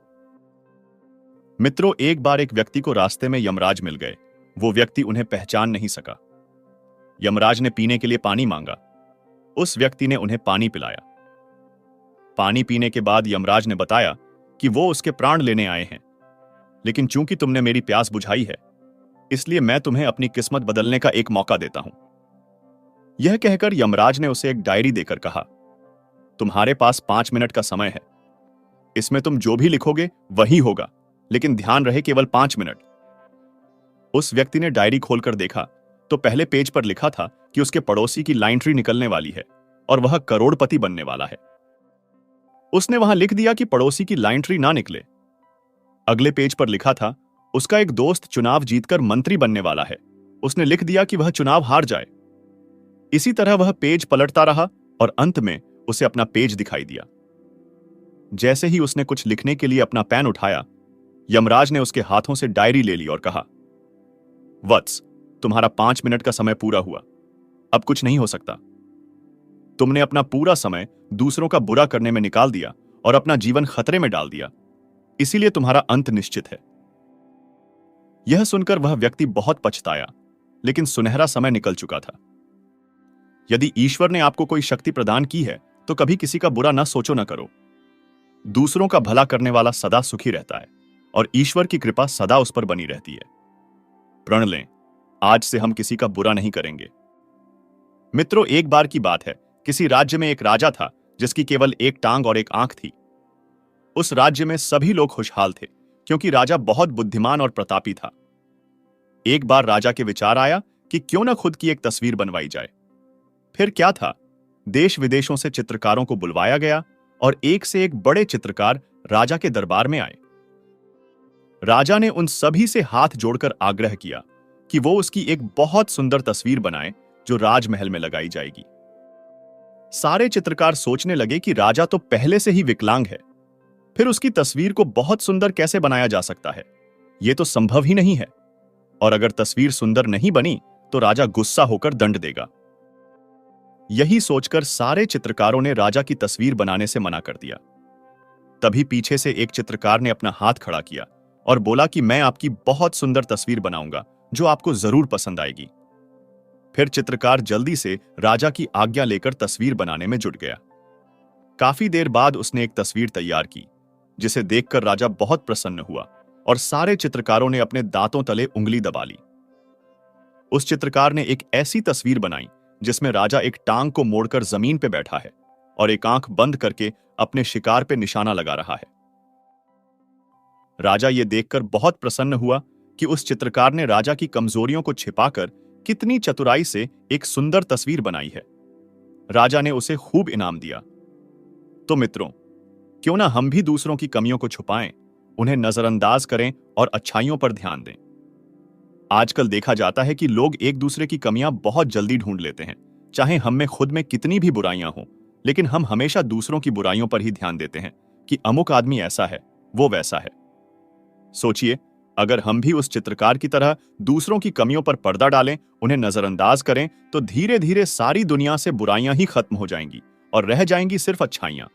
मित्रों, एक बार एक व्यक्ति को रास्ते में यमराज मिल गए। वो व्यक्ति उन्हें पहचान नहीं सका। यमराज ने पीने के लिए पानी मांगा। उस व्यक्ति ने उन्हें पानी पिलाया। पानी पीने के बाद यमराज ने बताया कि वो उसके प्राण लेने आए हैं, लेकिन चूंकि तुमने मेरी प्यास बुझाई है, इसलिए मैं तुम्हें अपनी किस्मत बदलने का एक मौका देता हूं। यह कहकर यमराज ने उसे एक डायरी देकर कहा, तुम्हारे पास 5 मिनट का समय है। इसमें तुम जो भी लिखोगे वही होगा, लेकिन ध्यान रहे केवल 5 मिनट। उस व्यक्ति ने डायरी खोलकर देखा तो पहले पेज पर लिखा था कि उसके पड़ोसी की लाइन ट्री निकलने वाली है और वह करोड़पति बनने वाला है। उसने वहां लिख दिया कि पड़ोसी की लाइन ट्री ना निकले। अगले पेज पर लिखा था उसका एक दोस्त चुनाव जीतकर मंत्री बनने वाला है। उसने लिख दिया कि वह चुनाव हार जाए। इसी तरह वह पेज पलटता रहा और अंत में उसे अपना पेज दिखाई दिया। जैसे ही उसने कुछ लिखने के लिए अपना पेन उठाया, यमराज ने उसके हाथों से डायरी ले ली और कहा, वत्स, तुम्हारा 5 मिनट का समय पूरा हुआ। अब कुछ नहीं हो सकता। तुमने अपना पूरा समय दूसरों का बुरा करने में निकाल दिया और अपना जीवन खतरे में डाल दिया, इसीलिए तुम्हारा अंत निश्चित है। यह सुनकर वह व्यक्ति बहुत पछताया, लेकिन सुनहरा समय निकल चुका था। यदि ईश्वर ने आपको कोई शक्ति प्रदान की है तो कभी किसी का बुरा ना सोचो, ना करो। दूसरों का भला करने वाला सदा सुखी रहता है और ईश्वर की कृपा सदा उस पर बनी रहती है। प्रण लें, आज से हम किसी का बुरा नहीं करेंगे। मित्रों, एक बार की बात है, किसी राज्य में एक राजा था जिसकी केवल एक टांग और एक आंख थी। उस राज्य में सभी लोग खुशहाल थे, क्योंकि राजा बहुत बुद्धिमान और प्रतापी था। एक बार राजा के विचार आया कि क्यों ना खुद की एक तस्वीर बनवाई जाए। फिर क्या था, देश विदेशों से चित्रकारों को बुलवाया गया और एक से एक बड़े चित्रकार राजा के दरबार में आए। राजा ने उन सभी से हाथ जोड़कर आग्रह किया कि वो उसकी एक बहुत सुंदर तस्वीर बनाए जो राजमहल में लगाई जाएगी। सारे चित्रकार सोचने लगे कि राजा तो पहले से ही विकलांग है, फिर उसकी तस्वीर को बहुत सुंदर कैसे बनाया जा सकता है? यह तो संभव ही नहीं है। और अगर तस्वीर सुंदर नहीं बनी तो राजा गुस्सा होकर दंड देगा। यही सोचकर सारे चित्रकारों ने राजा की तस्वीर बनाने से मना कर दिया। तभी पीछे से एक चित्रकार ने अपना हाथ खड़ा किया और बोला कि मैं आपकी बहुत सुंदर तस्वीर बनाऊंगा जो आपको जरूर पसंद आएगी। फिर चित्रकार जल्दी से राजा की आज्ञा लेकर तस्वीर बनाने में जुट गया। काफी देर बाद उसने एक तस्वीर तैयार की जिसे देखकर राजा बहुत प्रसन्न हुआ और सारे चित्रकारों ने अपने दांतों तले उंगली दबा ली। उस चित्रकार ने एक ऐसी तस्वीर बनाई जिसमें राजा एक टांग को मोड़कर जमीन पर बैठा है और एक आंख बंद करके अपने शिकार पे निशाना लगा रहा है। राजा यह देखकर बहुत प्रसन्न हुआ कि उस चित्रकार ने राजा की कमजोरियों को छिपाकर कितनी चतुराई से एक सुंदर तस्वीर बनाई है। राजा ने उसे खूब इनाम दिया। तो मित्रों, क्यों ना हम भी दूसरों की कमियों को छुपाएं, उन्हें नजरअंदाज करें और अच्छाइयों पर ध्यान दें। आजकल देखा जाता है कि लोग एक दूसरे की कमियां बहुत जल्दी ढूंढ लेते हैं, चाहे हम में खुद में कितनी भी बुराइयां हों, लेकिन हम हमेशा दूसरों की बुराइयों पर ही ध्यान देते हैं कि अमुक आदमी ऐसा है, वो वैसा है। सोचिए, अगर हम भी उस चित्रकार की तरह दूसरों की कमियों पर पर्दा डालें, उन्हें नजरअंदाज करें, तो धीरे धीरे सारी दुनिया से बुराइयां ही खत्म हो जाएंगी और रह जाएंगी सिर्फ अच्छाइयां।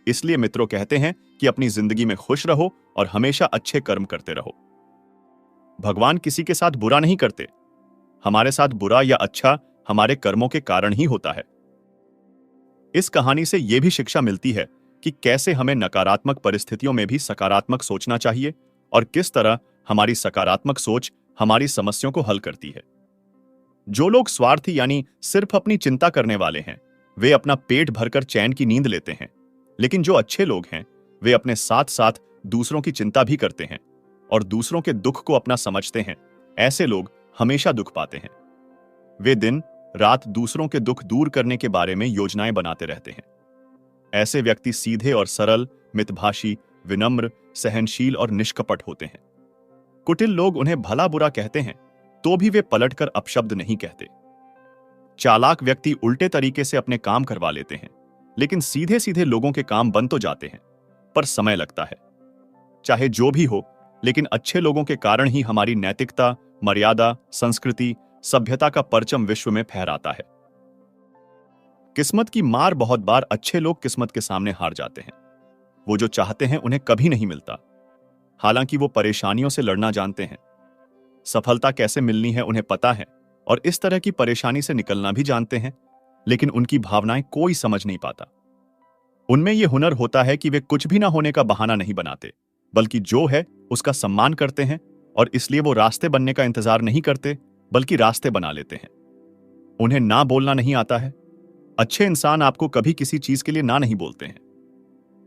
इसलिए मित्रों कहते हैं कि अपनी जिंदगी में खुश रहो और हमेशा अच्छे कर्म करते रहो। भगवान किसी के साथ बुरा नहीं करते। हमारे साथ बुरा या अच्छा हमारे कर्मों के कारण ही होता है। इस कहानी से यह भी शिक्षा मिलती है कि कैसे हमें नकारात्मक परिस्थितियों में भी सकारात्मक सोचना चाहिए और किस तरह हमारी सकारात्मक सोच हमारी समस्याओं को हल करती है। जो लोग स्वार्थी यानी सिर्फ अपनी चिंता करने वाले हैं, वे अपना पेट भरकर चैन की नींद लेते हैं, लेकिन जो अच्छे लोग हैं वे अपने साथ साथ दूसरों की चिंता भी करते हैं और दूसरों के दुख को अपना समझते हैं। ऐसे लोग हमेशा दुख पाते हैं। वे दिन रात दूसरों के दुख दूर करने के बारे में योजनाएं बनाते रहते हैं। ऐसे व्यक्ति सीधे और सरल, मितभाषी, विनम्र, सहनशील और निष्कपट होते हैं। कुटिल लोग उन्हें भला बुरा कहते हैं तो भी वे पलटकर अपशब्द नहीं कहते। चालाक व्यक्ति उल्टे तरीके से अपने काम करवा लेते हैं, लेकिन सीधे सीधे लोगों के काम बन तो जाते हैं, पर समय लगता है। चाहे जो भी हो, लेकिन अच्छे लोगों के कारण ही हमारी नैतिकता, मर्यादा, संस्कृति, सभ्यता का परचम विश्व में फहराता है। किस्मत की मार बहुत बार अच्छे लोग किस्मत के सामने हार जाते हैं। वो जो चाहते हैं उन्हें कभी नहीं मिलता, हालांकि वो परेशानियों से लड़ना जानते हैं। सफलता कैसे मिलनी है उन्हें पता है और इस तरह की परेशानी से निकलना भी जानते हैं, लेकिन उनकी भावनाएं कोई समझ नहीं पाता। उनमें यह हुनर होता है कि वे कुछ भी ना होने का बहाना नहीं बनाते, बल्कि जो है उसका सम्मान करते हैं और इसलिए वो रास्ते बनने का इंतजार नहीं करते, बल्कि रास्ते बना लेते हैं। उन्हें ना बोलना नहीं आता है। अच्छे इंसान आपको कभी किसी चीज के लिए ना नहीं बोलते हैं,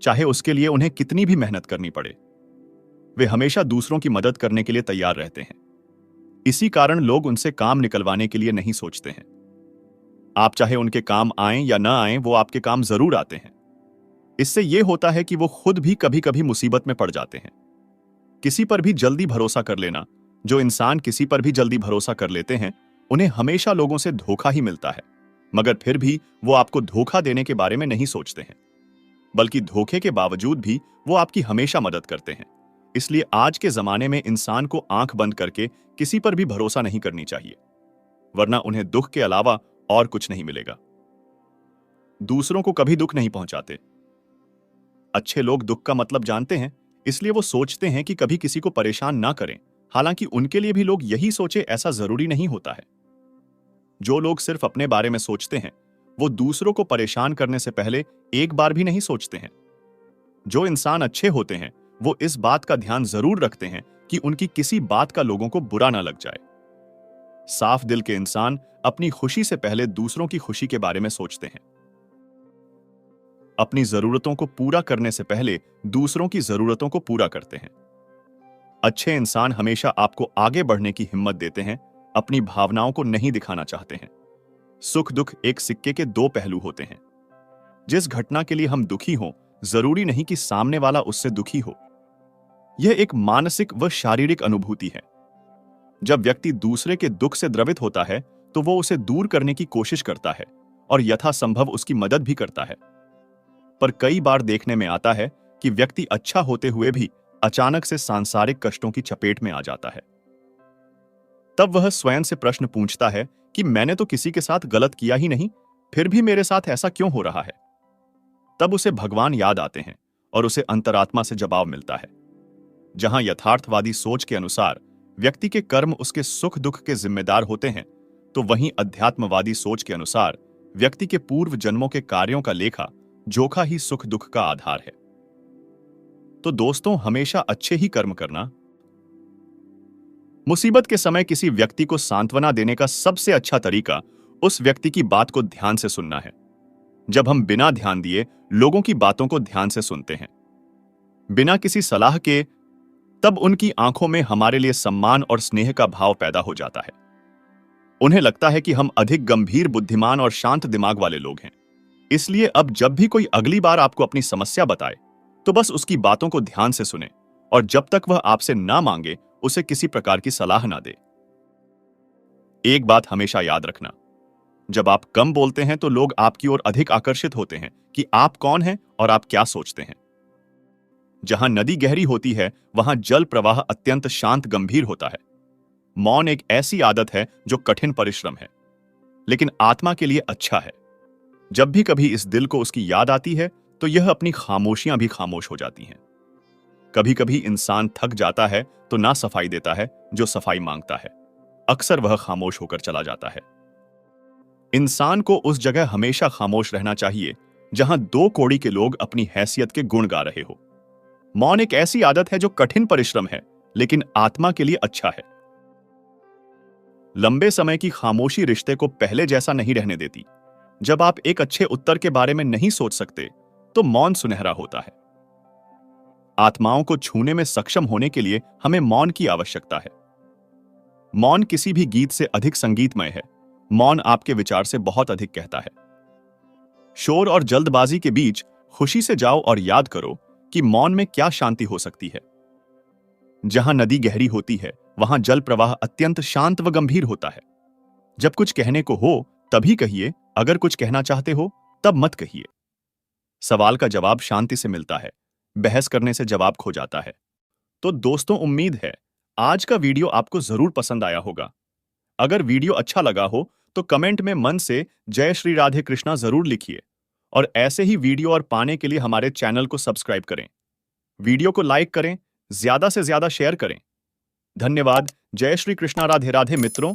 चाहे उसके लिए उन्हें कितनी भी मेहनत करनी पड़े। वे हमेशा दूसरों की मदद करने के लिए तैयार रहते हैं। इसी कारण लोग उनसे काम निकलवाने के लिए नहीं सोचते हैं। आप चाहे उनके काम आएं या ना आएं, वो आपके काम जरूर आते हैं। इससे यह होता है कि वो खुद भी कभी कभी मुसीबत में पड़ जाते हैं। किसी पर भी जल्दी भरोसा कर लेना। जो इंसान किसी पर भी जल्दी भरोसा कर लेते हैं, उन्हें हमेशा लोगों से धोखा ही मिलता है, मगर फिर भी वो आपको धोखा देने के बारे में नहीं सोचते हैं, बल्कि धोखे के बावजूद भी वो आपकी हमेशा मदद करते हैं। इसलिए आज के जमाने में इंसान को आंख बंद करके किसी पर भी भरोसा नहीं करनी चाहिए, वरना उन्हें दुख के अलावा और कुछ नहीं मिलेगा। दूसरों को कभी दुख नहीं पहुंचाते। अच्छे लोग दुख का मतलब जानते हैं, इसलिए वो सोचते हैं कि कभी किसी को परेशान ना करें, हालांकि उनके लिए भी लोग यही सोचे ऐसा जरूरी नहीं होता है। जो लोग सिर्फ अपने बारे में सोचते हैं, वो दूसरों को परेशान करने से पहले एक बार भी नहीं सोचते हैं। जो इंसान अच्छे होते हैं, वो इस बात का ध्यान जरूर रखते हैं कि उनकी किसी बात का लोगों को बुरा ना लग जाए। साफ दिल के इंसान अपनी खुशी से पहले दूसरों की खुशी के बारे में सोचते हैं। अपनी जरूरतों को पूरा करने से पहले दूसरों की जरूरतों को पूरा करते हैं। अच्छे इंसान हमेशा आपको आगे बढ़ने की हिम्मत देते हैं, अपनी भावनाओं को नहीं दिखाना चाहते हैं। सुख दुख एक सिक्के के दो पहलू होते हैं। जिस घटना के लिए हम दुखी हों, जरूरी नहीं कि सामने वाला उससे दुखी हो। यह एक मानसिक व शारीरिक अनुभूति है। जब व्यक्ति दूसरे के दुख से द्रवित होता है, तो वो उसे दूर करने की कोशिश करता है और यथासंभव उसकी मदद भी करता है। पर कई बार देखने में आता है कि व्यक्ति अच्छा होते हुए भी अचानक से सांसारिक कष्टों की चपेट में आ जाता है। तब वह स्वयं से प्रश्न पूछता है कि मैंने तो किसी के साथ गलत किया ही नहीं, फिर भी मेरे साथ ऐसा क्यों हो रहा है। तब उसे भगवान याद आते हैं और उसे अंतरात्मा से जवाब मिलता है। जहां यथार्थवादी सोच के अनुसार व्यक्ति के कर्म उसके सुख दुख के जिम्मेदार होते हैं, तो वहीं अध्यात्मवादी सोच के अनुसार व्यक्ति के पूर्व जन्मों के कार्यों का लेखा जोखा ही सुख दुख का आधार है। तो दोस्तों, हमेशा अच्छे ही कर्म करना। मुसीबत के समय किसी व्यक्ति को सांत्वना देने का सबसे अच्छा तरीका उस व्यक्ति की बात को ध्यान से सुनना है। जब हम बिना ध्यान दिए लोगों की बातों को ध्यान से सुनते हैं, बिना किसी सलाह के, तब उनकी आंखों में हमारे लिए सम्मान और स्नेह का भाव पैदा हो जाता है। उन्हें लगता है कि हम अधिक गंभीर, बुद्धिमान और शांत दिमाग वाले लोग हैं। इसलिए अब जब भी कोई अगली बार आपको अपनी समस्या बताए, तो बस उसकी बातों को ध्यान से सुने और जब तक वह आपसे ना मांगे, उसे किसी प्रकार की सलाह ना दे। एक बात हमेशा याद रखना, जब आप कम बोलते हैं तो लोग आपकी ओर अधिक आकर्षित होते हैं कि आप कौन हैं और आप क्या सोचते हैं। जहां नदी गहरी होती है, वहां जल प्रवाह अत्यंत शांत गंभीर होता है। मौन एक ऐसी आदत है जो कठिन परिश्रम है, लेकिन आत्मा के लिए अच्छा है। जब भी कभी इस दिल को उसकी याद आती है, तो यह अपनी खामोशियां भी खामोश हो जाती हैं। कभी कभी इंसान थक जाता है तो ना सफाई देता है जो सफाई मांगता है। अक्सर वह खामोश होकर चला जाता है। इंसान को उस जगह हमेशा खामोश रहना चाहिए जहां दो कौड़ी के लोग अपनी हैसियत के गुण गा रहे हो। मौन एक ऐसी आदत है जो कठिन परिश्रम है, लेकिन आत्मा के लिए अच्छा है। लंबे समय की खामोशी रिश्ते को पहले जैसा नहीं रहने देती। जब आप एक अच्छे उत्तर के बारे में नहीं सोच सकते, तो मौन सुनहरा होता है। आत्माओं को छूने में सक्षम होने के लिए हमें मौन की आवश्यकता है। मौन किसी भी गीत से अधिक संगीतमय है। मौन आपके विचार से बहुत अधिक कहता है। शोर और जल्दबाजी के बीच खुशी से जाओ और याद करो कि मौन में क्या शांति हो सकती है। जहां नदी गहरी होती है, वहां जल प्रवाह अत्यंत शांत व गंभीर होता है। जब कुछ कहने को हो तभी कहिए, अगर कुछ कहना चाहते हो तब मत कहिए। सवाल का जवाब शांति से मिलता है, बहस करने से जवाब खो जाता है। तो दोस्तों, उम्मीद है आज का वीडियो आपको जरूर पसंद आया होगा। अगर वीडियो अच्छा लगा हो तो कमेंट में मन से जय श्री राधे कृष्णा जरूर लिखिए और ऐसे ही वीडियो और पाने के लिए हमारे चैनल को सब्सक्राइब करें। वीडियो को लाइक करें, ज्यादा से ज्यादा शेयर करें। धन्यवाद। जय श्री कृष्णा। राधे राधे मित्रों।